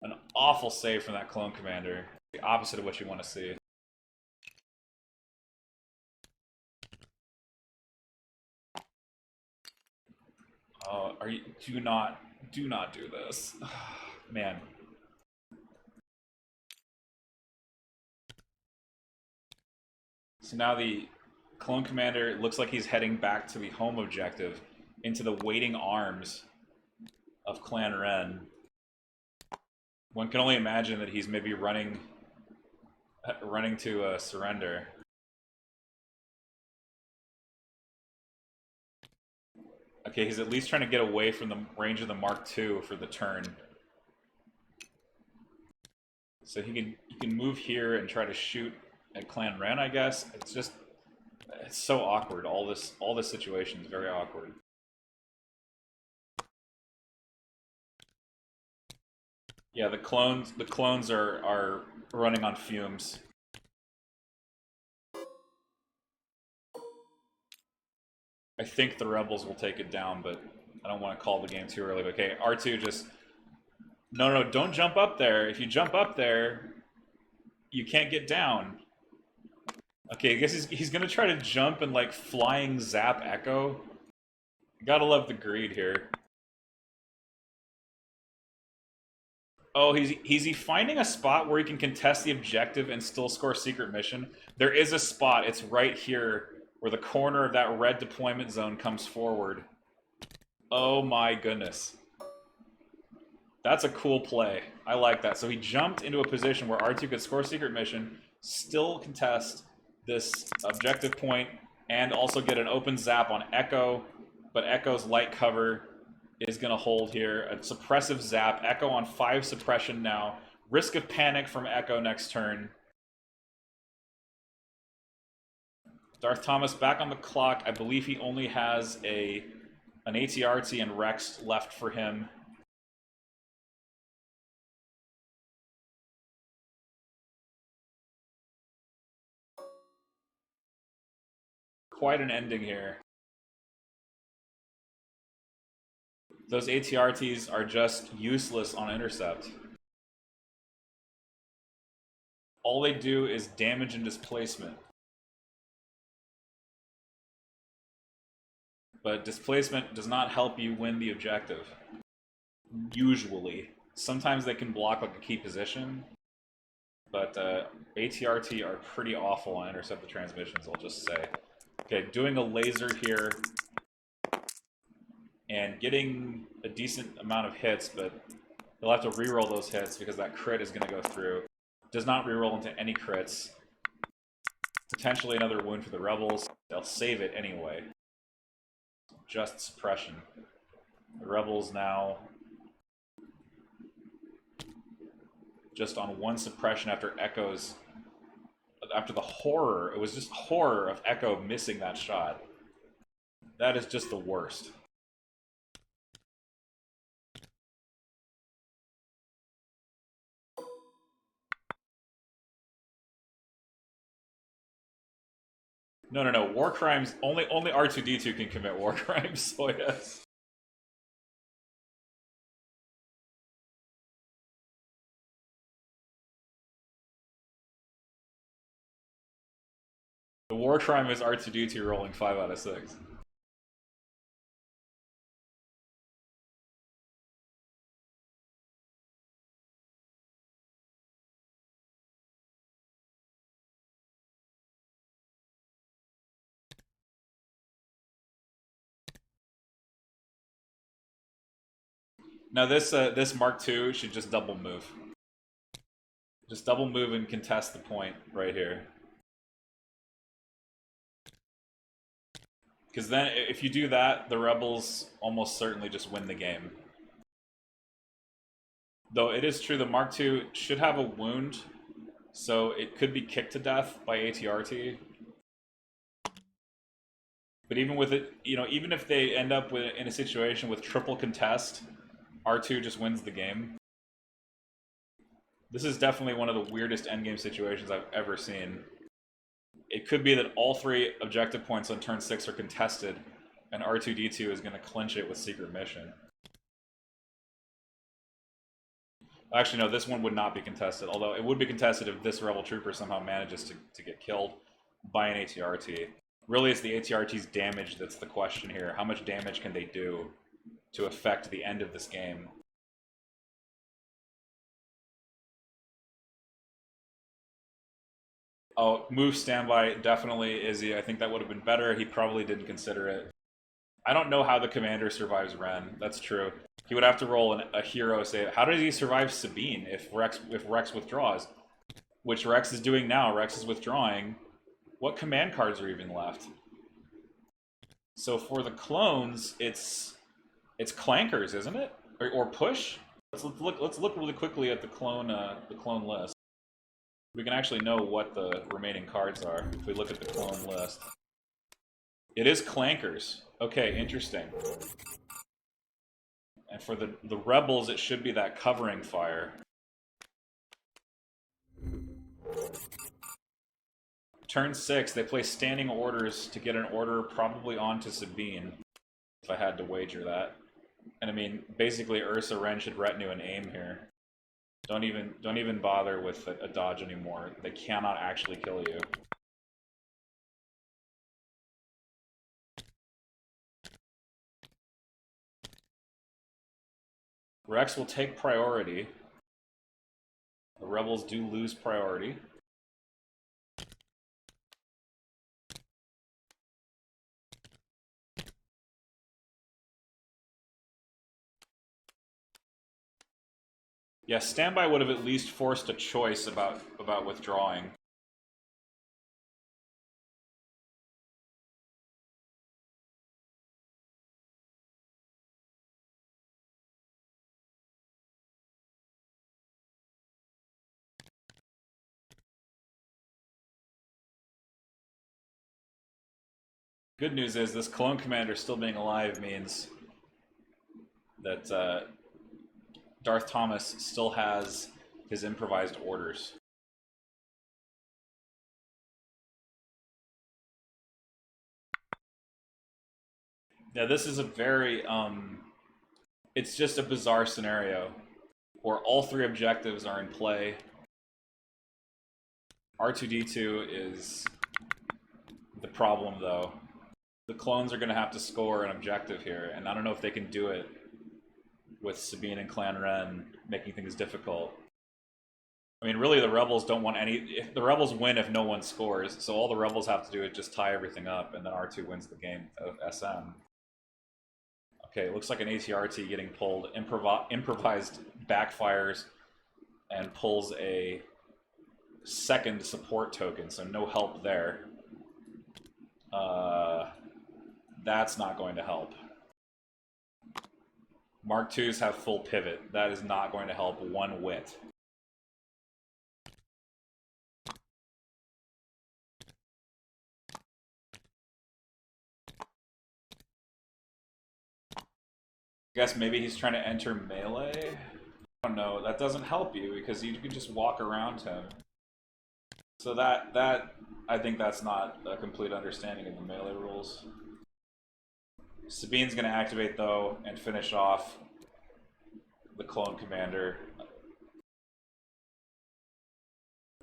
An awful save from that clone commander. The opposite of what you want to see. Oh, do not do this. Man. So now the clone commander looks like he's heading back to the home objective, into the waiting arms of Clan Wren. One can only imagine that he's maybe running to surrender. Okay, he's at least trying to get away from the range of the Mark II for the turn. So he can move here and try to shoot at Clan Wren, I guess. It's so awkward. All this situation is very awkward. Yeah, the clones are running on fumes. I think the rebels will take it down, but I don't want to call the game too early. Okay, R2 just... No, don't jump up there. If you jump up there, you can't get down. Okay, I guess he's gonna try to jump and, like, flying zap Echo. Gotta love the greed here. Oh, he's he finding a spot where he can contest the objective and still score secret mission? There is a spot. It's right here where the corner of that red deployment zone comes forward. Oh my goodness. That's a cool play. I like that. So he jumped into a position where R2 could score secret mission, still contest this objective point, and also get an open zap on Echo, but Echo's light cover is going to hold here. A suppressive zap. Echo on 5 suppression now. Risk of panic from Echo next turn. DarthThomas back on the clock. I believe he only has an ATRT and Rex left for him. Quite an ending here. Those ATRTs are just useless on intercept. All they do is damage and displacement. But displacement does not help you win the objective. Usually. Sometimes they can block like a key position. But ATRT are pretty awful on intercept the transmissions, I'll just say. Okay, doing a laser here. And getting a decent amount of hits, but he'll have to reroll those hits because that crit is going to go through. Does not reroll into any crits. Potentially another wound for the rebels. They'll save it anyway. Just suppression. The rebels now just on 1 suppression after Echo's... After the horror, it was just horror of Echo missing that shot. That is just the worst. No. War crimes, only R2-D2 can commit war crimes, so yes. The war crime is R2-D2 rolling 5 out of 6. Now this Mark II should just double move. Just double move and contest the point right here. Because then, if you do that, the rebels almost certainly just win the game. Though it is true, the Mark II should have a wound, so it could be kicked to death by ATRT. But even with it, you know, even if they end up in a situation with triple contest, R2 just wins the game. This is definitely one of the weirdest endgame situations I've ever seen. It could be that all 3 objective points on turn 6 are contested, and R2-D2 is going to clinch it with secret mission. Actually, no, this one would not be contested, although it would be contested if this Rebel Trooper somehow manages to get killed by an ATRT. Really, it's the ATRT's damage that's the question here. How much damage can they do to affect the end of this game? Oh, move standby, definitely Izzy. I think that would have been better. He probably didn't consider it. I don't know how the commander survives Wren. That's true. He would have to roll a hero save. How does he survive Sabine if Rex withdraws? Which Rex is doing now. Rex is withdrawing. What command cards are even left? So for the clones, it's Clankers, isn't it? Or push? Let's look really quickly at the clone list. We can actually know what the remaining cards are if we look at the clone list. It is Clankers. Okay, interesting. And for the rebels, it should be that covering fire. Turn 6, they place standing orders to get an order probably onto Sabine, if I had to wager that. And I mean, basically Ursa Wren should retinue and aim here. Don't even bother with a dodge anymore. They cannot actually kill you. Rex will take priority. The rebels do lose priority. Yeah, standby would have at least forced a choice about withdrawing. Good news is this clone commander still being alive means that DarthThomas still has his improvised orders. Yeah, this is a very, it's just a bizarre scenario where all 3 objectives are in play. R2-D2 is the problem, though. The clones are going to have to score an objective here, and I don't know if they can do it with Sabine and Clan Wren making things difficult. I mean, really, the rebels don't want any... If the rebels win if no one scores, so all the rebels have to do is just tie everything up, and then R2 wins the game of SM. Okay, it looks like an ATRT getting pulled. Improvised backfires and pulls a second support token, so no help there. That's not going to help. Mark IIs have full pivot. That is not going to help one whit. I guess maybe he's trying to enter melee? I don't know. That doesn't help you because you can just walk around him. So that I think that's not a complete understanding of the melee rules. Sabine's going to activate, though, and finish off the clone commander.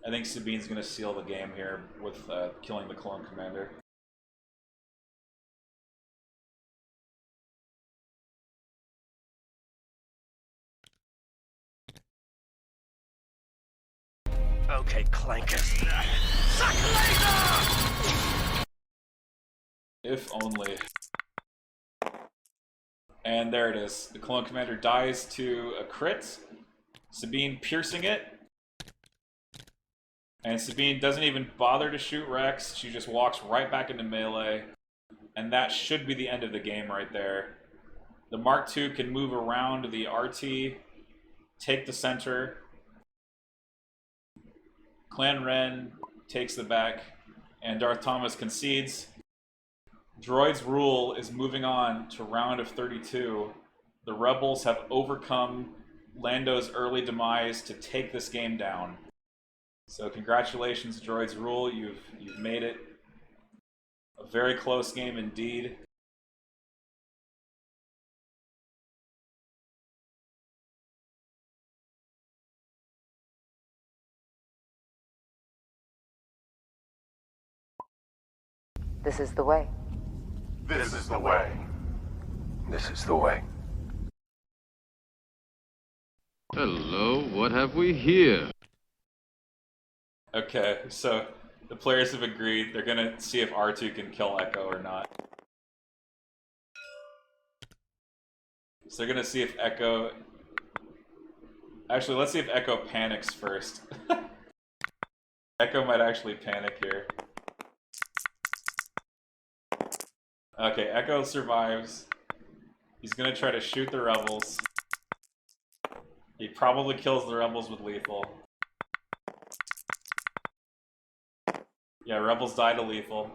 I think Sabine's going to seal the game here with killing the clone commander. Okay, Clankers. If only. And there it is. The clone commander dies to a crit. Sabine piercing it. And Sabine doesn't even bother to shoot Rex. She just walks right back into melee. And that should be the end of the game right there. The Mark II can move around the RT, take the center. Clan Wren takes the back, and DarthThomas concedes. Droid's rule is moving on to round of 32. The rebels have overcome Lando's early demise to take this game down. So congratulations, Droid's rule. You've made it a very close game indeed. This is the way. This is the way. This is the way. Hello, what have we here? Okay, so the players have agreed. They're gonna see if R2 can kill Echo or not. So they're gonna see if Echo... Actually, let's see if Echo panics first. Echo might actually panic here. Okay, Echo survives. He's gonna try to shoot the rebels. He probably kills the rebels with lethal. Yeah, rebels die to lethal.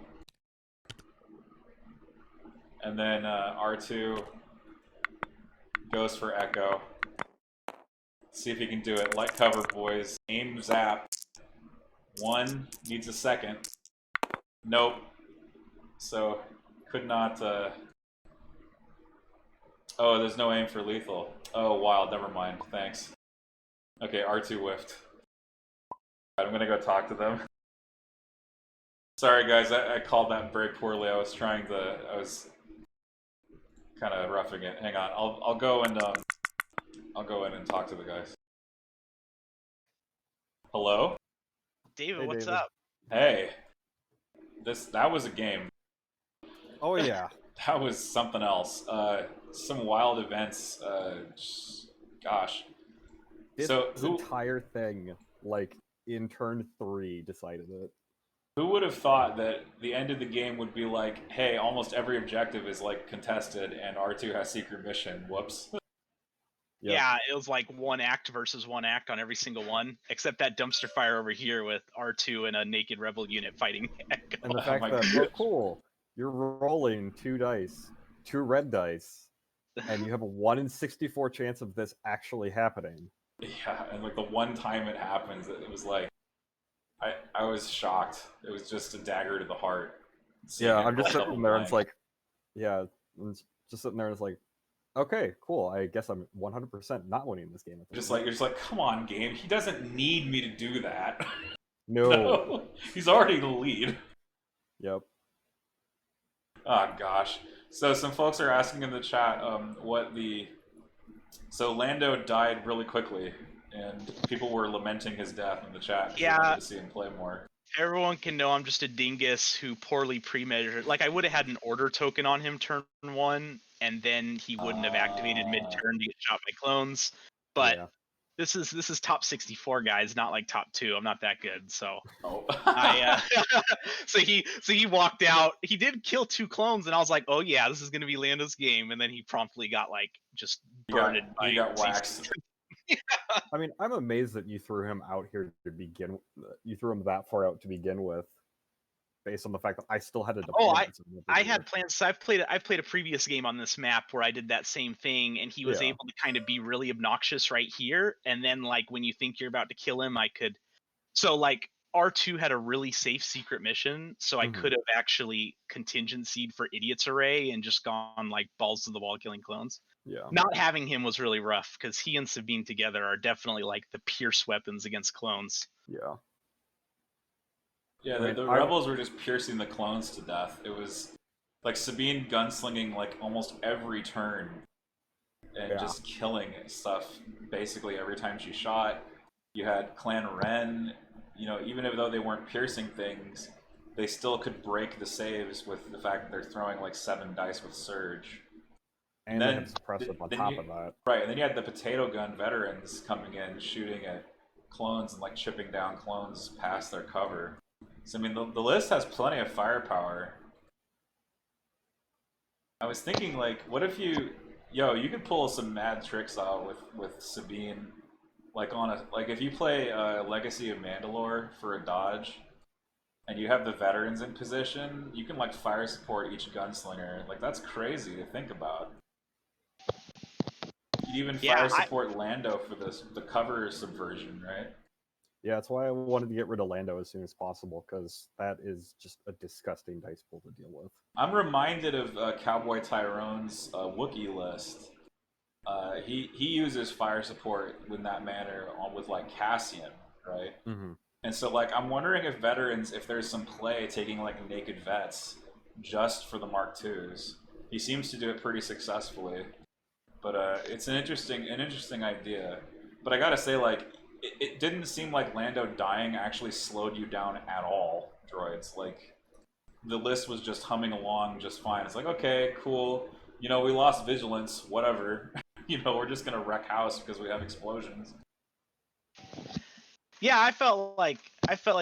And then R2 goes for Echo. See if he can do it. Light cover, boys. Aim zap. One needs a second. Nope. So, could not, Oh, there's no aim for lethal. Oh, wild, never mind. Thanks. Okay, R2 whiffed. I'm gonna go talk to them. Sorry guys, I called that very poorly. I was kind of roughing it. Hang on, I'll go and I'll go in and talk to the guys. Hello? David, Hey, what's David. up? Hey. That was a game. Oh yeah. That was something else. Some wild events. Gosh. This So who entire thing, like in turn 3, decided it. would have thought that the end of the game would be like, hey, almost every objective is like contested and R2 has secret mission. Whoops. Yep. Yeah, it was like 1 act versus 1 act on every single one, except that dumpster fire over here with R2 and a naked rebel unit fighting Echo. And the Oh fact my that, God. oh cool, you're rolling 2 dice, 2 red dice, and you have a 1 in 64 chance of this actually happening. Yeah, and like the one time it happens, it was like I was shocked. It was just a dagger to the heart. seeing Yeah, it I'm just roll sitting double there and it's blank. like, yeah, and it's just sitting there and it's like, okay, cool. I guess I'm 100% not winning this game. At this You're just like, come on, game. He doesn't need me to do that. No. No, he's already the lead. Yep. Oh gosh. So some folks are asking in the chat, So Lando died really quickly, and people were lamenting his death in the chat. 'Cause they Yeah. wanted to see him play more. Everyone can know I'm just a dingus who poorly pre-measured. Like, I would have had an order token on him turn 1, and then he wouldn't have activated mid-turn to get shot by clones. But Yeah. this is top 64, guys, not like top 2. I'm not that good, so Oh. so he walked out. He did kill 2 clones, and I was like, oh yeah, this is gonna be Lando's game. And then he promptly got like just burned by. He got waxed. I mean, I'm amazed that you threw him out here to begin. You threw him that far out to begin with, based on the fact that I still had a deployment. I had plans. So I've played a previous game on this map where I did that same thing, and he was Yeah. able to kind of be really obnoxious right here. And then like when you think you're about to kill him, I could. So like R2 had a really safe secret mission, so I could have actually contingency'd for Idiot's Array and just gone like balls to the wall killing clones. Yeah. Not having him was really rough because he and Sabine together are definitely like the pierce weapons against clones. Yeah. Yeah, I mean, the rebels were just piercing the clones to death. It was like Sabine gunslinging like almost every turn and just killing stuff basically every time she shot. You had Clan Wren, even though they weren't piercing things, they still could break the saves with the fact that they're throwing like 7 dice with Surge. And then, they have suppressive on top of that. Right, and then you had the potato gun veterans coming in, shooting at clones and like chipping down clones past their cover. So I mean, the list has plenty of firepower. I was thinking, like, what if you could pull some mad tricks out with Sabine, like if you play Legacy of Mandalore for a dodge, and you have the veterans in position, you can like fire support each gunslinger. Like that's crazy to think about. You'd even fire support Lando for the cover subversion, right? Yeah, that's why I wanted to get rid of Lando as soon as possible, because that is just a disgusting dice pool to deal with. I'm reminded of Cowboy Tyrone's Wookiee list. He uses fire support in that manner with like Cassian, right? Mm-hmm. And so like I'm wondering if veterans, if there's some play taking like naked vets just for the Mark IIs. He seems to do it pretty successfully, but it's an interesting idea. But I gotta say, like, it didn't seem like Lando dying actually slowed you down at all, droids. Like, the list was just humming along just fine. It's like, okay, cool. We lost vigilance, whatever. We're just gonna wreck house because we have explosions. Yeah, I felt like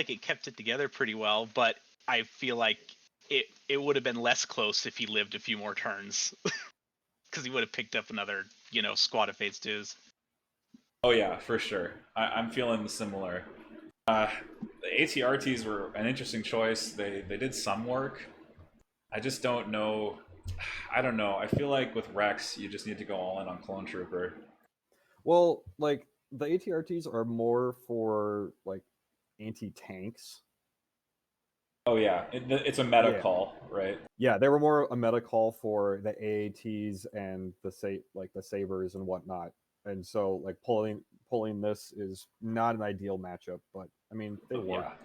it kept it together pretty well, but I feel like it would have been less close if he lived a few more turns, because he would have picked up another squad of Phase 2s. Oh yeah, for sure. I'm feeling similar. The ATRTs were an interesting choice. They did some work. I just don't know. I don't know. I feel like with Rex, you just need to go all in on Clone Trooper. Well, like, the ATRTs are more for, like, anti-tanks. Oh yeah, it's a meta Yeah. call, right? Yeah, they were more a meta call for the AATs and the the sabers and whatnot. And so like pulling this is not an ideal matchup, but I mean they work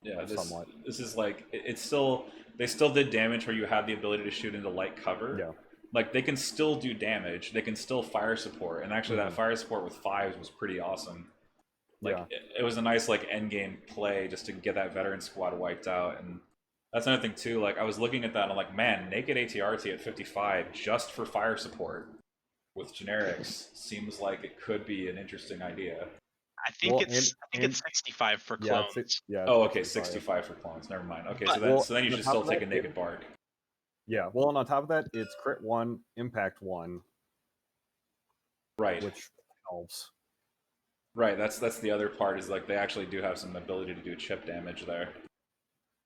Yeah. somewhat. This is like it's still they still did damage where you had the ability to shoot into light cover. Yeah. Like they can still do damage. They can still fire support, and actually that Mhm. fire support with 5s was pretty awesome. Like Yeah. it was a nice like end game play just to get that veteran squad wiped out. And that's another thing too. Like I was looking at that and I'm like, man, naked ATRT at 55 just for fire support with generics seems like it could be an interesting idea. I think Well, it's 65 for yeah, clones. it's Oh, okay, 65 for clones. Never mind. Okay, so But- then you should still take a naked Bard. Yeah, well, and on top of that, it's crit 1, impact 1, Right. which helps. Right. That's the other part is like they actually do have some ability to do chip damage there.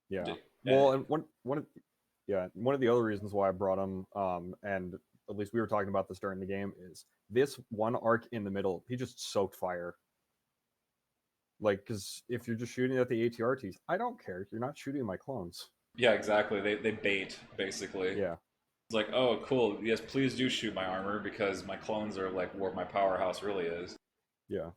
Yeah. Well, and one of the other reasons why I brought him, and at least we were talking about this during the game, is this one arc in the middle. He just soaked fire. Like, because if you're just shooting at the ATRTs, I don't care. You're not shooting my clones. Yeah, exactly. They bait basically. Yeah. It's like, oh, cool. Yes, please do shoot my armor because my clones are like where my powerhouse really is. Yeah.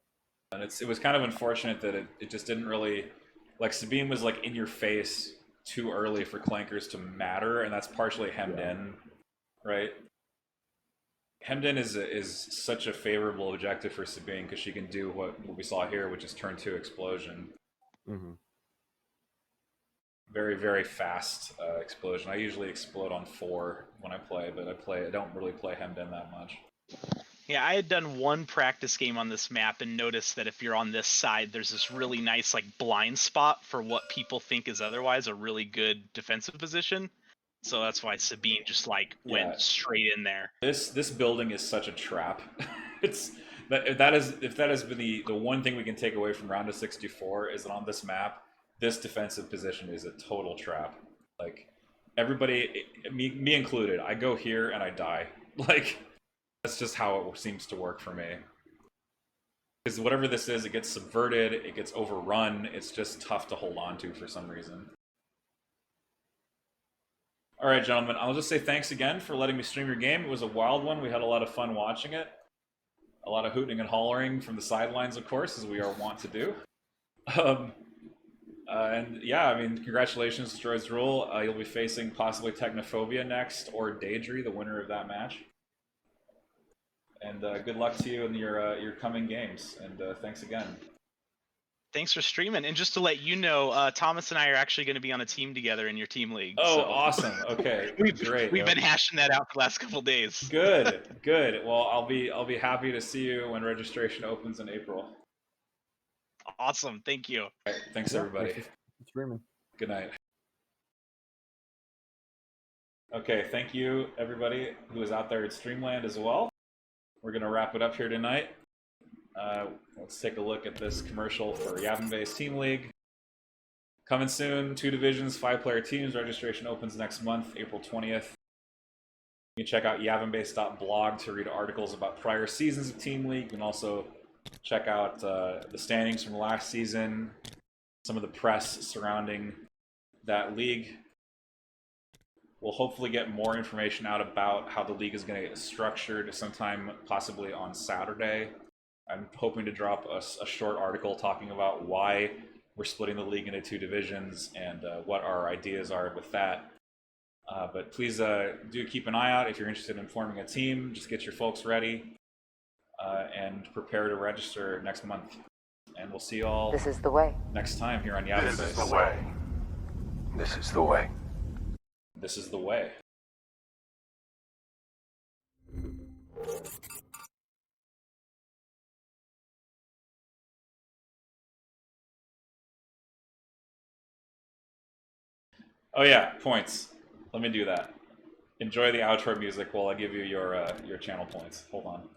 And it was kind of unfortunate that it just didn't really like Sabine was like in your face too early for Clankers to matter, and that's partially hemmed in, right? Hemmed in is such a favorable objective for Sabine because she can do what we saw here, which is turn 2 explosion. Mm-hmm. Very, very fast explosion. I usually explode on 4 when I play, but I don't really play hemmed in that much. Yeah, I had done one practice game on this map and noticed that if you're on this side, there's this really nice like blind spot for what people think is otherwise a really good defensive position. So that's why Sabine just like went straight in there. This building is such a trap. It's if that has been the one thing we can take away from round of 64 is that on this map, this defensive position is a total trap. Like everybody, me included, I go here and I die. Like that's just how it seems to work for me. Because whatever this is, it gets subverted, it gets overrun. It's just tough to hold on to for some reason. All right, gentlemen, I'll just say thanks again for letting me stream your game. It was a wild one. We had a lot of fun watching it. A lot of hooting and hollering from the sidelines, of course, as we are wont to do. And yeah, I mean, congratulations, Destroys Rule. You'll be facing possibly Technophobia next, or Daedry, the winner of that match. And good luck to you in your coming games. And thanks again. Thanks for streaming. And just to let you know, Thomas and I are actually going to be on a team together in your team league. Oh, so. Awesome. Okay, great. We've been hashing that out for the last couple of days. Good. Well, I'll be happy to see you when registration opens in April. Awesome. Thank you. All right, thanks everybody. Thanks for streaming. Good night. Okay, thank you everybody who is out there at Streamland as well. We're gonna wrap it up here tonight. Let's take a look at this commercial for Yavin Bay's Team League. Coming soon, 2 divisions, 5-player teams. Registration opens next month, April 20th. You can check out yavinbase.blog to read articles about prior seasons of Team League. You can also check out the standings from last season, some of the press surrounding that league. We'll hopefully get more information out about how the league is going to get structured sometime possibly on Saturday. I'm hoping to drop a short article talking about why we're splitting the league into 2 divisions and what our ideas are with that. But please do keep an eye out if you're interested in forming a team. Just get your folks ready and prepare to register next month. And we'll see you all This is the way. next time here on Yavin Base. This is the way. This is the way. This is the way. Oh yeah, points. Let me do that. Enjoy the outro music while I give you your channel points. Hold on.